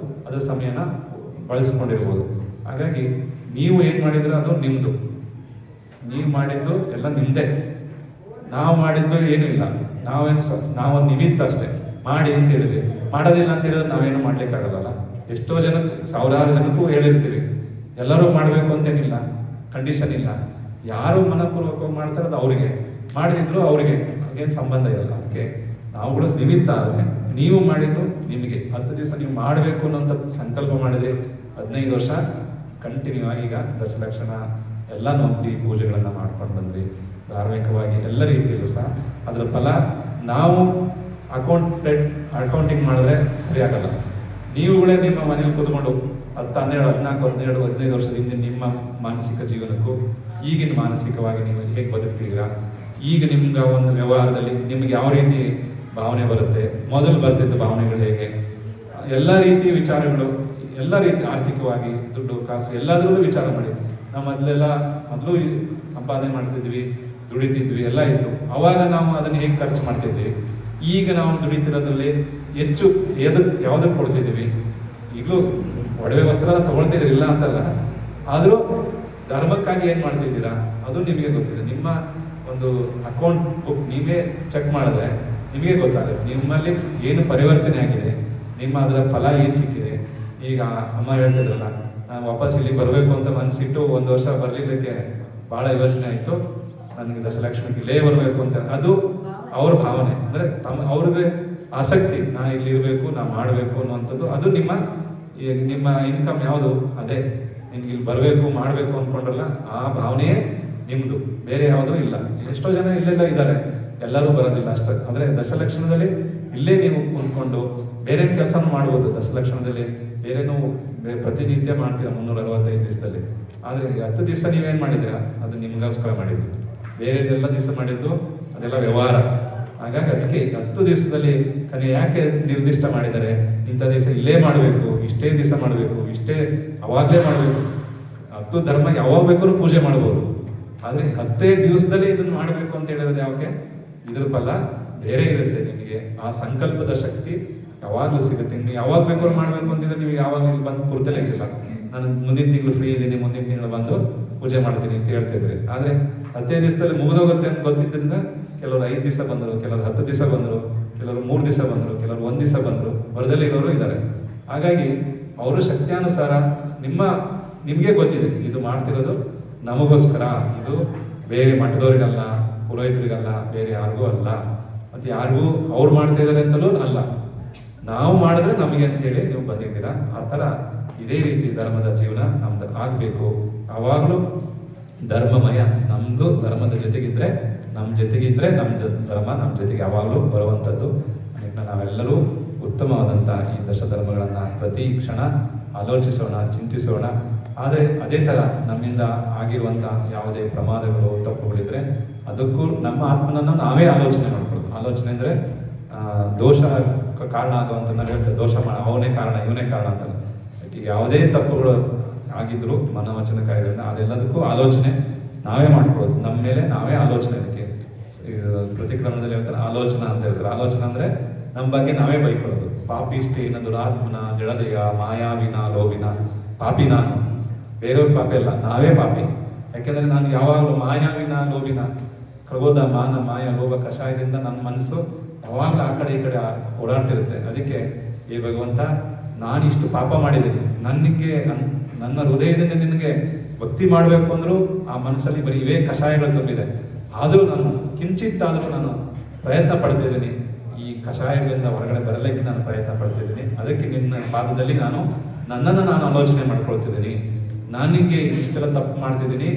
ಅದ್ರ ಸಮಯನ ಬಳಸ್ಕೊಂಡಿರ್ಬೋದು. ಹಾಗಾಗಿ ನೀವು ಏನು ಮಾಡಿದ್ರೆ ಅದು ನಿಮ್ಮದು, ನೀವು ಮಾಡಿದ್ದು ಎಲ್ಲ ನಿಮ್ಮದೇ. ನಾವು ಮಾಡಿದ್ದು ಏನೂ ಇಲ್ಲ, ನಾವು ನಿಮಿತ್ತ ಅಷ್ಟೇ. ಮಾಡಿ ಅಂತ ಹೇಳಿದ್ವಿ, ಮಾಡೋದಿಲ್ಲ ಅಂತ ಹೇಳಿದ್ರೆ ನಾವೇನು ಮಾಡ್ಲಿಕ್ಕಾಗಲ್ಲ. ಎಷ್ಟೋ ಜನಕ್ಕೆ, ಸಾವಿರಾರು ಜನಕ್ಕೂ ಹೇಳಿರ್ತೀವಿ, ಎಲ್ಲರೂ ಮಾಡಬೇಕು ಅಂತೇನಿಲ್ಲ, ಕಂಡೀಷನ್ ಇಲ್ಲ. ಯಾರು ಮನಪೂರ್ವಕವಾಗಿ ಮಾಡ್ತಾರೆ ಅದು ಅವರಿಗೆ, ಮಾಡದಿದ್ರು ಅವರಿಗೆ, ಅದೇನು ಸಂಬಂಧ ಇರಲ್ಲ. ಅದಕ್ಕೆ ನಾವುಗಳು ನಿಮಿತ್ತ. ಆದರೆ ನೀವು ಮಾಡಿದ್ದು ನಿಮಗೆ 10 ದಿವಸ ನೀವು ಮಾಡಬೇಕು ಅನ್ನೋಂಥ ಸಂಕಲ್ಪ ಮಾಡಿದ್ರೆ 15 ವರ್ಷ ಕಂಟಿನ್ಯೂ ಆಗಿ ಈಗ ದಶಲಕ್ಷಣ ಎಲ್ಲ ನೋಡಿ ಪೂಜೆಗಳನ್ನು ಮಾಡ್ಕೊಂಡು ಬಂದ್ರಿ. ಧಾರ್ಮಿಕವಾಗಿ ಎಲ್ಲ ರೀತಿಯಲ್ಲೂ ಸಹ ಅದರ ಫಲ ನಾವು ಅಕೌಂಟಿಂಗ್ ಮಾಡಿದ್ರೆ ಸರಿಯಾಗಲ್ಲ. ನೀವುಗಳೇ ನಿಮ್ಮ ಮನೇಲಿ ಕೂತ್ಕೊಂಡು 10, 12, 14, 12, 15 ವರ್ಷದ ಹಿಂದೆ ನಿಮ್ಮ ಮಾನಸಿಕ ಜೀವನಕ್ಕೂ ಈಗಿನ ಮಾನಸಿಕವಾಗಿ ನೀವು ಹೇಗೆ ಬದುಕ್ತೀರಾ, ಈಗ ನಿಮ್ಗೆ ಒಂದು ವ್ಯವಹಾರದಲ್ಲಿ ನಿಮ್ಗೆ ಯಾವ ರೀತಿ ಭಾವನೆ ಬರುತ್ತೆ, ಮೊದಲು ಬರ್ತಿದ್ದ ಭಾವನೆಗಳು ಹೇಗೆ, ಎಲ್ಲ ರೀತಿಯ ವಿಚಾರಗಳು, ಎಲ್ಲ ರೀತಿ ಆರ್ಥಿಕವಾಗಿ ದುಡ್ಡು ಕಾಸು ಎಲ್ಲದರಲ್ಲೂ ವಿಚಾರ ಮಾಡಿ. ನಾವು ಮೊದಲು ಸಂಪಾದನೆ ಮಾಡ್ತಿದ್ವಿ, ದುಡಿತಿದ್ವಿ, ಎಲ್ಲ ಇತ್ತು. ಅವಾಗ ನಾವು ಅದನ್ನು ಹೇಗೆ ಖರ್ಚು ಮಾಡ್ತಿದ್ವಿ, ಈಗ ನಾವು ದುಡಿತಿರೋದ್ರಲ್ಲಿ ಹೆಚ್ಚು ಯಾವುದಕ್ಕೆ ಕೊಡ್ತಿದ್ದೀವಿ. ಈಗಲೂ ಒಡವೆ ವಸ್ತ್ರ ತಗೊಳ್ತಿದ್ರಿ, ಇಲ್ಲ ಅಂತಲ್ಲ, ಆದರೂ ಧರ್ಮಕ್ಕಾಗಿ ಏನು ಮಾಡ್ತಿದ್ದೀರಾ ಅದು ನಿಮಗೆ ಗೊತ್ತಿದೆ. ನಿಮ್ಮ ಒಂದು ಅಕೌಂಟ್ ಬುಕ್ ನೀವೇ ಚೆಕ್ ಮಾಡಿದ್ರೆ ನಿಮಗೆ ಗೊತ್ತಾಗುತ್ತೆ ನಿಮ್ಮಲ್ಲಿ ಏನು ಪರಿವರ್ತನೆ ಆಗಿದೆ, ನಿಮ್ಮ ಅದರ ಫಲ ಏನು ಸಿಕ್ಕಿದೆ. ಈಗ ಅಮ್ಮ ಹೇಳ್ತಿದ್ರಲ್ಲ, ನಾನು ವಾಪಸ್ ಇಲ್ಲಿ ಬರಬೇಕು ಅಂತ ಮನಸ್ಸಿಟ್ಟು 1 ವರ್ಷ ಬರಲಿಕ್ಕೆ ಭಾಳ ಯೋಚನೆ ಆಯಿತು, ನನಗೆ ದಶಲಕ್ಷಣಕ್ಕೆ ಇಲ್ಲೇ ಬರಬೇಕು ಅಂತ. ಅದು ಅವ್ರ ಭಾವನೆ, ಅಂದರೆ ಅವ್ರಿಗೆ ಆಸಕ್ತಿ, ನಾನು ಇಲ್ಲಿ ಇರಬೇಕು, ನಾನು ಮಾಡಬೇಕು ಅನ್ನುವಂಥದ್ದು. ಅದು ನಿಮ್ಮ ಇನ್ಕಮ್ ಯಾವುದು, ಅದೇ ನಿಮ್ಗೆ ಇಲ್ಲಿ ಬರಬೇಕು ಮಾಡಬೇಕು ಅಂದ್ಕೊಂಡ್ರಲ್ಲ, ಆ ಭಾವನೆಯೇ ನಿಮ್ಮದು, ಬೇರೆ ಯಾವುದೂ ಇಲ್ಲ. ಎಷ್ಟೋ ಜನ ಇಲ್ಲೆಲ್ಲ ಇದ್ದಾರೆ, ಎಲ್ಲರೂ ಬರೋದಿಲ್ಲ ಅಷ್ಟೇ. ಅಂದರೆ ದಶಲಕ್ಷಣದಲ್ಲಿ ಇಲ್ಲೇ ನೀವು ಕೂತ್ಕೊಂಡು ಬೇರೆ ಕೆಲಸ ಮಾಡ್ಬೋದು. ದಶಲಕ್ಷಣದಲ್ಲಿ ಬೇರೆನೂ ಪ್ರತಿನಿತ್ಯ ಮಾಡ್ತೀರಾ 365 ದಿವಸದಲ್ಲಿ. ಆದರೆ 10 ದಿವಸ ನೀವೇನು ಮಾಡಿದ್ದೀರಾ ಅದು ನಿಮ್ಗೋಸ್ಕರ ಮಾಡಿದ್ದು, ಬೇರೆದೆಲ್ಲ ದಿವಸ ಮಾಡಿದ್ದು ಅದೆಲ್ಲ ವ್ಯವಹಾರ. ಹಾಗಾಗಿ ಅದಕ್ಕೆ 10 ದಿವಸದಲ್ಲಿ ಯಾಕೆ ನಿರ್ದಿಷ್ಟ ಮಾಡಿದ್ದಾರೆ, ಇಂಥ ದಿವಸ ಇಲ್ಲೇ ಮಾಡಬೇಕು, ಇಷ್ಟೇ ದಿವಸ ಮಾಡಬೇಕು, ಇಷ್ಟೇ ಅವಾಗಲೇ ಮಾಡಬೇಕು. 10 ಧರ್ಮ ಯಾವಾಗ ಬೇಕಾದ್ರೂ ಪೂಜೆ ಮಾಡ್ಬೋದು, ಆದರೆ 10 ದಿವಸದಲ್ಲಿ ಇದನ್ನು ಮಾಡಬೇಕು ಅಂತ ಹೇಳಿರೋದು ಯಾಕೆ, ಇದ್ರ ಫಲ ಬೇರೆ ಇರುತ್ತೆ. ನಿಮಗೆ ಆ ಸಂಕಲ್ಪದ ಶಕ್ತಿ ಯಾವಾಗಲೂ ಸಿಗುತ್ತೆ. ನೀವು ಯಾವಾಗ ಬೇಕಾದ್ರೂ ಮಾಡಬೇಕು ಅಂತಿದ್ರೆ ನೀವು ಯಾವಾಗ ಬಂದು ಕೂರ್ತಲೇ ಇದ್ದಿಲ್ಲ, ನಾನು ಮುಂದಿನ ತಿಂಗಳು ಫ್ರೀ ಇದ್ದೀನಿ, ಮುಂದಿನ ತಿಂಗಳು ಬಂದು ಪೂಜೆ ಮಾಡ್ತೀನಿ ಅಂತ ಹೇಳ್ತಿದ್ರಿ. ಆದರೆ 10 ದಿವಸದಲ್ಲಿ ಮುಗಿದೋಗುತ್ತೆ ಅಂತ ಗೊತ್ತಿದ್ದರಿಂದ ಕೆಲವರು 5 ದಿವಸ ಬಂದರು, ಕೆಲವರು 10 ದಿವಸ ಬಂದರು, ಕೆಲವರು 3 ದಿವಸ ಬಂದರು, ಕೆಲವರು 1 ದಿವಸ ಬಂದರು, ಬರದಲ್ಲೇ ಇರೋರು ಇದ್ದಾರೆ. ಹಾಗಾಗಿ ಅವರು ಶಕ್ತಿಯಾನುಸಾರ ನಿಮಗೆ ಗೊತ್ತಿದೆ ಇದು ಮಾಡ್ತಿರೋದು ನಮಗೋಸ್ಕರ, ಇದು ಬೇರೆ ಮಠದವ್ರಿಗಲ್ಲ, ಪುರೋಹಿತರಿಗಲ್ಲ, ಬೇರೆ ಯಾರಿಗೂ ಅಲ್ಲ, ಮತ್ತು ಯಾರಿಗೂ ಅವ್ರು ಮಾಡ್ತಾ ಇದ್ದಾರೆ ಅಂತಲೂ ಅಲ್ಲ, ನಾವು ಮಾಡಿದ್ರೆ ನಮಗೆ ಅಂತೇಳಿ ನೀವು ಬಂದಿದ್ದೀರಾ. ಆ ಥರ ಇದೇ ರೀತಿ ಧರ್ಮದ ಜೀವನ ನಮ್ದು ಆಗಬೇಕು. ಯಾವಾಗಲೂ ಧರ್ಮಮಯ, ನಮ್ಮದು ಧರ್ಮದ ಜೊತೆಗಿದ್ರೆ ನಮ್ಮ ಧರ್ಮ ನಮ್ಮ ಜೊತೆಗೆ ಯಾವಾಗಲೂ ಬರುವಂಥದ್ದು. ನಾವೆಲ್ಲರೂ ಉತ್ತಮವಾದಂಥ ಈ ದಶಧರ್ಮಗಳನ್ನು ಪ್ರತಿ ಕ್ಷಣ ಆಲೋಚಿಸೋಣ, ಚಿಂತಿಸೋಣ. ಆದರೆ ಅದೇ ಥರ ನಮ್ಮಿಂದ ಆಗಿರುವಂಥ ಯಾವುದೇ ಪ್ರಮಾದಗಳು, ತಪ್ಪುಗಳಿದ್ರೆ ಅದಕ್ಕೂ ನಮ್ಮ ಆತ್ಮನನ್ನು ನಾವೇ ಆಲೋಚನೆ ಮಾಡ್ಕೊಳ್ಳೋದು. ಆಲೋಚನೆ ಅಂದರೆ ದೋಷ ಕಾರಣ ಆಗುವಂಥ ನಾವು ಹೇಳ್ತೇವೆ, ದೋಷ ಅವನೇ ಕಾರಣ ಇವನೇ ಕಾರಣ ಅಂತ. ಯಾವುದೇ ತಪ್ಪುಗಳು ಆಗಿದ್ರು ಮನೋವಚನ ಕಾರ್ಯದಿಂದ ಅದೆಲ್ಲದಕ್ಕೂ ಆಲೋಚನೆ ನಾವೇ ಮಾಡ್ಕೊಳ್ಳೋದು, ನಮ್ಮ ಮೇಲೆ ನಾವೇ ಆಲೋಚನೆ. ಅದಕ್ಕೆ ಪ್ರತಿಕ್ರಮಣದಲ್ಲಿ ಹೇಳ್ತಾರೆ ಆಲೋಚನಾ ಅಂತ ಹೇಳ್ತಾರೆ. ಆಲೋಚನೆ ಅಂದರೆ ನಮ್ಮ ಬಗ್ಗೆ ನಾವೇ ಬೈಕೊಳ್ಳೋದು. ಪಾಪಿಷ್ಟೇನ ದುರಾತ್ಮನ ಜಡದೆಯ ಮಾಯಾವಿನ ಲೋಭಿನ. ಪಾಪಿ ನಾನು, ಬೇರೆಯವ್ರ ಪಾಪಿ ಅಲ್ಲ, ನಾವೇ ಪಾಪಿ. ಯಾಕೆಂದರೆ ನಾನು ಯಾವಾಗಲೂ ಮಾಯಾವಿನ ಲೋಭಿನ, ಕ್ರೋಧ ಮಾನ ಮಾಯ ಲೋಭ ಕಷಾಯದಿಂದ ನನ್ನ ಮನಸ್ಸು ಯಾವಾಗಲೂ ಆ ಕಡೆ ಈ ಕಡೆ ಓಡಾಡ್ತಿರುತ್ತೆ. ಅದಕ್ಕೆ ಈ ಭಗವಂತ, ನಾನಿಷ್ಟು ಪಾಪ ಮಾಡಿದ್ದೀನಿ, ನನ್ನ ಹೃದಯದಿಂದ ನಿನಗೆ ಭಕ್ತಿ ಮಾಡಬೇಕು ಅಂದರೂ ಆ ಮನಸ್ಸಲ್ಲಿ ಬರೀ ಇವೇ ಕಷಾಯಗಳು ತುಂಬಿದೆ. ಆದರೂ ನಾನು ಕಿಂಚಿತ್ತಾದರೂ ನಾನು ಪ್ರಯತ್ನ ಪಡ್ತಿದ್ದೀನಿ, ಈ ಕಷಾಯಗಳಿಂದ ಹೊರಗಡೆ ಬರಲಿಕ್ಕೆ ನಾನು ಪ್ರಯತ್ನ ಪಡ್ತಿದ್ದೀನಿ. ಅದಕ್ಕೆ ನಿನ್ನ ಪಾದದಲ್ಲಿ ನನ್ನನ್ನು ನಾನು ಆಲೋಚನೆ ಮಾಡ್ಕೊಳ್ತಿದ್ದೀನಿ. ನನಗೆ ಇಷ್ಟೆಲ್ಲ ತಪ್ಪು ಮಾಡ್ತಿದ್ದೀನಿ,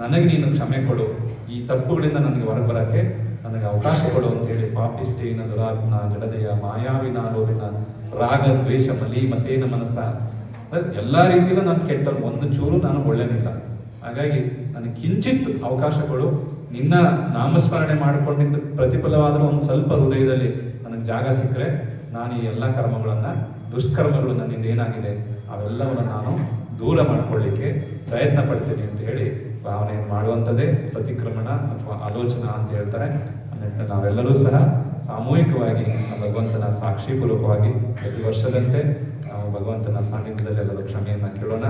ನನಗೆ ನೀನು ಕ್ಷಮೆ ಕೊಡು, ಈ ತಪ್ಪುಗಳಿಂದ ನನಗೆ ಹೊರಗೆ ಬರೋಕ್ಕೆ ನನಗೆ ಅವಕಾಶ ಕೊಡು ಅಂತೇಳಿ ಪಾಪಿಷ್ಟೇನ ದುರಾತ್ಮನ ಜಡದೆಯ ಮಾಯಾವಿನ ಲೋಭಿನ ರಾಗ ದ್ವೇಷ ಮಲಿ ಮಸೇನ ಮನಸ್ಸ ಎಲ್ಲ ರೀತಿಯಲ್ಲೂ ನಾನು ಕೆಟ್ಟವನು, ಒಂದು ಚೂರು ನಾನು ಒಳ್ಳೆನಿಲ್ಲ. ಹಾಗಾಗಿ ನನಗೆ ಕಿಂಚಿತ್ ಅವಕಾಶಗಳು, ನಿನ್ನ ನಾಮಸ್ಮರಣೆ ಮಾಡಿಕೊಂಡಿದ್ದ ಪ್ರತಿಫಲವಾದರೂ ಒಂದು ಸ್ವಲ್ಪ ಹೃದಯದಲ್ಲಿ ನನಗೆ ಜಾಗ ಸಿಕ್ಕರೆ ನಾನು ಈ ಎಲ್ಲ ಕರ್ಮಗಳನ್ನು, ದುಷ್ಕರ್ಮಗಳು ನನ್ನಿಂದ ಏನಾಗಿದೆ ಅವೆಲ್ಲವನ್ನು ನಾನು ದೂರ ಮಾಡ್ಕೊಳ್ಳಿಕ್ಕೆ ಪ್ರಯತ್ನ ಪಡ್ತೀನಿ ಅಂತ ಹೇಳಿ ಭಾವನೆಯನ್ನು ಮಾಡುವಂಥದ್ದೇ ಪ್ರತಿಕ್ರಮಣ ಅಥವಾ ಆಲೋಚನಾ ಅಂತ ಹೇಳ್ತಾರೆ. ನಾವೆಲ್ಲರೂ ಸಹ ಸಾಮೂಹಿಕವಾಗಿ ಭಗವಂತನ ಸಾಕ್ಷಿಪೂರ್ವಕವಾಗಿ ಪ್ರತಿ ವರ್ಷದಂತೆ ನಾವು ಭಗವಂತನ ಸಾನ್ನಿಧ್ಯದಲ್ಲಿ ಎಲ್ಲರೂ ಕ್ಷಮೆಯನ್ನು ಕೇಳೋಣ.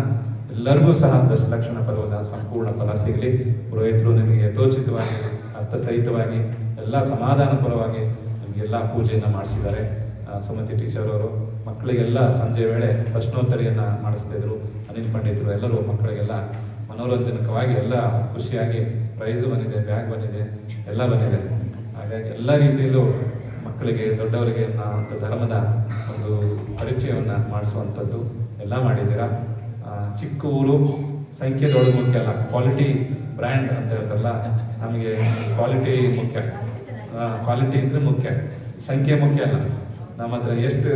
ಎಲ್ಲರಿಗೂ ಸಹ ದಶಲಕ್ಷಣ ಪರ್ವದ ಸಂಪೂರ್ಣ ಫಲ ಸಿಗಲಿ. ಪುರೋಹಿತರು ನಿಮಗೆ ಯಥೋಚಿತವಾಗಿ ಅರ್ಥಸಹಿತವಾಗಿ ಎಲ್ಲ ಸಮಾಧಾನಪರವಾಗಿ ನಿಮಗೆಲ್ಲ ಪೂಜೆಯನ್ನು ಮಾಡಿಸಿದ್ದಾರೆ. ಸುಮತಿ ಟೀಚರ್ ಅವರು ಮಕ್ಕಳಿಗೆಲ್ಲ ಸಂಜೆ ವೇಳೆ ಪ್ರಶ್ನೋತ್ತರಿಯನ್ನು ಮಾಡಿಸ್ತಿದ್ರು. ಅನಿಲ್ ಪಂಡಿತರು ಎಲ್ಲರೂ ಮಕ್ಕಳಿಗೆಲ್ಲ ಮನೋರಂಜನಕವಾಗಿ ಎಲ್ಲ ಖುಷಿಯಾಗಿ ಪ್ರೈಸು ಬಂದಿದೆ, ಬ್ಯಾಗ್ ಬಂದಿದೆ, ಎಲ್ಲ ಬಂದಿದೆ. ಹಾಗಾಗಿ ಎಲ್ಲ ರೀತಿಯಲ್ಲೂ ಮಕ್ಕಳಿಗೆ ದೊಡ್ಡವರಿಗೆ ಒಂದು ಧರ್ಮದ ಒಂದು ಪರಿಚಯವನ್ನು ಮಾಡಿಸುವಂಥದ್ದು ಎಲ್ಲ ಮಾಡಿದ್ದೀರಾ. ಚಿಕ್ಕ ಊರು ಸಂಖ್ಯೆ ದೊಡ್ಡ ಮುಖ್ಯ ಅಲ್ಲ, ಕ್ವಾಲಿಟಿ ಬ್ರ್ಯಾಂಡ್ ಅಂತ ಹೇಳ್ತಾರಲ್ಲ, ನಮಗೆ ಕ್ವಾಲಿಟಿ ಮುಖ್ಯ. ಕ್ವಾಲಿಟಿ ಇದ್ರೆ ಮುಖ್ಯ, ಸಂಖ್ಯೆ ಮುಖ್ಯ ಅಲ್ಲ. ನಮ್ಮ ಹತ್ರ ಎಷ್ಟು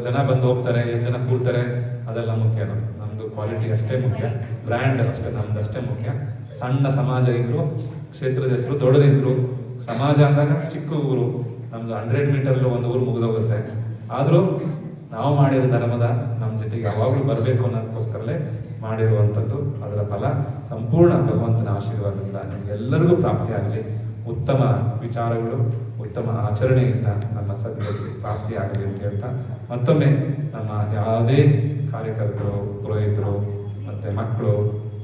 ಜನ ಬಂದು ಹೋಗ್ತಾರೆ, ಎಷ್ಟು ಜನ ಕೂರ್ತಾರೆ ಅದೆಲ್ಲ ಮುಖ್ಯ ಅಲ್ಲ. ನಮ್ಮದು ಕ್ವಾಲಿಟಿ ಅಷ್ಟೇ ಮುಖ್ಯ, ಬ್ರ್ಯಾಂಡ್ ಅಷ್ಟೇ, ನಮ್ದು ಅಷ್ಟೇ ಮುಖ್ಯ. ಸಣ್ಣ ಸಮಾಜ ಇದ್ರು, ಕ್ಷೇತ್ರದ ಹೆಸರು ದೊಡ್ಡದಿದ್ರು, ಸಮಾಜ ಅಂದಾಗ ಚಿಕ್ಕ ಊರು, ನಮ್ದು 100 ಮೀಟರ್ಲು ಒಂದು ಊರು ಮುಗಿದೋಗುತ್ತೆ. ಆದರೂ ನಾವು ಮಾಡಿರೋ ಧರ್ಮದ ನಮ್ಮ ಜೊತೆಗೆ ಯಾವಾಗಲೂ ಬರಬೇಕು ಅನ್ನೋದಕ್ಕೋಸ್ಕರಲೇ ಮಾಡಿರುವಂಥದ್ದು. ಅದರ ಫಲ ಸಂಪೂರ್ಣ ಭಗವಂತನ ಆಶೀರ್ವಾದದಿಂದ ನಿಮಗೆಲ್ಲರಿಗೂ ಪ್ರಾಪ್ತಿಯಾಗಲಿ. ಉತ್ತಮ ವಿಚಾರಗಳು, ಉತ್ತಮ ಆಚರಣೆಯಿಂದ ನಮ್ಮ ಸದ್ಗತಿಗೆ ಪ್ರಾಪ್ತಿಯಾಗಲಿ ಅಂತ ಹೇಳ್ತಾ, ಮತ್ತೊಮ್ಮೆ ನಮ್ಮ ಯಾವುದೇ ಕಾರ್ಯಕರ್ತರು, ಪುರೋಹಿತರು, ಮತ್ತು ಮಕ್ಕಳು,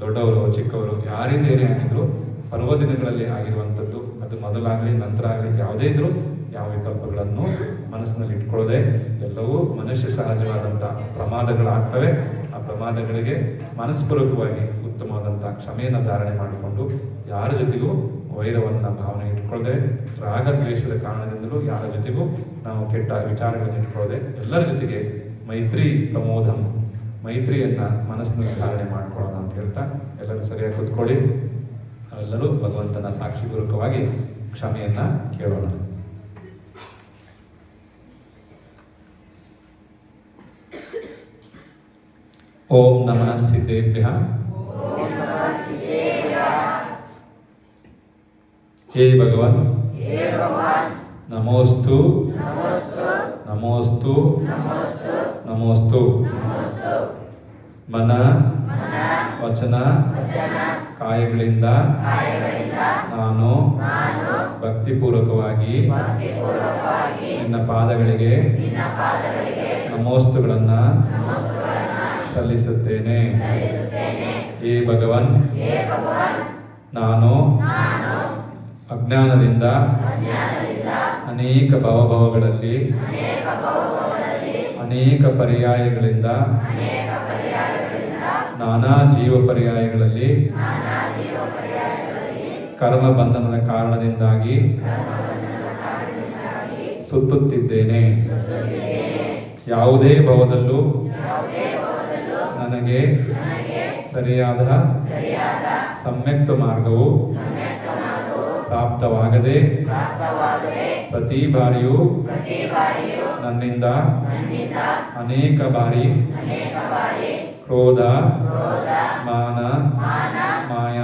ದೊಡ್ಡವರು, ಚಿಕ್ಕವರು, ಯಾರಿಂದ ಏನೇ ಆಗಿದ್ರು ಪರ್ವದಿನಗಳಲ್ಲಿ ಆಗಿರುವಂಥದ್ದು, ಅದು ಮೊದಲಾಗಲಿ ನಂತರ ಆಗಲಿ ಯಾವುದೇ ಇದ್ರೂ ಯಾವ ವಿಕಲ್ಪಗಳನ್ನು ಮನಸ್ಸಿನಲ್ಲಿ ಇಟ್ಕೊಳ್ಳದೆ, ಎಲ್ಲವೂ ಮನುಷ್ಯ ಸಹಜವಾದಂಥ ಪ್ರಮಾದಗಳಾಗ್ತವೆ. ಆ ಪ್ರಮಾದಗಳಿಗೆ ಮನಸ್ಪೂರ್ವಕವಾಗಿ ಉತ್ತಮವಾದಂಥ ಕ್ಷಮೆಯನ್ನು ಧಾರಣೆ ಮಾಡಿಕೊಂಡು ಯಾರ ಜೊತೆಗೂ ವೈರವನ್ನು ಭಾವನೆ ಇಟ್ಕೊಳ್ಳದೆ, ರಾಗ ದ್ವೇಷದ ಕಾರಣದಿಂದಲೂ ಯಾರ ಜೊತೆಗೂ ನಾವು ಕೆಟ್ಟ ವಿಚಾರಗಳನ್ನು ಇಟ್ಕೊಳ್ಳದೆ, ಎಲ್ಲರ ಜೊತೆಗೆ ಮೈತ್ರಿ ಪ್ರಮೋದಂ, ಮೈತ್ರಿಯನ್ನು ಮನಸ್ಸಿನಲ್ಲಿ ಧಾರಣೆ ಮಾಡ್ಕೊಳ್ಳೋಣ ಅಂತ ಹೇಳ್ತಾ ಎಲ್ಲರೂ ಸರಿಯಾಗಿ ಕೂತ್ಕೊಳ್ಳಿ. ಎಲ್ಲರೂ ಭಗವಂತನ ಸಾಕ್ಷಿಪೂರ್ವಕವಾಗಿ ಕ್ಷಮೆಯನ್ನ ಕೇಳೋಣ. ಓಂ ನಮಃ ಸಿದ್ಧೇಭ್ಯಃ. ಹೇ ಭಗವಾನ್, ನಮೋಸ್ತು ನಮೋಸ್ತು ನಮೋಸ್ತು. ಮನ ವಚನ ಕಾಯಗಳಿಂದ ನಾನು ಭಕ್ತಿಪೂರ್ವಕವಾಗಿ ನಿನ್ನ ಪಾದಗಳಿಗೆ ನಮೋಸ್ತುಗಳನ್ನು ಸಲ್ಲಿಸುತ್ತೇನೆ. ಹೇ ಭಗವನ್, ನಾನು ಅಜ್ಞಾನದಿಂದ ಅನೇಕ ಭವಭವಗಳಲ್ಲಿ ಅನೇಕ ಪರ್ಯಾಯಗಳಿಂದ ನಾನಾ ಜೀವ ಪರ್ಯಾಯಗಳಲ್ಲಿ ಕರ್ಮ ಬಂಧನದ ಕಾರಣದಿಂದಾಗಿ ಸುತ್ತುತ್ತಿದ್ದೇನೆ. ಯಾವುದೇ ಭವದಲ್ಲೂ ನನಗೆ ಸರಿಯಾದ ಸಮ್ಯಕ್ತ ಮಾರ್ಗವು ಪ್ರಾಪ್ತವಾಗದೆ ಪ್ರತಿ ಬಾರಿಯೂ ನನ್ನಿಂದ ಅನೇಕ ಬಾರಿ ಕ್ರೋಧ, ಮಾನ, ಮಾಯ,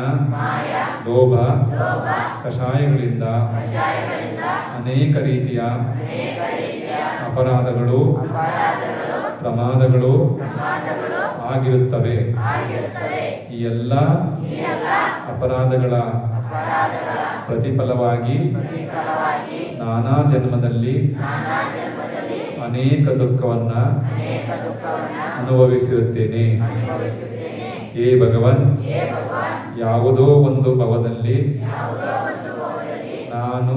ಲೋಭ ಕಷಾಯಗಳಿಂದ ಅನೇಕ ರೀತಿಯ ಅಪರಾಧಗಳು, ಪ್ರಮಾದಗಳು ಆಗಿರುತ್ತವೆ. ಈ ಎಲ್ಲ ಅಪರಾಧಗಳ ಪ್ರತಿಫಲವಾಗಿ ನಾನಾ ಜನ್ಮದಲ್ಲಿ ಅನೇಕ ದುಃಖವನ್ನ ಅನುಭವಿಸಿರುತ್ತೇನೆ. ಹೇ ಭಗವನ್, ಯಾವುದೋ ಒಂದು ಭವದಲ್ಲಿ ನಾನು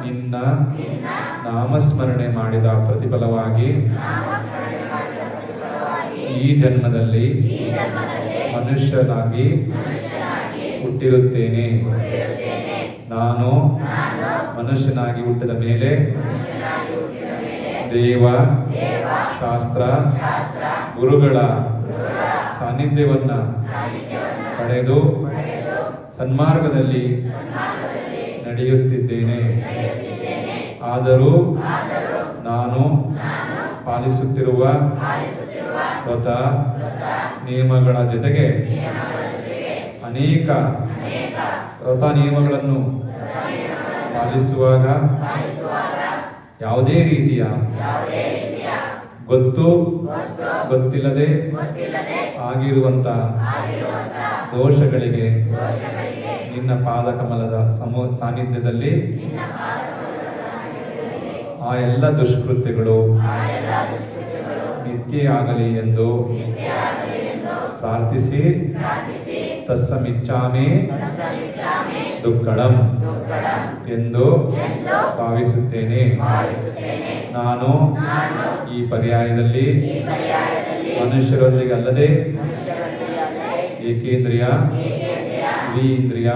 ನಿನ್ನ ನಾಮಸ್ಮರಣೆ ಮಾಡಿದ ಪ್ರತಿಫಲವಾಗಿ ಈ ಜನ್ಮದಲ್ಲಿ ಮನುಷ್ಯನಾಗಿ ಹುಟ್ಟಿರುತ್ತೇನೆ. ನಾನು ಮನುಷ್ಯನಾಗಿ ಹುಟ್ಟಿದ ಮೇಲೆ ದೇವ, ಶಾಸ್ತ್ರ, ಗುರುಗಳ ಸಾನ್ನಿಧ್ಯವನ್ನ ಪಡೆದು ಸನ್ಮಾರ್ಗದಲ್ಲಿ ನಡೆಯುತ್ತಿದ್ದೇನೆ. ಆದರೂ ನಾನು ಪಾಲಿಸುತ್ತಿರುವ ವ್ರತ ನಿಯಮಗಳ ಜೊತೆಗೆ ಅನೇಕ ವ್ರತ ನಿಯಮಗಳನ್ನು ಪಾಲಿಸುವಾಗ ಯಾವುದೇ ರೀತಿಯ ಗೊತ್ತಿಲ್ಲದೆ ಆಗಿರುವಂತ ದೋಷಗಳಿಗೆ ನಿನ್ನ ಪಾದಕಮಲದ ಸಾನ್ನಿಧ್ಯದಲ್ಲಿ ಆ ಎಲ್ಲ ದುಷ್ಕೃತ್ಯಗಳು ನಿತ್ಯ ಆಗಲಿ ಎಂದು ಪ್ರಾರ್ಥಿಸಿ ತಸ್ಸಮಿಚ್ಛಾಮಿ ದುಕ್ಕಡಂ ಎಂದು ಭಾವಿಸುತ್ತೇನೆ. ನಾನು ಈ ಪರ್ಯಾಯದಲ್ಲಿ ಮನುಷ್ಯರೊಂದಿಗೆ ಅಲ್ಲದೆ ಏಕೇಂದ್ರಿಯ, ದ್ವಿಇಂದ್ರಿಯ,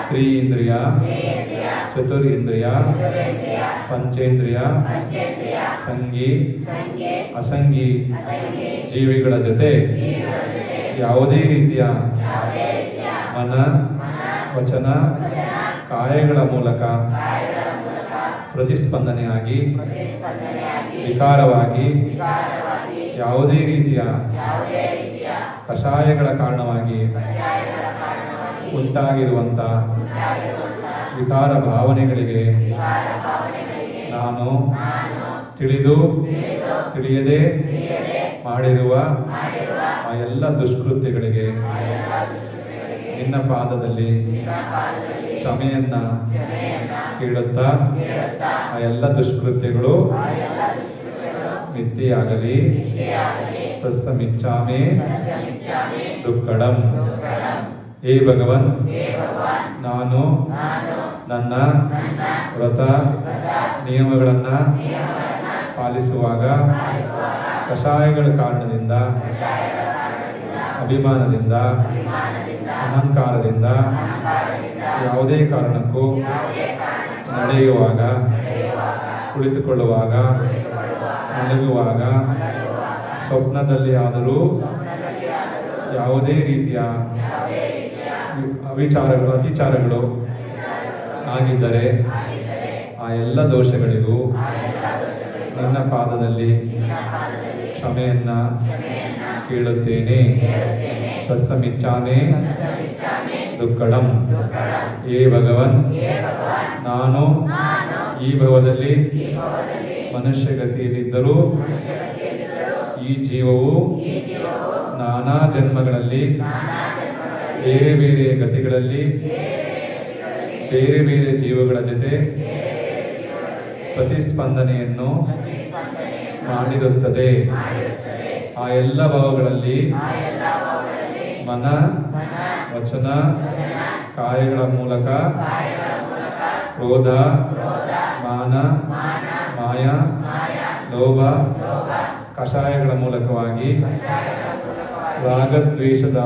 ತ್ರಿಇಂದ್ರಿಯ, ಚತುರಿಂದ್ರಿಯ, ಪಂಚೇಂದ್ರಿಯ, ಸಂಗಿ ಅಸಂಗಿ ಜೀವಿಗಳ ಜೊತೆ ಯಾವುದೇ ರೀತಿಯ ಮನ, ವಚನ, ಕಾಯಗಳ ಮೂಲಕ ಪ್ರತಿಸ್ಪಂದನೆಯಾಗಿ ವಿಕಾರವಾಗಿ ಯಾವುದೇ ರೀತಿಯ ಕಷಾಯಗಳ ಕಾರಣವಾಗಿ ಉಂಟಾಗಿರುವಂಥ ವಿಕಾರ ಭಾವನೆಗಳಿಗೆ ನಾನು ತಿಳಿದು ತಿಳಿಯದೆ ಮಾಡಿರುವ ಆ ಎಲ್ಲ ದುಷ್ಕೃತ್ಯಗಳಿಗೆ ನಿನ್ನ ಪಾದದಲ್ಲಿ ಕ್ಷಮೆಯನ್ನ ಕೇಳುತ್ತಾ ಆ ಎಲ್ಲ ದುಷ್ಕೃತ್ಯಗಳು ಮಿಥ್ಯೆಯಾಗಲಿ. ತಸ್ಸಮಿಚ್ಛಾಮಿ ದುಕ್ಕಡಂ. ಹೇ ಭಗವನ್, ನಾನು ನನ್ನ ವ್ರತ ನಿಯಮಗಳನ್ನು ಪಾಲಿಸುವಾಗ ಕಷಾಯಗಳ ಕಾರಣದಿಂದ, ಅಭಿಮಾನದಿಂದ, ಅಹಂಕಾರದಿಂದ ಯಾವುದೇ ಕಾರಣಕ್ಕೂ ನಡೆಯುವಾಗ, ಕುಳಿತುಕೊಳ್ಳುವಾಗ, ಮಲಗುವಾಗ, ಸ್ವಪ್ನದಲ್ಲಿ ಆದರೂ ಯಾವುದೇ ರೀತಿಯ ಅತಿಚಾರಗಳು ಆಗಿದ್ದರೆ ಆ ಎಲ್ಲ ದೋಷಗಳಿಗೂ ನಿನ್ನ ಪಾದದಲ್ಲಿ ಕ್ಷಮೆಯನ್ನ ಕೇಳುತ್ತೇನೆ. ತಸ್ಸಮಿಚ್ಛಾಮಿ ದುಕ್ಕಡಂ. ಹೇ ಭಗವನ್, ನಾನು ಈ ಭವದಲ್ಲಿ ಮನುಷ್ಯಗತಿಯಲ್ಲಿದ್ದರೂ ಈ ಜೀವವು ನಾನಾ ಜನ್ಮಗಳಲ್ಲಿ ಬೇರೆ ಬೇರೆ ಗತಿಗಳಲ್ಲಿ ಬೇರೆ ಬೇರೆ ಜೀವಗಳ ಜೊತೆ ಪ್ರತಿಸ್ಪಂದನೆಯನ್ನು ಮಾಡಿರುತ್ತದೆ. ಆ ಎಲ್ಲ ಭಾವಗಳಲ್ಲಿ ಮನ, ವಚನ, ಕಾಯಗಳ ಮೂಲಕ ಕ್ರೋಧ, ಮಾನ, ಮಾಯ, ಲೋಭ, ಕಷಾಯಗಳ ಮೂಲಕವಾಗಿ, ರಾಗದ್ವೇಷದ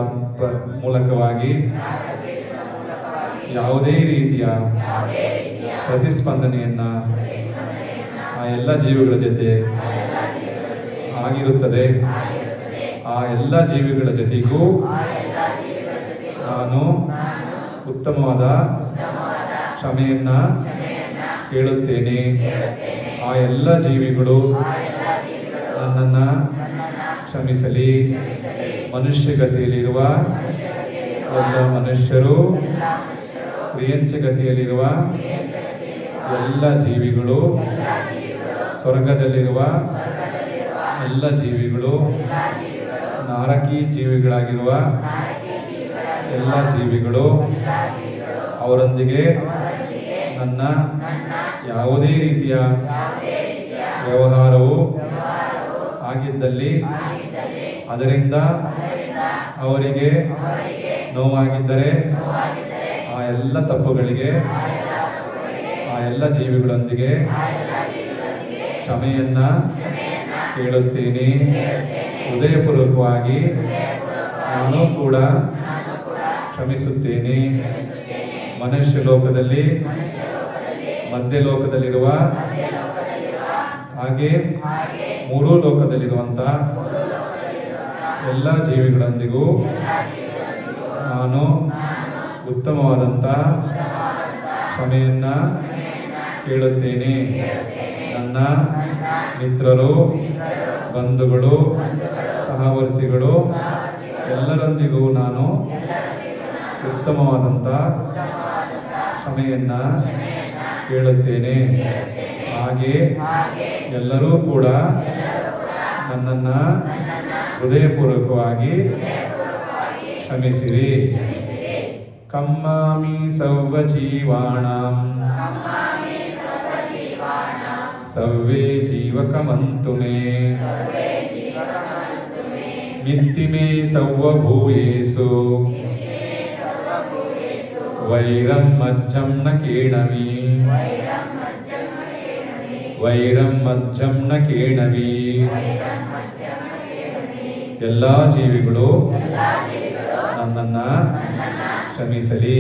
ಮೂಲಕವಾಗಿ ಯಾವುದೇ ರೀತಿಯ ಪ್ರತಿಸ್ಪಂದನೆಯನ್ನ ಆ ಎಲ್ಲ ಜೀವಿಗಳ ಜೊತೆ ಆಗಿರುತ್ತದೆ. ಆ ಎಲ್ಲ ಜೀವಿಗಳ ಜೊತೆಗೂ ನಾನು ಉತ್ತಮವಾದ ಕ್ಷಮೆಯನ್ನ ಕೇಳುತ್ತೇನೆ. ಆ ಎಲ್ಲ ಜೀವಿಗಳು ನನ್ನನ್ನು ಕ್ಷಮಿಸಲಿ. ಮನುಷ್ಯಗತಿಯಲ್ಲಿರುವ ಎಲ್ಲ ಮನುಷ್ಯರು, ತ್ರಿಯಂಚಗತಿಯಲ್ಲಿರುವ ಎಲ್ಲ ಜೀವಿಗಳು, ಸ್ವರ್ಗದಲ್ಲಿರುವ ಎಲ್ಲ ಜೀವಿಗಳು, ನಾರಕಿ ಜೀವಿಗಳಾಗಿರುವ ಎಲ್ಲ ಜೀವಿಗಳು, ಅವರೊಂದಿಗೆ ನನ್ನ ಯಾವುದೇ ರೀತಿಯ ವ್ಯವಹಾರವು ಆಗಿದ್ದಲ್ಲಿ ಅದರಿಂದ ಅವರಿಗೆ ನೋವಾಗಿದ್ದರೆ ಆ ಎಲ್ಲ ತಪ್ಪುಗಳಿಗೆ ಆ ಎಲ್ಲ ಜೀವಿಗಳೊಂದಿಗೆ ಕ್ಷಮೆಯನ್ನ ಕೇಳುತ್ತೇನೆ. ಹೃದಯಪೂರ್ವಕವಾಗಿ ನಾನು ಕೂಡ ಕ್ಷಮಿಸುತ್ತೇನೆ. ಮನುಷ್ಯ ಲೋಕದಲ್ಲಿ, ಮಧ್ಯಲೋಕದಲ್ಲಿರುವ ಹಾಗೆ ಮೂರೂ ಲೋಕದಲ್ಲಿರುವಂಥ ಎಲ್ಲ ಜೀವಿಗಳೊಂದಿಗೂ ನಾನು ಉತ್ತಮವಾದಂಥ ಕ್ಷಮೆಯನ್ನ ಕೇಳುತ್ತೇನೆ. ನನ್ನ ಮಿತ್ರರು, ಬಂಧುಗಳು, ಸಹವರ್ತಿಗಳು ಎಲ್ಲರೊಂದಿಗೂ ನಾನು ಉತ್ತಮವಾದಂಥ ಕ್ಷಮೆಯನ್ನ ಕೇಳುತ್ತೇನೆ. ಹಾಗೆ ಎಲ್ಲರೂ ಕೂಡ ನನ್ನನ್ನು ಹೃದಯಪೂರ್ವಕವಾಗಿ ಕ್ಷಮಿಸಿರಿ. ಕಮ್ಮಾಮಿ ಸರ್ವಜೀವಾಣಾಂ ಸರ್ವೇ ಜೀವಕಮಂತು ಮೇ ಮಿತ್ತಿಮೇ ಸರ್ವಭೂಯೇಷು ವೈರಂ ಮಜ್ಜಂ ನ ಕೇಣವಿ ವೈರಂ ಮಜ್ಜಂ ನ ಕೇಣವಿ. ಎಲ್ಲ ಜೀವಿಗಳು ನನ್ನನ್ನು ಕ್ಷಮಿಸಲಿ.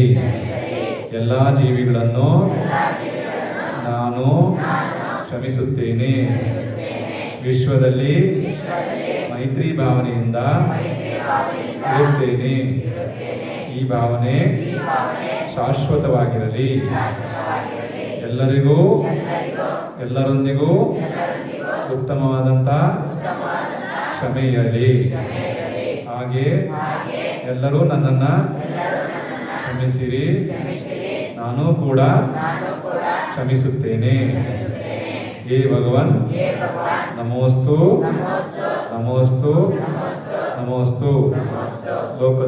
ಎಲ್ಲ ಜೀವಿಗಳನ್ನು ನಾನು ಕ್ಷಮಿಸುತ್ತೇನೆ. ವಿಶ್ವದಲ್ಲಿ ಮೈತ್ರಿ ಭಾವನೆಯಿಂದ ಇರುತ್ತೇನೆ. ಈ ಭಾವನೆ ಶಾಶ್ವತವಾಗಿರಲಿ. ಎಲ್ಲರಿಗೂ ಎಲ್ಲರೊಂದಿಗೂ ಉತ್ತಮವಾದಂಥ ಕ್ಷಮೆ ಇರಲಿ. ಹಾಗೆ ಎಲ್ಲರೂ ನನ್ನನ್ನು ಕ್ಷಮಿಸಿರಿ, ನಾನು ಕೂಡ ಕ್ಷಮಿಸುತ್ತೇನೆ. ಹೇ ಭಗವನ್, ನಮೋಸ್ತು ನಮೋಸ್ತು ನಮೋಸ್ತು. ಲೋಕದ